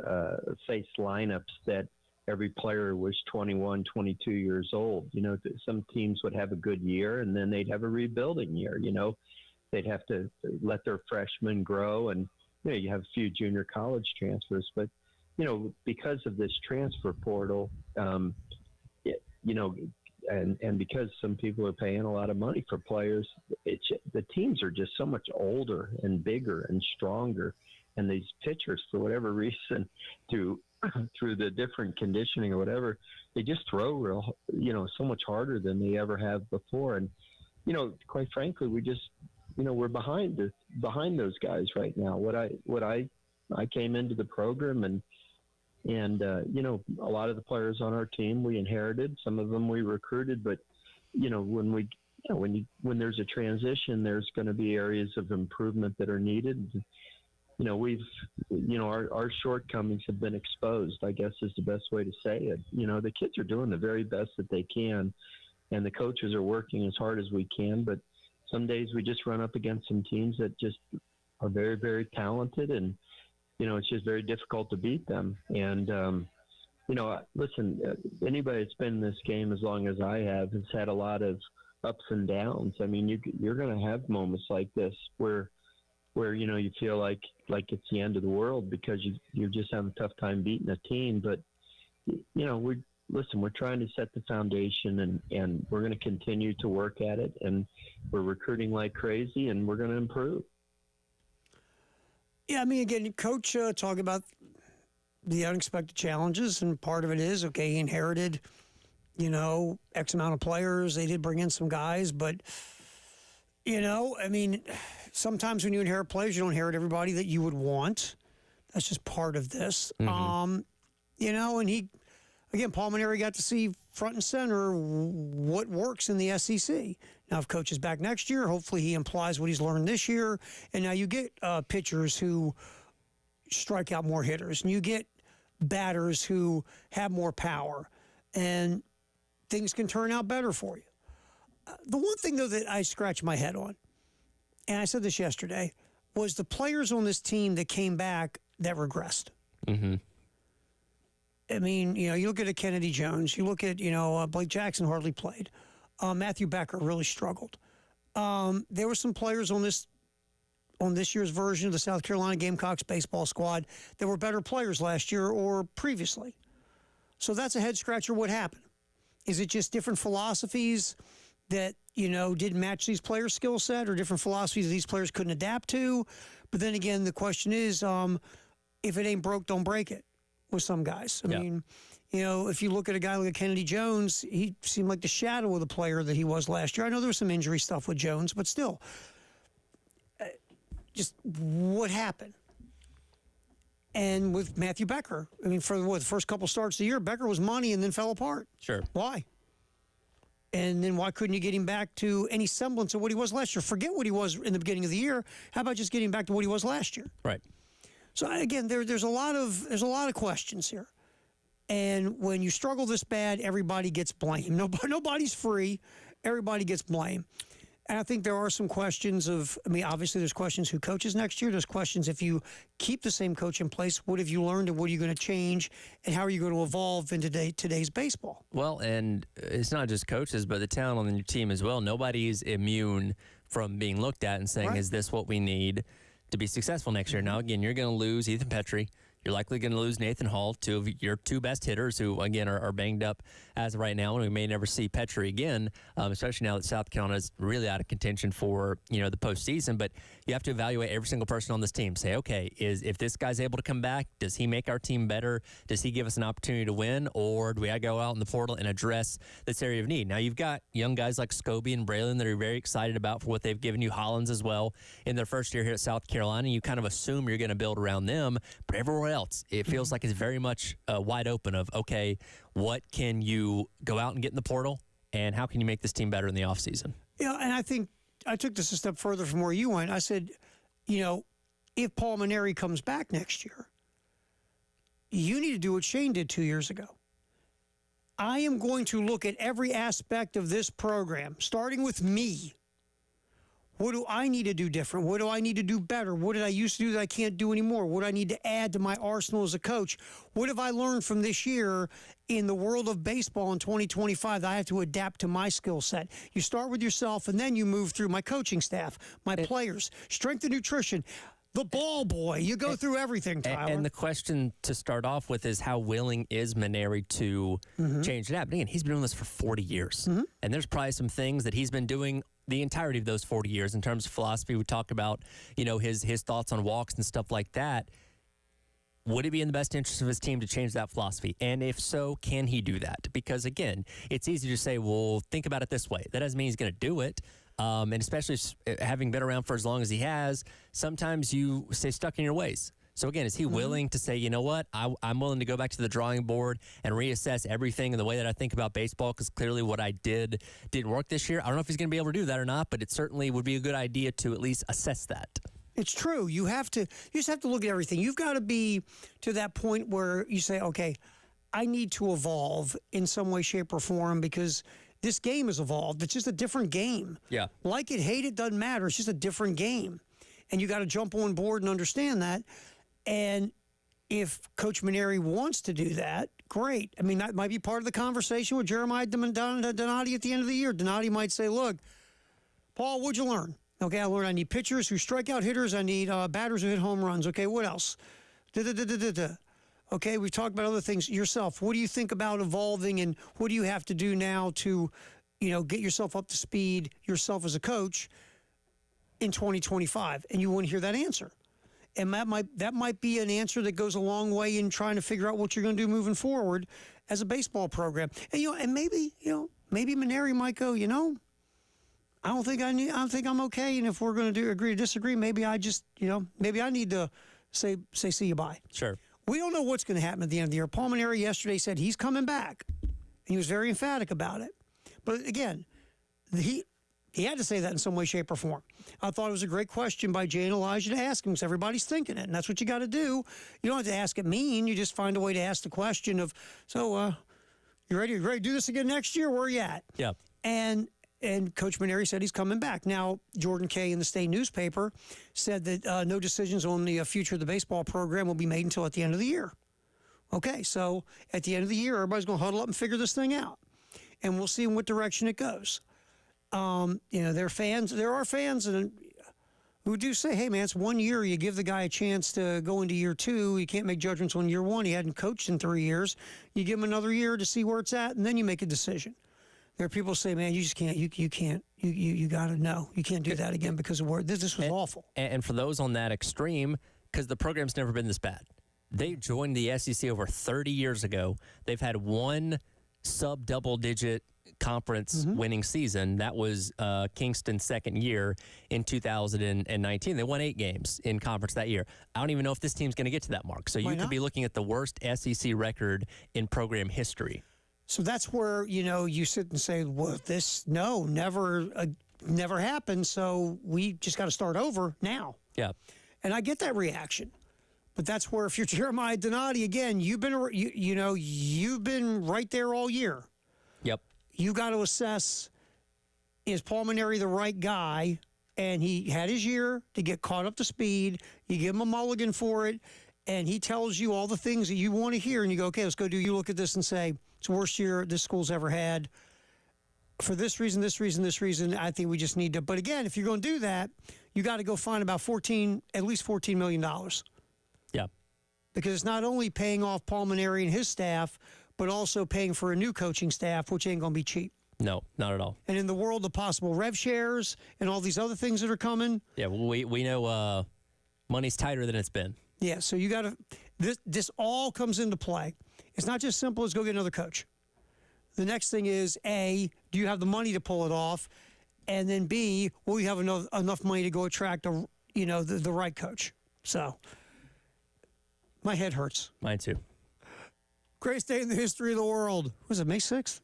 faced lineups that every player was 21, 22 years old. Some teams would have a good year and then they'd have a rebuilding year. They'd have to let their freshmen grow, and you have a few junior college transfers. But because of this transfer portal, and because some people are paying a lot of money for players, the teams are just so much older and bigger and stronger, and these pitchers, for whatever reason, through the different conditioning or whatever, they just throw real, so much harder than they ever have before. And quite frankly, we just, we're behind those guys right now. What I came into the program and a lot of the players on our team we inherited, some of them we recruited, but when there's a transition, there's going to be areas of improvement that are needed. Our shortcomings have been exposed, I guess is the best way to say it. The kids are doing the very best that they can, and the coaches are working as hard as we can, but some days we just run up against some teams that just are very, very talented, and it's just very difficult to beat them. And listen, anybody that's been in this game as long as I have has had a lot of ups and downs. I mean, you're going to have moments like this where you feel like it's the end of the world because you just have a tough time beating a team. But we're trying to set the foundation, and we're going to continue to work at it, and we're recruiting like crazy, and we're going to improve. Yeah, I mean, again, Coach talking about the unexpected challenges, and part of it is, okay, he inherited, X amount of players. They did bring in some guys, but, I mean, sometimes when you inherit players, you don't inherit everybody that you would want. That's just part of this. Mm-hmm. And Paul Mainieri got to see front and center what works in the SEC. Now, if Coach is back next year, hopefully he implies what he's learned this year. And now you get pitchers who strike out more hitters, and you get batters who have more power, and things can turn out better for you. The one thing, though, that I scratch my head on, and I said this yesterday, was the players on this team that came back that regressed. Mm-hmm. I mean, you look at a Kennedy Jones, you look at, Blake Jackson hardly played. Matthew Becker really struggled. There were some players on this year's version of the South Carolina Gamecocks baseball squad that were better players last year or previously. So that's a head scratcher. What happened? Is it just different philosophies that, didn't match these players' skill set, or different philosophies that these players couldn't adapt to? But then again, the question is, if it ain't broke, don't break it with some guys. I mean, if you look at a guy like Kennedy Jones, he seemed like the shadow of the player that he was last year. I know there was some injury stuff with Jones, but still, just what happened? And with Matthew Becker, I mean, for the first couple starts of the year, Becker was money and then fell apart. Sure. Why? And then why couldn't you get him back to any semblance of what he was last year? Forget what he was in the beginning of the year. How about just getting back to what he was last year? Right. So again, there's a lot of questions here, and when you struggle this bad, everybody gets blamed. Nobody's free. Everybody gets blamed. And I think there are some questions obviously there's questions who coaches next year. There's questions if you keep the same coach in place, what have you learned and what are you going to change, and how are you going to evolve in today's baseball? Well, and it's not just coaches, but the talent on your team as well. Nobody's immune from being looked at and saying, is this what we need to be successful next year? Now, again, you're going to lose Ethan Petrie. You're likely going to lose Nathan Hall, two of your two best hitters who, again, are banged up as of right now, and we may never see Petrie again, especially now that South Carolina is really out of contention for, the postseason. But you have to evaluate every single person on this team. Say, okay, if this guy's able to come back, does he make our team better? Does he give us an opportunity to win? Or do we go out in the portal and address this area of need? Now, you've got young guys like Scobie and Braylon that are very excited about for what they've given you. Hollins as well in their first year here at South Carolina. You kind of assume you're going to build around them, but everywhere else, it feels like it's very much wide open of, okay, what can you go out and get in the portal, and how can you make this team better in the offseason? Yeah, and I think I took this a step further from where you went. I said, if Paul Mainieri comes back next year, you need to do what Shane did 2 years ago. I am going to look at every aspect of this program, starting with me. What do I need to do different? What do I need to do better? What did I used to do that I can't do anymore? What do I need to add to my arsenal as a coach? What have I learned from this year in the world of baseball in 2025 that I have to adapt to my skill set? You start with yourself, and then you move through my coaching staff, my players, strength and nutrition. The ball boy. You go through everything, Tyler. And the question to start off with is how willing is Mainieri to change it up? But again, he's been doing this for 40 years. And there's probably some things that he's been doing the entirety of those 40 years in terms of philosophy. We talk about, his thoughts on walks and stuff like that. Would it be in the best interest of his team to change that philosophy? And if so, can he do that? Because, again, it's easy to say, well, think about it this way. That doesn't mean he's going to do it. And especially having been around for as long as he has, sometimes you stay stuck in your ways. So, again, is he willing to say, you know what, I'm willing to go back to the drawing board and reassess everything in the way that I think about baseball, because clearly what I didn't work this year. I don't know if he's going to be able to do that or not, but it certainly would be a good idea to at least assess that. It's true. You just have to look at everything. You've got to be to that point where you say, okay, I need to evolve in some way, shape, or form because this game has evolved. It's just a different game. Yeah. Like it, hate it, doesn't matter. It's just a different game. And you got to jump on board and understand that. And if Coach Mainieri wants to do that, great. I mean, that might be part of the conversation with Jeremiah Donati at the end of the year. Donati might say, look, Paul, what'd you learn? Okay, I learned I need pitchers who strike out hitters. I need batters who hit home runs. Okay, what else? Okay, we've talked about other things. Yourself, what do you think about evolving and what do you have to do now to, get yourself up to speed yourself as a coach in 2025? And you want to hear that answer. And that might be an answer that goes a long way in trying to figure out what you're going to do moving forward as a baseball program. And and maybe Mainieri might go, I don't think I'm okay. And if we're going to agree to disagree, maybe I just, maybe I need to say see you bye. Sure. We don't know what's going to happen at the end of the year. Paul Mainieri yesterday said he's coming back. And he was very emphatic about it. But again, he had to say that in some way, shape, or form. I thought it was a great question by Jay and Elijah to ask him because everybody's thinking it. And that's what you got to do. You don't have to ask it mean. You just find a way to ask the question of, so you ready to do this again next year? Where are you at? Yeah. And Coach Mainieri said he's coming back. Now, Jordan Kay in the state newspaper said that no decisions on the future of the baseball program will be made until at the end of the year. Okay, so at the end of the year, everybody's going to huddle up and figure this thing out. And we'll see in what direction it goes. There are fans who do say, hey, man, it's 1 year. You give the guy a chance to go into year two. You can't make judgments on year one. He hadn't coached in 3 years. You give him another year to see where it's at, and then you make a decision. There are people who say, man, you just can't, you can't, you got to know. You can't do that again because of where this was awful. And for those on that extreme, because the program's never been this bad. They joined the SEC over 30 years ago. They've had one sub-double-digit conference winning season. That was Kingston's second year in 2019. They won 8 games in conference that year. I don't even know if this team's going to get to that mark. So you could be looking at the worst SEC record in program history. So that's where, you sit and say, well, never happened. So we just got to start over now. Yeah. And I get that reaction. But that's where, if you're Jeremiah Donati, again, you've been right there all year. Yep. You got to assess, is Paul Mainieri the right guy? And he had his year to get caught up to speed. You give him a mulligan for it, and he tells you all the things that you want to hear, and you go, okay, let's go do. You look at this and say, it's the worst year this school's ever had. For this reason, I think we just need to. But again, if you're going to do that, you got to go find about at least $14 million. Yeah. Because it's not only paying off Paul Mainieri and his staff, but also paying for a new coaching staff, which ain't going to be cheap. No, not at all. And in the world of possible rev shares and all these other things that are coming. Yeah, we know money's tighter than it's been. Yeah, so you got to this all comes into play. It's not just simple as go get another coach. The next thing is, A, do you have the money to pull it off? And then B, will you have enough money to go attract the right coach? So my head hurts. Mine too. Greatest day in the history of the world. Was it May 6th?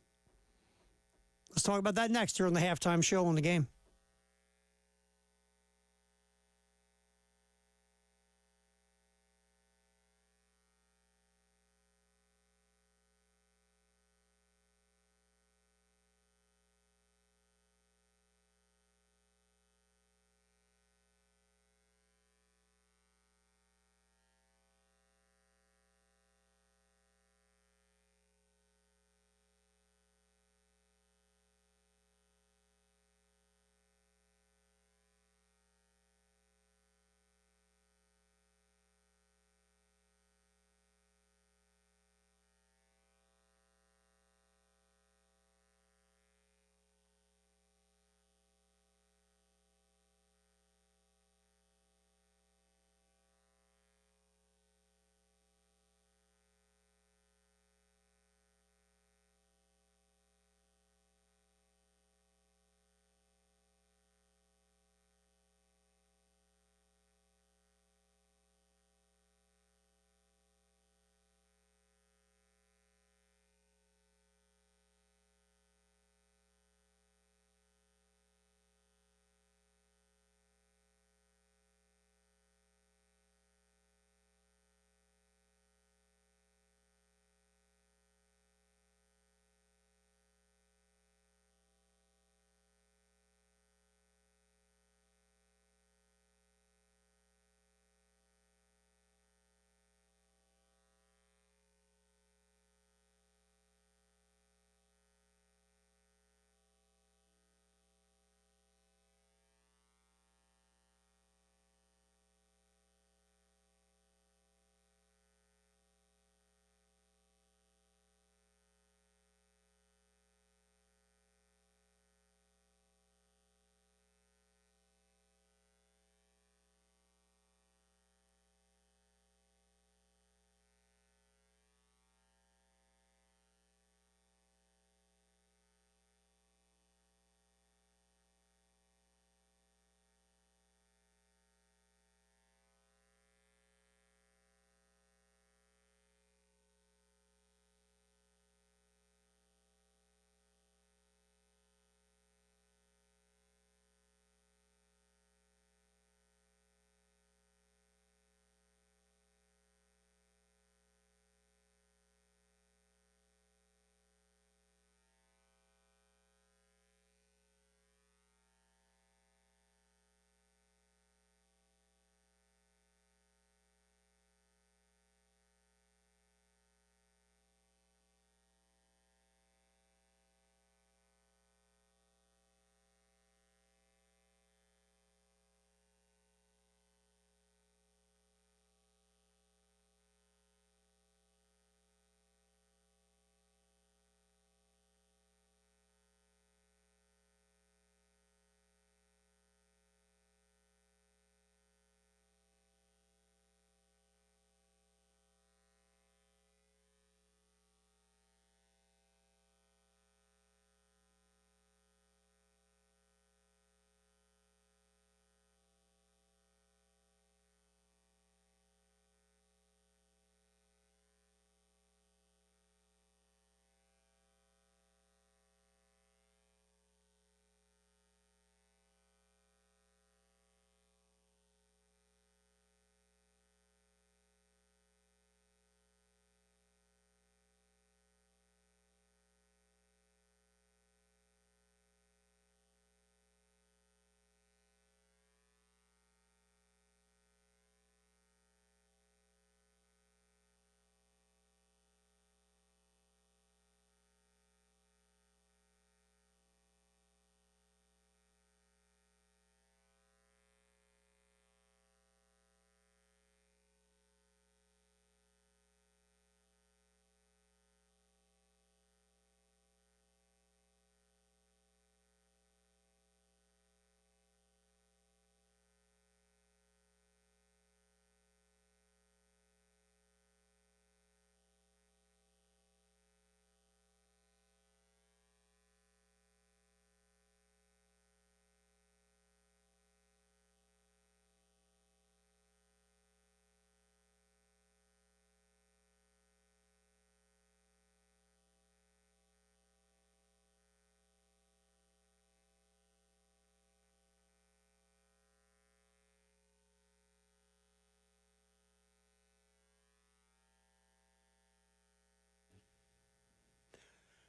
Let's talk about that next here on the halftime show on the game.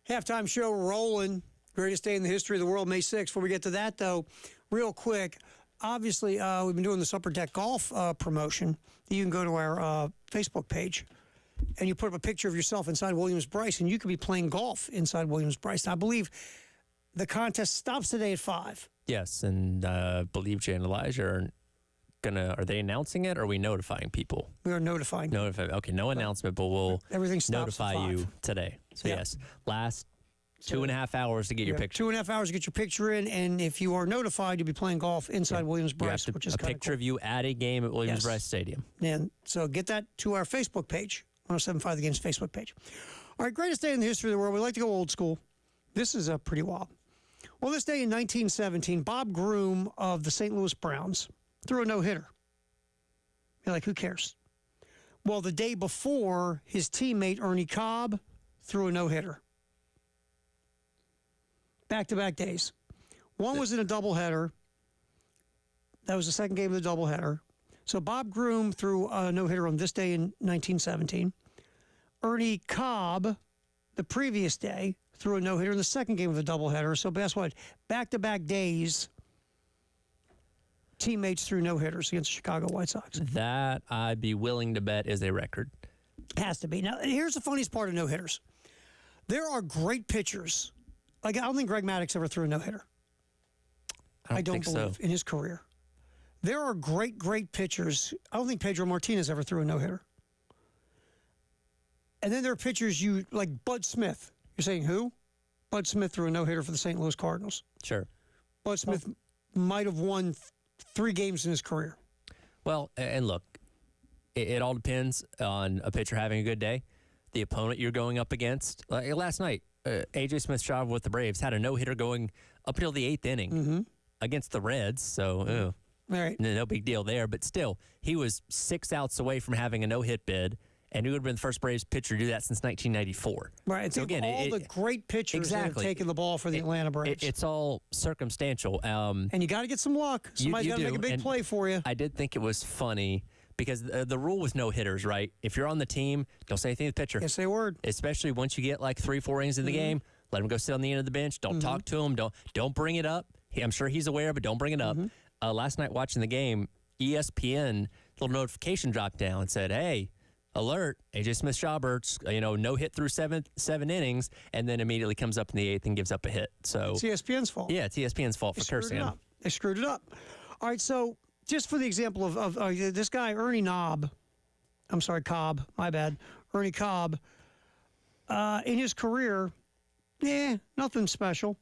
Halftime show rolling. Greatest day in the history of the world, May 6th. Before we get to that, though, real quick, obviously, we've been doing this Upper Deck Golf promotion. You can go to our Facebook page, and you put up a picture of yourself inside Williams-Brice, and you could be playing golf inside Williams-Brice. I believe the contest stops today at 5. Yes, and I believe Jay and Elijah are they announcing it, or are we notifying people? We are notifying. Okay, no announcement, but we'll everything notify you today. So, yes, last 2.5 hours to get your picture. 2.5 hours to get your picture in, and if you are notified, you'll be playing golf inside Williams-Brice, which is a picture of you at a game at Williams-Brice Stadium. And so get that to our Facebook page, 107.5 The Game's Facebook page. All right, greatest day in the history of the world. We like to go old school. This is pretty wild. Well, this day in 1917, Bob Groom of the St. Louis Browns threw a no-hitter. You're like, who cares? Well, the day before, his teammate Ernie Cobb threw a no-hitter. Back-to-back days. One was in a doubleheader. That was the second game of the doubleheader. So Bob Groom threw a no-hitter on this day in 1917. Ernie Cobb, the previous day, threw a no-hitter in the second game of the doubleheader. So guess what? Back-to-back days, teammates threw no-hitters against the Chicago White Sox. That I'd be willing to bet is a record. Has to be. Now, here's the funniest part of no-hitters. There are great pitchers. Like, I don't think Greg Maddux ever threw a no-hitter. I don't believe in his career. There are great, great pitchers. I don't think Pedro Martinez ever threw a no-hitter. And then there are pitchers like Bud Smith. You're saying who? Bud Smith threw a no-hitter for the St. Louis Cardinals. Sure. Bud Smith might have won 3 games in his career. Well, and look, it all depends on a pitcher having a good day, the opponent you're going up against. Like last night, A.J. Smith-Shawver with the Braves had a no-hitter going up until the 8th inning against the Reds, so all right. No big deal there. But still, he was 6 outs away from having a no-hit bid, and he would have been the first Braves pitcher to do that since 1994. Right. And so again, all the great pitchers that have taken the ball for the Atlanta Braves. It's all circumstantial. And you got to get some luck. Somebody's got to make a big play for you. I did think it was funny because the rule with no hitters, right? If you're on the team, don't say anything to the pitcher. Can't say a word. Especially once you get like 3-4 innings in the game, let him go sit on the end of the bench. Don't talk to him. Don't bring it up. I'm sure he's aware of it. Don't bring it up. Last night watching the game, ESPN little notification dropped down and said, "Hey, alert! A.J. Smith-Shawver, no hit through seven innings," and then immediately comes up in the 8th and gives up a hit. So it's ESPN's fault. Yeah, it's ESPN's fault for cursing him. They screwed it up. All right, so just for the example of this guy, Ernie Cobb, my bad, Ernie Cobb, in his career, nothing special.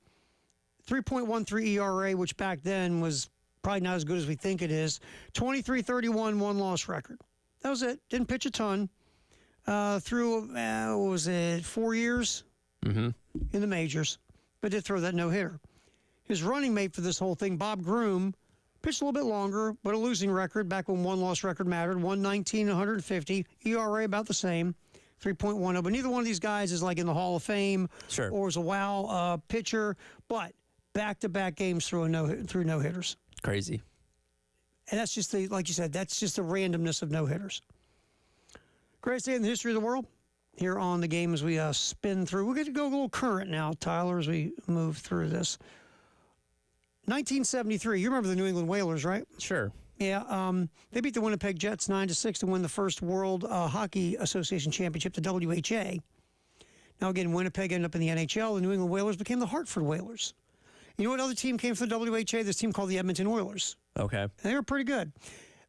3.13 ERA, which back then was probably not as good as we think it is. 23-31 one-loss record. That was it. Didn't pitch a ton. Through, what was it, 4 years in the majors, but did throw that no-hitter. His running mate for this whole thing, Bob Groom, pitched a little bit longer, but a losing record back when one-loss record mattered. 119, 150. ERA about the same, 3.10. But neither one of these guys is like in the Hall of Fame or is a wow pitcher. But back-to-back games through no-hitters. Crazy. And that's just like you said, that's just the randomness of no-hitters. Greatest day in the history of the world. Here on the game as we spin through. We're going to go a little current now, Tyler, as we move through this. 1973. You remember the New England Whalers, right? Sure. Yeah. They beat the Winnipeg Jets 9-6 to win the first World Hockey Association Championship, the WHA. Now, again, Winnipeg ended up in the NHL. The New England Whalers became the Hartford Whalers. You know what other team came from the WHA? This team called the Edmonton Oilers. Okay. And they were pretty good.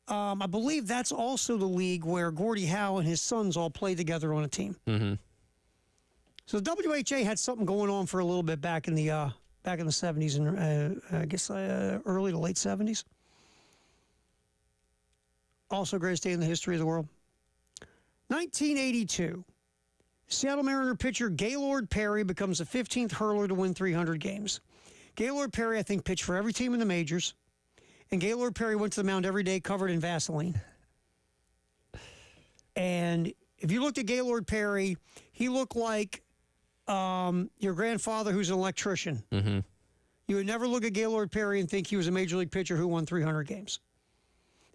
I believe that's also the league where Gordie Howe and his sons all played together on a team. So the WHA had something going on for a little bit back in the 70s and I guess early to late 70s. Also, greatest day in the history of the world. 1982. Seattle Mariner pitcher Gaylord Perry becomes the 15th hurler to win 300 games. Gaylord Perry, I think, pitched for every team in the majors. And Gaylord Perry went to the mound every day covered in Vaseline. And if you looked at Gaylord Perry, he looked like your grandfather who's an electrician. You would never look at Gaylord Perry and think he was a major league pitcher who won 300 games.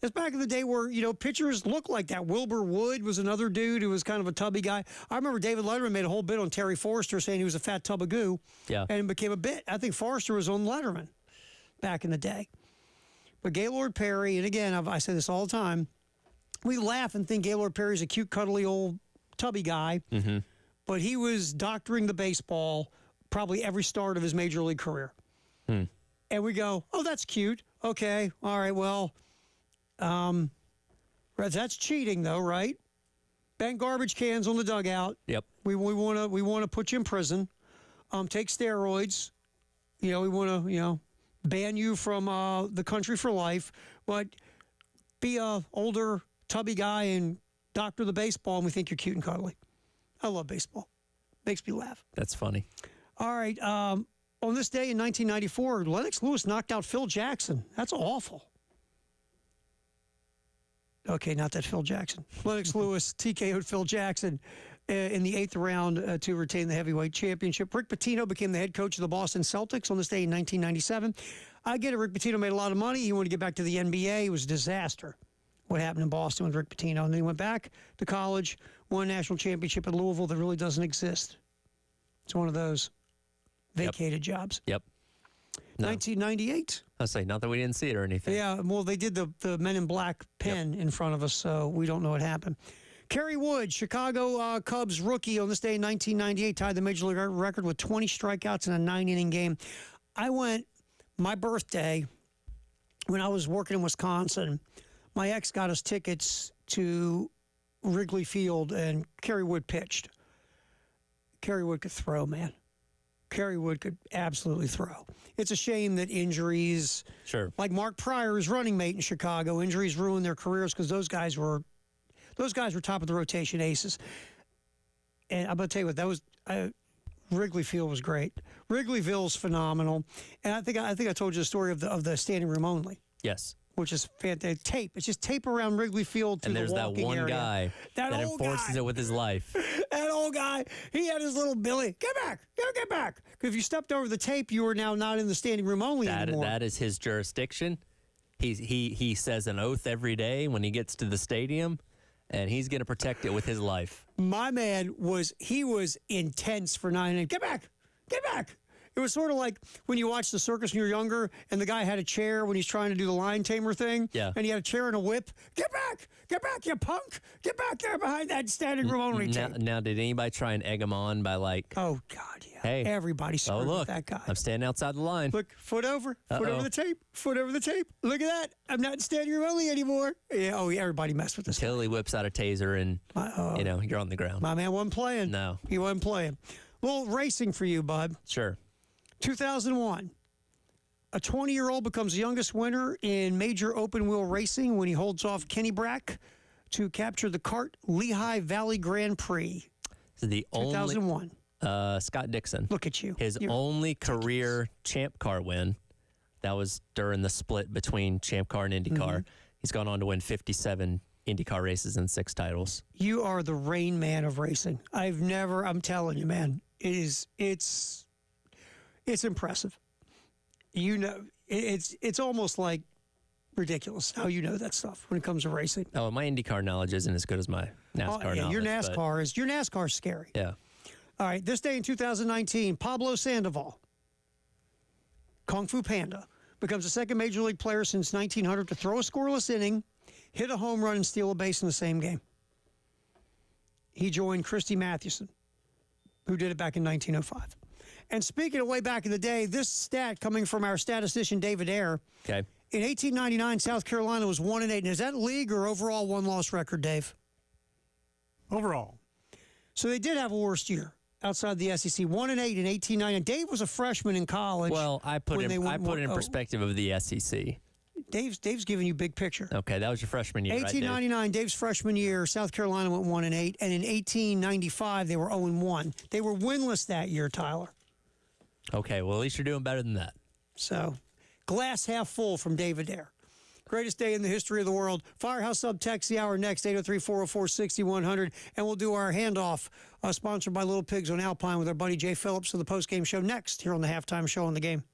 That's back in the day where, pitchers looked like that. Wilbur Wood was another dude who was kind of a tubby guy. I remember David Letterman made a whole bit on Terry Forrester saying he was a fat tub of goo. Yeah. And it became a bit. I think Forrester was on Letterman back in the day. But Gaylord Perry, and again, I say this all the time, we laugh and think Gaylord Perry's a cute, cuddly old tubby guy. Mm-hmm. But he was doctoring the baseball probably every start of his major league career. Hmm. And we go, oh, that's cute. Okay, all right, well, that's cheating, though, right? Bang garbage cans on the dugout. Yep. We want to put you in prison. Take steroids. We want to ban you from the country for life. But be a older tubby guy and doctor the baseball, and we think you're cute and cuddly. I love baseball. Makes me laugh. That's funny. All right. On this day in 1994, Lennox Lewis knocked out Phil Jackson. That's awful. Okay, not that Phil Jackson. Lennox Lewis TKO'd Phil Jackson in the 8th round to retain the heavyweight championship. Rick Pitino became the head coach of the Boston Celtics on this day in 1997. I get it. Rick Pitino made a lot of money. He wanted to get back to the NBA. It was a disaster what happened in Boston with Rick Pitino. And then he went back to college, won a national championship at Louisville that really doesn't exist. It's one of those vacated jobs. Yep. No. 1998. I'll say, not that we didn't see it or anything. Yeah, well, they did the Men in Black pen in front of us, so we don't know what happened. Kerry Wood, Chicago Cubs rookie on this day in 1998, tied the Major League record with 20 strikeouts in a 9-inning game. I went, my birthday, when I was working in Wisconsin, my ex got us tickets to Wrigley Field, and Kerry Wood pitched. Kerry Wood could throw, man. Kerry Wood could absolutely throw. It's a shame that injuries, sure, like Mark Pryor's running mate in Chicago, injuries ruined their careers because those guys were top of the rotation aces. And I'm gonna tell you what, that was Wrigley Field was great. Wrigleyville's phenomenal, and I think I told you the story of the standing room only. Yes. Which is fantastic. Tape. It's just tape around Wrigley Field through the walking area. And there's that one guy that enforces it with his life. That old guy, he had his little Billy. Get back. Get back. Because if you stepped over the tape, you were now not in the standing room only anymore. That is his jurisdiction. He says an oath every day when he gets to the stadium, and he's going to protect it with his life. My man was intense for 9 innings. Get back. Get back. It was sort of like when you watch the circus when you're younger and the guy had a chair when he's trying to do the lion tamer thing. Yeah. And he had a chair and a whip. Get back, you punk. Get back there behind that standing room only tape. Now, did anybody try and egg him on by Oh, God, yeah. Hey. Everybody screwed look, with that guy. I'm standing outside the line. Look, foot over the tape. Foot over the tape. Look at that. I'm not in standing room only anymore. Yeah, everybody messed with this. Until he whips out a taser and, you're on the ground. My man wasn't playing. No. He wasn't playing. Well, racing for you, bud. Sure. 2001, a 20-year-old becomes the youngest winner in major open-wheel racing when he holds off Kenny Brack to capture the CART Lehigh Valley Grand Prix. The 2001. Scott Dixon. Look at you. His only career Champ Car win. That was during the split between Champ Car and IndyCar. Mm-hmm. He's gone on to win 57 IndyCar races and 6 titles. You are the Rain Man of racing. I'm telling you, man, it's impressive. It's almost like ridiculous how you know that stuff when it comes to racing. Oh, my IndyCar knowledge isn't as good as my NASCAR knowledge. Your NASCAR's scary. Yeah. All right, this day in 2019, Pablo Sandoval, Kung Fu Panda, becomes the second major league player since 1900 to throw a scoreless inning, hit a home run, and steal a base in the same game. He joined Christy Mathewson, who did it back in 1905. And speaking of way back in the day, this stat coming from our statistician, David Ayer. Okay. In 1899, South Carolina was 1-8. And is that league or overall one-loss record, Dave? Overall. So they did have a worst year outside the SEC. 1-8 in 1899. Dave was a freshman in college. Well, I put it in perspective of the SEC. Dave's giving you big picture. Okay, that was your freshman year, 1899, right, Dave's freshman year, South Carolina went 1-8. And in 1895, they were 0-1. They were winless that year, Tyler. Okay, well, at least you're doing better than that. So, glass half full from David Ayer. Greatest day in the history of the world. Firehouse Sub Text the hour next, 803-404-6100. And we'll do our handoff, sponsored by Little Pigs on Alpine with our buddy Jay Phillips of the postgame show next here on the Halftime Show on the Game.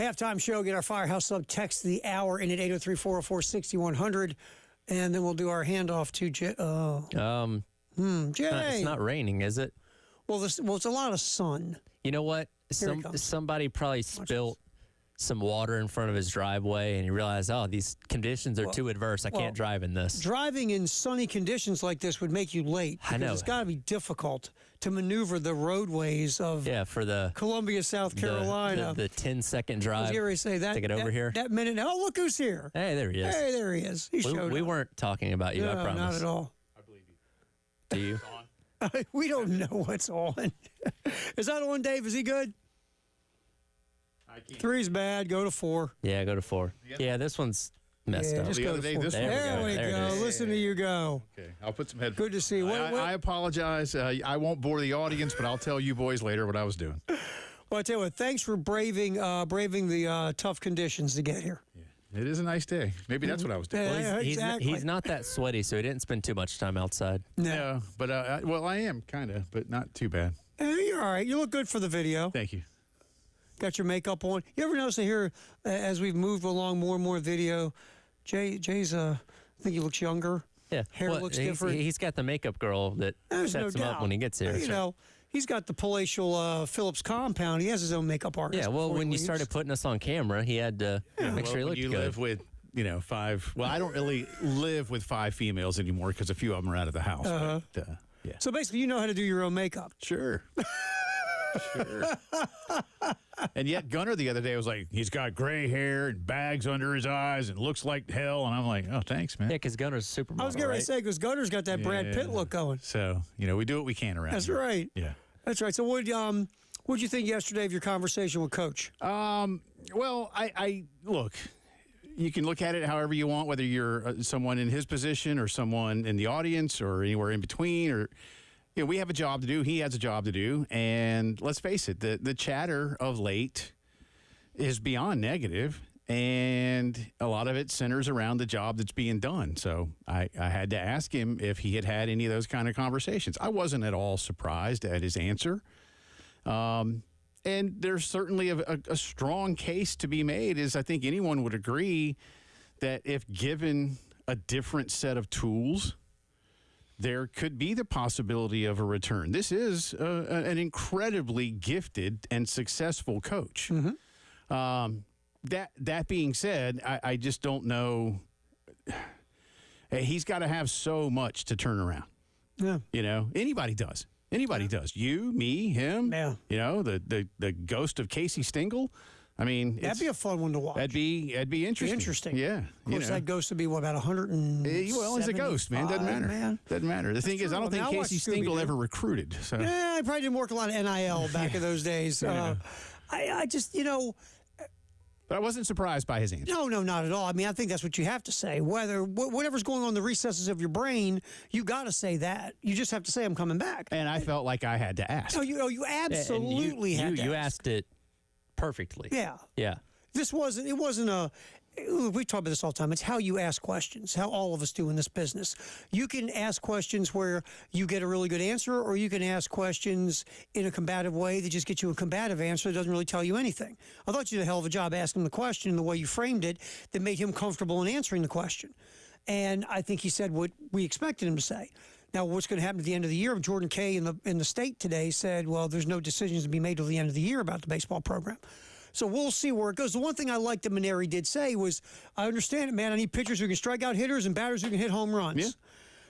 Halftime show, get our Firehouse Sub text the hour in at 803-404-6100, and then we'll do our handoff to Jay. Jay. It's not raining, is it? Well, it's a lot of sun. You know what? Somebody probably spilt some water in front of his driveway, and he realized, oh, these conditions are too adverse. I can't drive in this. Driving in sunny conditions like this would make you late. I know. It's got to be difficult to maneuver the roadways of for the Columbia, South Carolina. The 10-second drive. I was say that, to get over here. That minute. Oh, look who's here. Hey, there he is. Hey, there he is. He showed up. We weren't talking about you, no, I promise. Not at all. I believe you. Do you? We don't know what's on. Is that on, Dave? Is he good? I can't. 3's bad. Go to 4. Yeah, go to 4. Yeah, this one's messed up. Just The go other to day, 4. this one. There we go. Listen to you go. Okay, I'll put some headphones. Good to see you. I apologize. I won't bore the audience, but I'll tell you boys later what I was doing. Well, I tell you what, thanks for braving the tough conditions to get here. Yeah. It is a nice day. Maybe that's what I was doing. Yeah, exactly. He's not that sweaty, so he didn't spend too much time outside. No, but I am kind of, but not too bad. You're all right. You look good for the video. Thank you. Got your makeup on. You ever notice that here, as we've moved along more and more video, Jay's, I think he looks younger. Yeah, Hair looks different. He's got the makeup girl that There's sets no him doubt. up when he gets here. You know, he's got the palatial Phillips compound. He has his own makeup artist. Yeah, well, before he when you leaves. started putting us on camera, he had to make sure he looked you good. live with, 5. Well, I don't really live with 5 females anymore because a few of them are out of the house. But, yeah. So basically, you know how to do your own makeup. Sure. Sure. And yet Gunnar the other day was like, he's got gray hair and bags under his eyes and looks like hell. And I'm like, oh, thanks, man. Yeah, because Gunner's a supermodel, I was getting ready right? to say, because Gunner's got that Brad Pitt look going. So, we do what we can around That's here. right. Yeah. That's right. So what'd you think yesterday of your conversation with Coach? Well, I look, you can look at it however you want, whether you're someone in his position or someone in the audience or anywhere in between, or we have a job to do. He has a job to do. And let's face it, the chatter of late is beyond negative, and a lot of it centers around the job that's being done. So I had to ask him if he had any of those kind of conversations. I wasn't at all surprised at his answer. And there's certainly a strong case to be made, as I think anyone would agree, that if given a different set of tools, there could be the possibility of a return. This is an incredibly gifted and successful coach. Mm-hmm. That being said, I just don't know. He's got to have so much to turn around. Yeah. Anybody does. Anybody does. You, me, him. Yeah. The ghost of Casey Stengel. I mean, That'd be a fun one to watch. That'd be interesting. Interesting. Yeah. Of course, that ghost would be, about 100 well, he's a ghost, man. Doesn't matter. Man. Doesn't matter. The thing is, I don't think Casey Stengel ever recruited. So. Yeah, he probably didn't work a lot of NIL back in those days. I just, But I wasn't surprised by his answer. No, not at all. I mean, I think that's what you have to say. Whatever's going on in the recesses of your brain, you got to say that. You just have to say, I'm coming back. And I felt like I had to ask. No, you absolutely had to You ask. asked it perfectly. Yeah. Yeah. It wasn't we talk about this all the time. It's how you ask questions, how all of us do in this business. You can ask questions where you get a really good answer, or you can ask questions in a combative way that just get you a combative answer that doesn't really tell you anything. I thought you did a hell of a job asking the question in the way you framed it that made him comfortable in answering the question. And I think he said what we expected him to say. Now, what's going to happen at the end of the year? Jordan Kay in the state today said, well, there's no decisions to be made till the end of the year about the baseball program. So we'll see where it goes. The one thing I liked that Mainieri did say was, I understand it, man. I need pitchers who can strike out hitters and batters who can hit home runs. Yeah.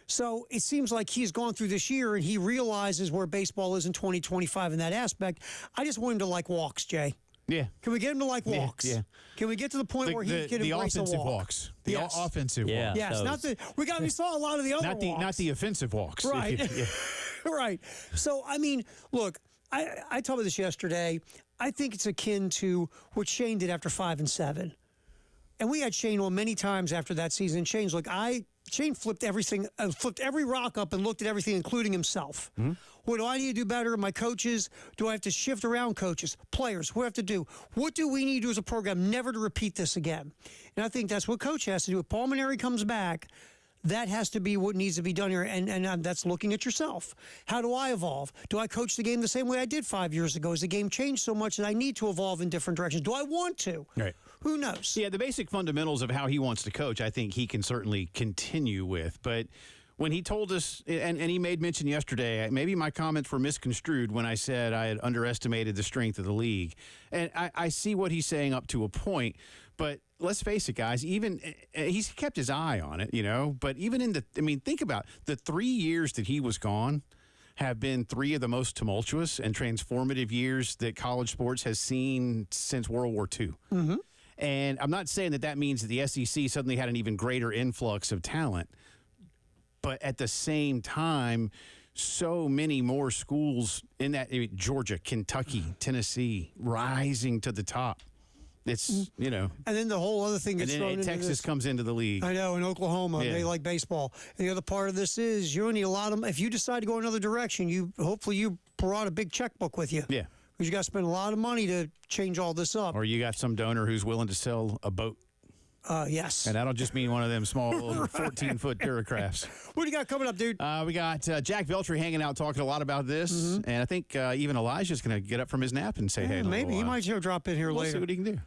So it seems like he's gone through this year and he realizes where baseball is in 2025 in that aspect. I just want him to like walks, Jay. Yeah. Can we get him to like walks? Yeah. Can we get to the point where he can embrace a walk? Walks. The Yes. offensive Yeah. walks. Yes, we saw a lot of the other walks. Not the offensive walks. Right. Right. So, I mean, look, I told you this yesterday. I think it's akin to what Shane did after 5 and 7. And we had Shane on many times after that season. Shane's like, Shane flipped everything, flipped every rock up and looked at everything, including himself. Mm-hmm. What do I need to do better? My coaches? Do I have to shift around coaches, players? What do I have to do? What do we need to do as a program never to repeat this again? And I think that's what Coach has to do. If Paul Mainieri comes back, That has to be what needs to be done here, and that's looking at yourself. How do I evolve? Do I coach the game the same way I did 5 years ago? Has the game changed so much that I need to evolve in different directions? Do I want to? Right. Who knows? Yeah, the basic fundamentals of how he wants to coach, I think he can certainly continue with. But when he told us, and he made mention yesterday, maybe my comments were misconstrued when I said I had underestimated the strength of the league. And I see what he's saying up to a point, but let's face it, guys, even he's kept his eye on it, you know, but even think about the 3 years that he was gone have been 3 of the most tumultuous and transformative years that college sports has seen since World War II. Mm-hmm. And I'm not saying that means that the SEC suddenly had an even greater influx of talent, but at the same time, so many more schools in that, Georgia, Kentucky, Tennessee, rising to the top. It's, you know. And then the whole other thing gets thrown into Texas this. Comes into the league. I know, in Oklahoma, Yeah. they like baseball. And the other part of this is you need a lot of, if you decide to go another direction, hopefully you brought a big checkbook with you. Yeah. Because you got to spend a lot of money to change all this up. Or you got some donor who's willing to sell a boat. Yes. And that'll just mean one of them small 14-foot Duracrafts. What do you got coming up, dude? We got Jack Veltri hanging out talking a lot about this. And I think even Elijah's going to get up from his nap and say, hey, Maybe he might drop in here we'll later. see what he can do.